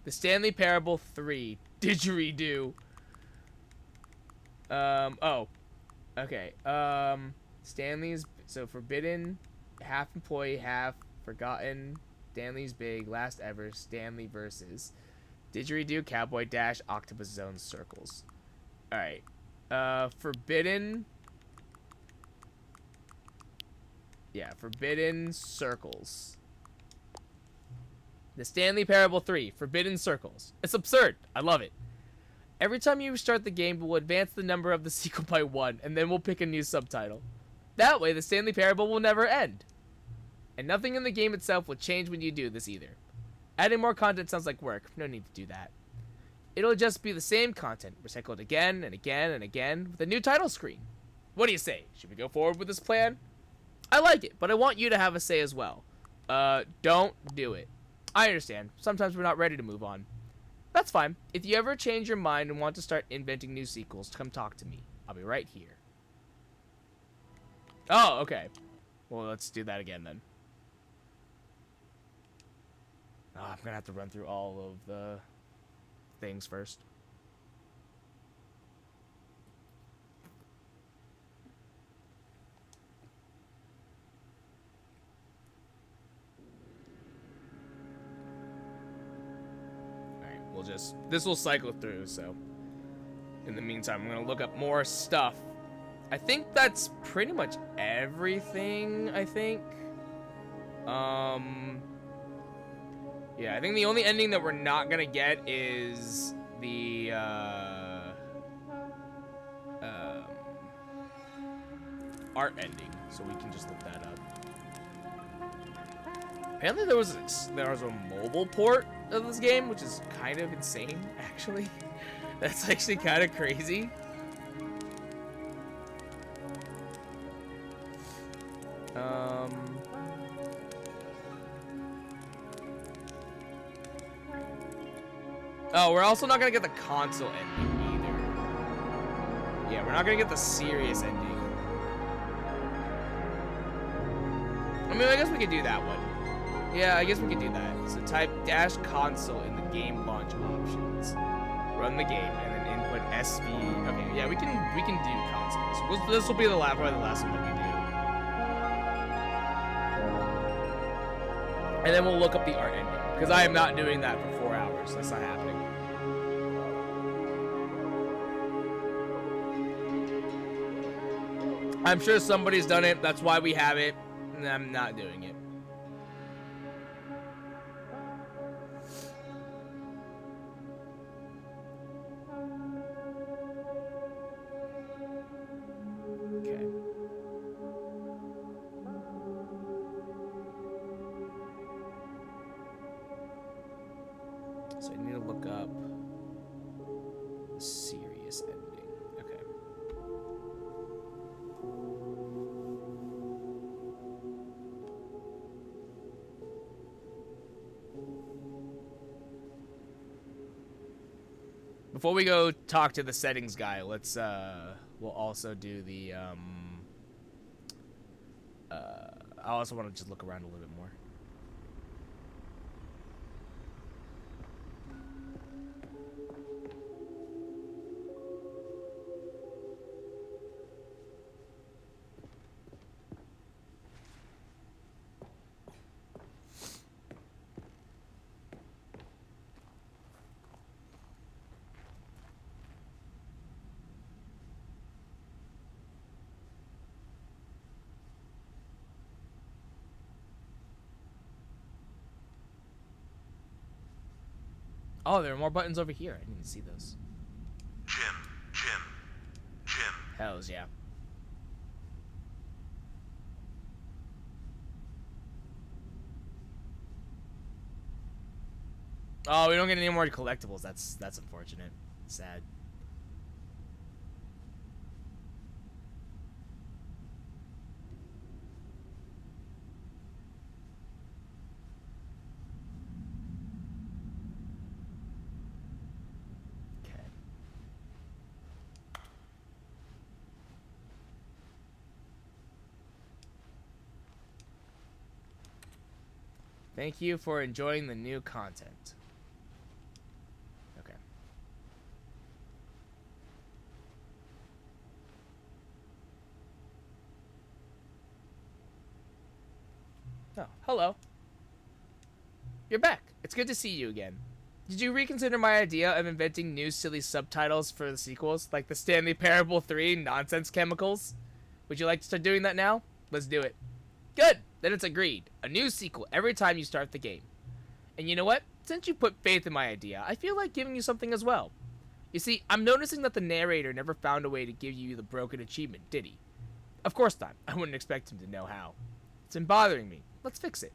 The Stanley Parable 3. Didgeridoo. Oh. Okay. Stanley's, so Forbidden, half employee, half forgotten, Stanley's big, last ever, Stanley versus Didgeridoo, Cowboy Dash, Octopus Zone, Circles. Alright. Forbidden. Yeah, Forbidden Circles. The Stanley Parable 3, Forbidden Circles. It's absurd. I love it. Every time you restart the game, we'll advance the number of the sequel by 1, and then we'll pick a new subtitle. That way, the Stanley Parable will never end. And nothing in the game itself will change when you do this either. Adding more content sounds like work. No need to do that. It'll just be the same content, recycled again and again and again, with a new title screen. What do you say? Should we go forward with this plan? I like it, but I want you to have a say as well. Don't do it. I understand. Sometimes we're not ready to move on. That's fine. If you ever change your mind and want to start inventing new sequels, come talk to me. I'll be right here. Oh, okay. Well, let's do that again then. Oh, I'm gonna have to run through all of the things first. This will cycle through, so in the meantime, I'm gonna look up more stuff. I think that's pretty much everything, I think. Yeah, I think the only ending that we're not gonna get is the, art ending, so we can just look that up. Apparently there was a mobile port of this game, which is kind of insane, actually. That's actually kind of crazy. Oh, we're also not gonna get the console ending either. Yeah, we're not gonna get the serious ending. I mean, I guess we could do that one. Yeah, I guess we could do that. So type dash console in the game launch options. Run the game and then input SV. Okay, yeah, we can do consoles. This will be probably the last one that we do. And then we'll look up the art ending, because I am not doing that for 4 hours. That's not happening. I'm sure somebody's done it. That's why we have it. And I'm not doing it. Okay. So I need to look up the serious ending. Okay. Before we go talk to the settings guy, let's we'll also do the I also want to just look around a little bit more. Oh, there are more buttons over here. I didn't see those. Jin, Jin, Jin. Hells yeah. Oh, we don't get any more collectibles. That's unfortunate. Sad. Okay. Thank you for enjoying the new content. Okay. Oh, hello. You're back. It's good to see you again. Did you reconsider my idea of inventing new silly subtitles for the sequels, like the Stanley Parable 3 Nonsense Chemicals? Would you like to start doing that now? Let's do it. Good! Then it's agreed. A new sequel every time you start the game. And you know what? Since you put faith in my idea, I feel like giving you something as well. You see, I'm noticing that the narrator never found a way to give you the broken achievement, did he? Of course not. I wouldn't expect him to know how. It's been bothering me. Let's fix it.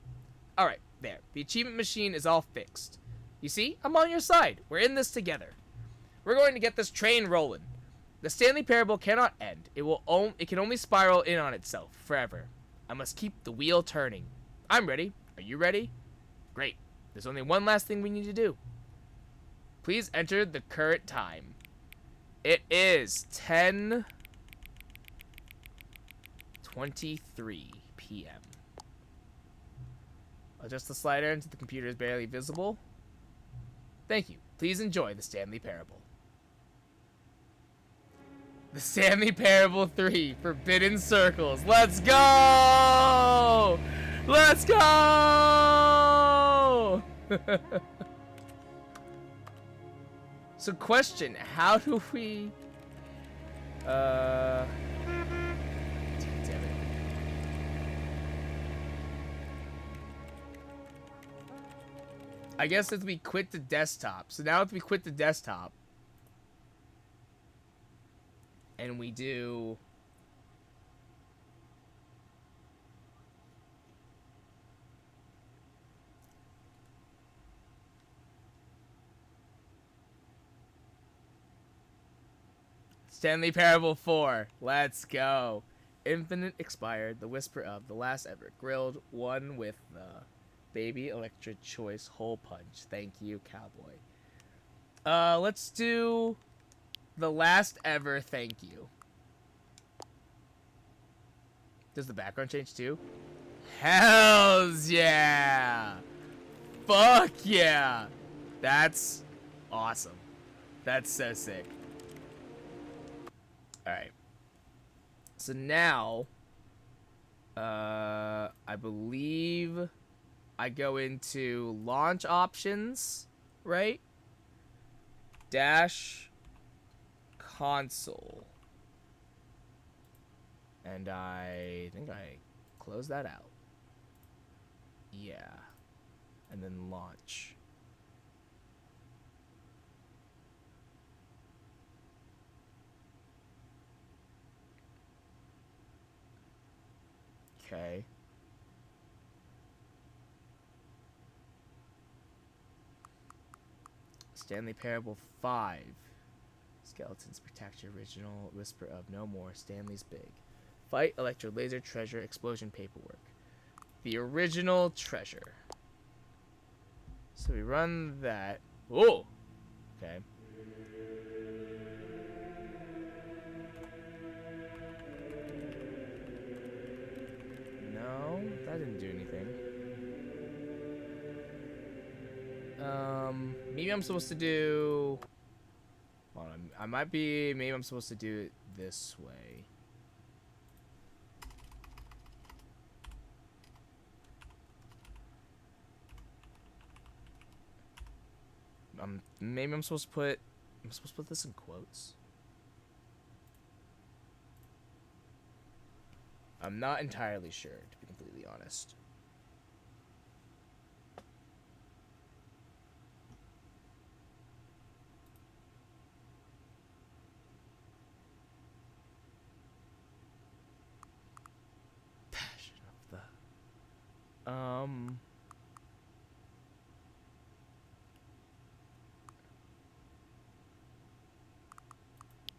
Alright, there. The achievement machine is all fixed. You see? I'm on your side. We're in this together. We're going to get this train rolling. The Stanley Parable cannot end. It can only spiral in on itself forever. I must keep the wheel turning. I'm ready. Are you ready? Great. There's only one last thing we need to do. Please enter the current time. It is 10:23 p.m. Adjust the slider until the computer is barely visible. Thank you. Please enjoy the Stanley Parable. The Stanley Parable 3, Forbidden Circles. Let's go! Let's go! So question, how do we... Damn it. I guess if we quit the desktop. So now if we quit the desktop, and we do Stanley Parable 4. Let's go. Infinite expired. The whisper of the last ever grilled one with the baby electric choice hole punch. Thank you, cowboy. Let's do the last ever thank you. Does the background change too? Hells yeah! Fuck yeah! That's awesome. That's so sick. Alright. So now, I believe I go into launch options, right? Dash console. And I think I close that out. Yeah. And then launch. Okay. Stanley Parable 5. Skeletons protect your original whisper of no more. Stanley's big. Fight electro laser treasure explosion paperwork. The original treasure. So we run that. Oh! Okay. No, that didn't do anything. Maybe I'm supposed to do... Hold on, maybe I'm supposed to do it this way. Maybe I'm supposed to put this in quotes. I'm not entirely sure, to be completely honest.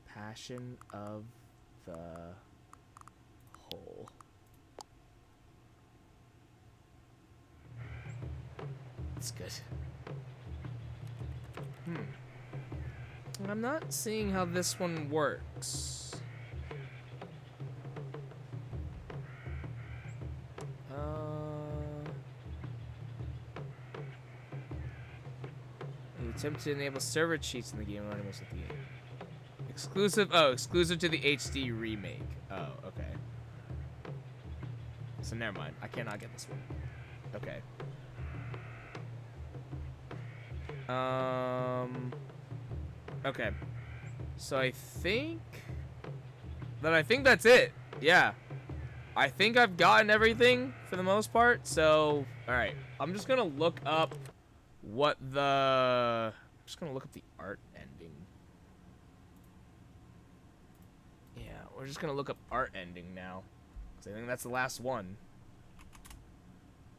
Passion of the whole. That's good. I'm not seeing how this one works. You attempt to enable server cheats in the game. Running most of the game. Exclusive. Oh, exclusive to the HD remake. Oh, okay. So never mind. I cannot get this one. Okay. Okay. So I think that's it. Yeah. I think I've gotten everything for the most part. So, all right. I'm just going to look up I'm just going to look up the art ending. Yeah, we're just going to look up art ending now. Cuz I think that's the last one.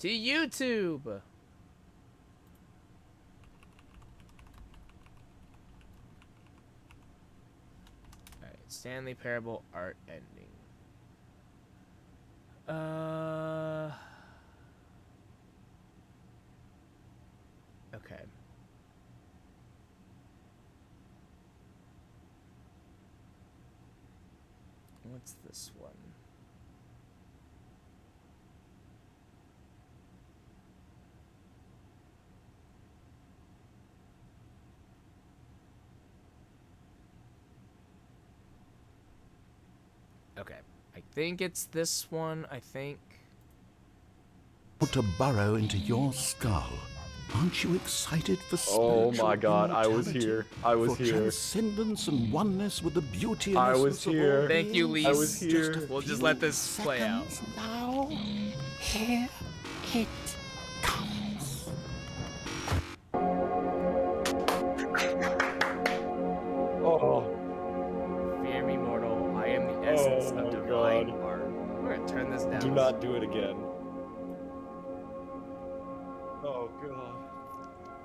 To YouTube. Alright, Stanley Parable art ending. Okay. What's this one? Okay. I think it's this one, I think. To burrow into your skull. Aren't you excited for Oh spiritual my God, I was immortality? here. I was for here. transcendence and oneness with the beauty and I was essence of here. all Thank you, beings? Lise. I was here. We'll just few let this play out. seconds Now, here it comes. Oh, Fear me, mortal. I am the essence Oh of my divine God. art. We're gonna turn this down. do not do it again. Oh God.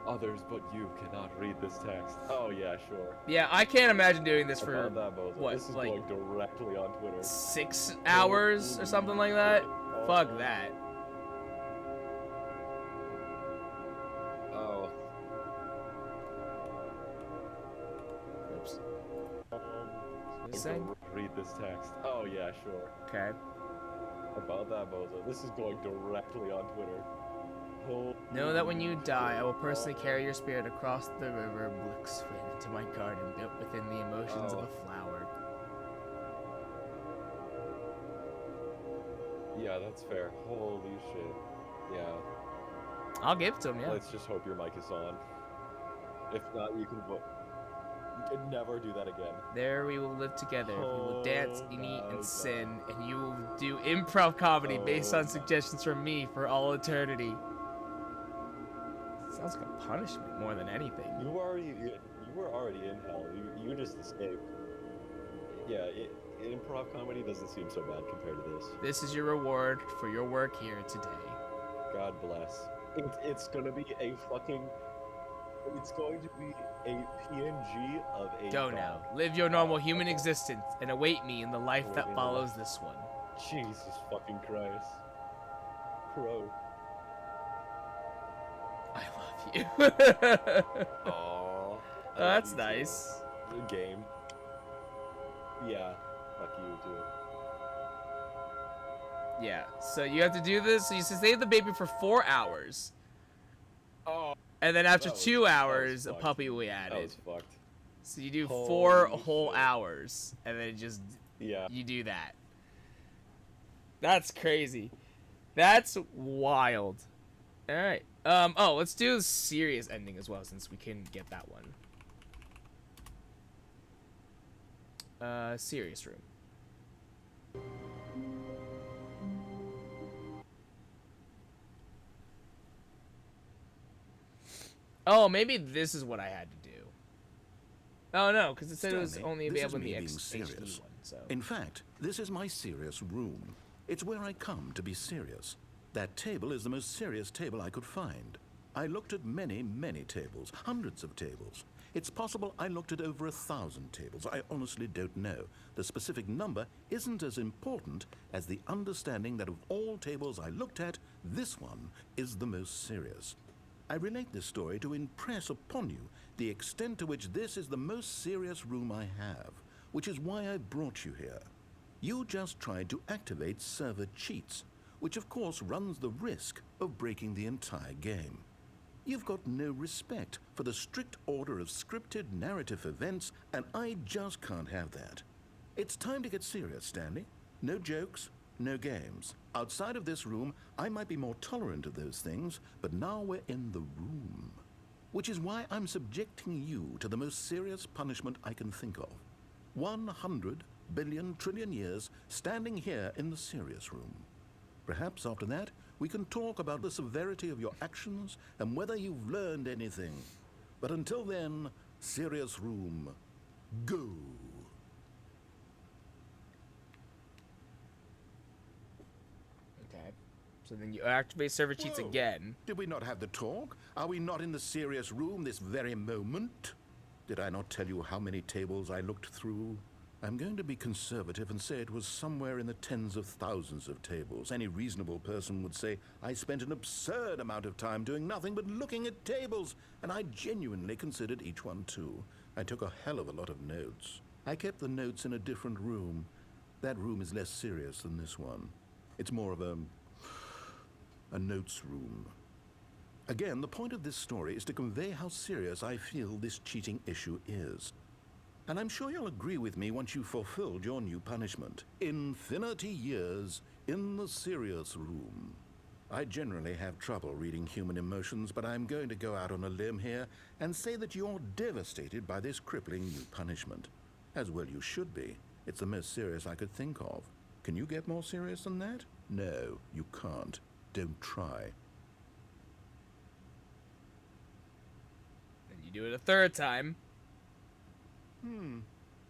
Others but you cannot read this text. Oh yeah, sure. Yeah, I can't imagine doing this I for found that, Bozo. what, This is like going directly on Twitter. 6 hours or something like that. Oh. Fuck that. Oh. Oops. Um, This thing? read this text. Oh yeah, sure. Okay. About that, Bozo. This is going directly on Twitter. Oh. Know that when you die, I will personally carry your spirit across the river Blixfin into my garden built within the emotions of Oh. a flower. Yeah, that's fair. Holy shit. Yeah. I'll give it to him, yeah. Let's just hope your mic is on. If not, you can vote. You can never do that again. There we will live together. We will dance, Oh eat, my and God. sin, and you will do improv comedy based Oh on my- suggestions from me for all eternity. Sounds like a punishment more than anything. You were already in hell. You just escaped. Yeah, improv comedy doesn't seem so bad compared to this. This is your reward for your work here today. God bless. It's gonna be a fucking. It's going to be a PNG of a. Go dog. now. Live your normal human existence and await me in the life that follows this one. Jesus fucking Christ. Crow. I love you. Aww. Oh, that's nice. Game. Yeah. Fuck you too. Yeah, so you have to do this. So you save the baby for 4 hours. Oh. And then after That was- 2 that was hours, a fucked. puppy will be That added. was fucked. So you do 4 Holy whole shit. hours, and then just Yeah. you do that. That's crazy. That's wild. All right. Oh, let's do the serious ending as well, since we can get that one. Serious room. Oh, maybe this is what I had to do. Oh no, because it said it was Stanley, only this available in is the me being HD serious. one. So In fact, this is my serious room. It's where I come to be serious. That table is the most serious table I could find. I looked at many, many tables, hundreds of tables. It's possible I looked at over 1,000 tables. I honestly don't know. The specific number isn't as important as the understanding that of all tables I looked at, this one is the most serious. I relate this story to impress upon you the extent to which this is the most serious room I have, which is why I brought you here. You just tried to activate server cheats, which of course runs the risk of breaking the entire game. You've got no respect for the strict order of scripted narrative events, and I just can't have that. It's time to get serious, Stanley. No jokes, no games. Outside of this room, I might be more tolerant of those things, but now we're in the room. Which is why I'm subjecting you to the most serious punishment I can think of. 100 billion trillion years standing here in the serious room. Perhaps after that, we can talk about the severity of your actions and whether you've learned anything. But until then, serious room, go. Okay. So then you activate server cheats Whoa. again. Did we not have the talk? Are we not in the serious room this very moment? Did I not tell you how many tables I looked through? I'm going to be conservative and say it was somewhere in the tens of thousands of tables. Any reasonable person would say I spent an absurd amount of time doing nothing but looking at tables, and I genuinely considered each one too. I took a hell of a lot of notes. I kept the notes in a different room. That room is less serious than this one. It's more of a notes room. Again, the point of this story is to convey how serious I feel this cheating issue is. And I'm sure you'll agree with me once you've fulfilled your new punishment. Infinity years in the serious room. I generally have trouble reading human emotions, but I'm going to go out on a limb here and say that you're devastated by this crippling new punishment. As well you should be. It's the most serious I could think of. Can you get more serious than that? No, you can't. Don't try. Then you do it a third time.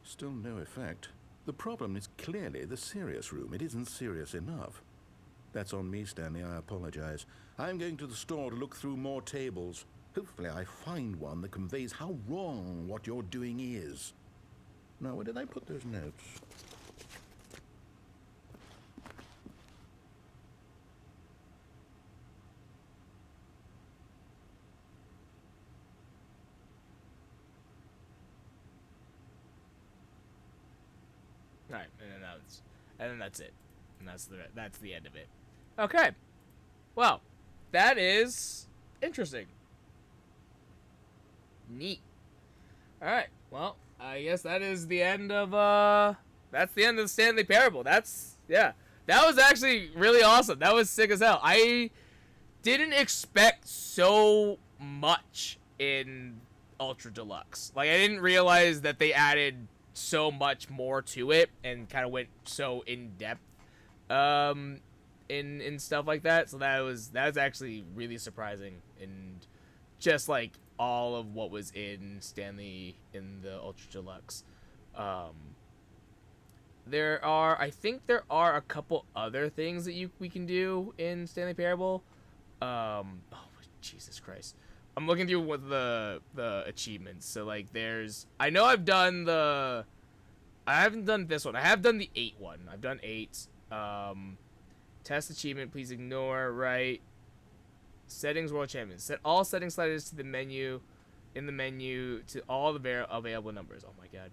Still no effect. The problem is clearly the serious room. It isn't serious enough. That's on me, Stanley. I apologize. I'm going to the store to look through more tables. Hopefully I find one that conveys how wrong what you're doing is. Now, where did I put those notes? All right, and then that's it, and that's the end of it. Okay, well, that is interesting. Neat. All right, well, I guess that is the end of that's the end of the Stanley Parable. Yeah, that was actually really awesome. That was sick as hell. I didn't expect so much in Ultra Deluxe. Like, I didn't realize that they added so much more to it and kind of went so in depth in stuff like that. So that was actually really surprising, and just like all of what was in Stanley in the Ultra Deluxe. I think there are a couple other things that we can do in Stanley Parable. Oh, Jesus Christ. I'm looking through what the achievements. So like I know I haven't done this one. I have done the 8 one. I've done 8. Test achievement, please ignore, right? Settings world champion. Set all settings sliders to the menu to all the available numbers. Oh my god.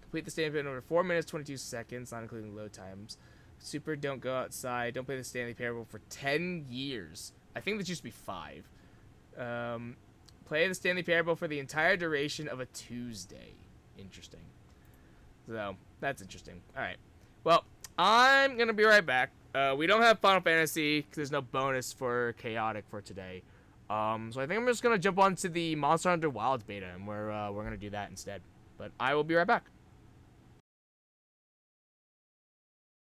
Complete the Stanley Parable in 4 minutes 22 seconds, not including load times. Super, don't go outside. Don't play the Stanley Parable for 10 years. I think that used to be 5. Play the Stanley Parable for the entire duration of a Tuesday. Interesting. So, that's interesting. Alright. Well, I'm going to be right back. We don't have Final Fantasy because there's no bonus for Chaotic for today. So I think I'm just going to jump onto the Monster Hunter Wilds beta, and we're going to do that instead. But I will be right back.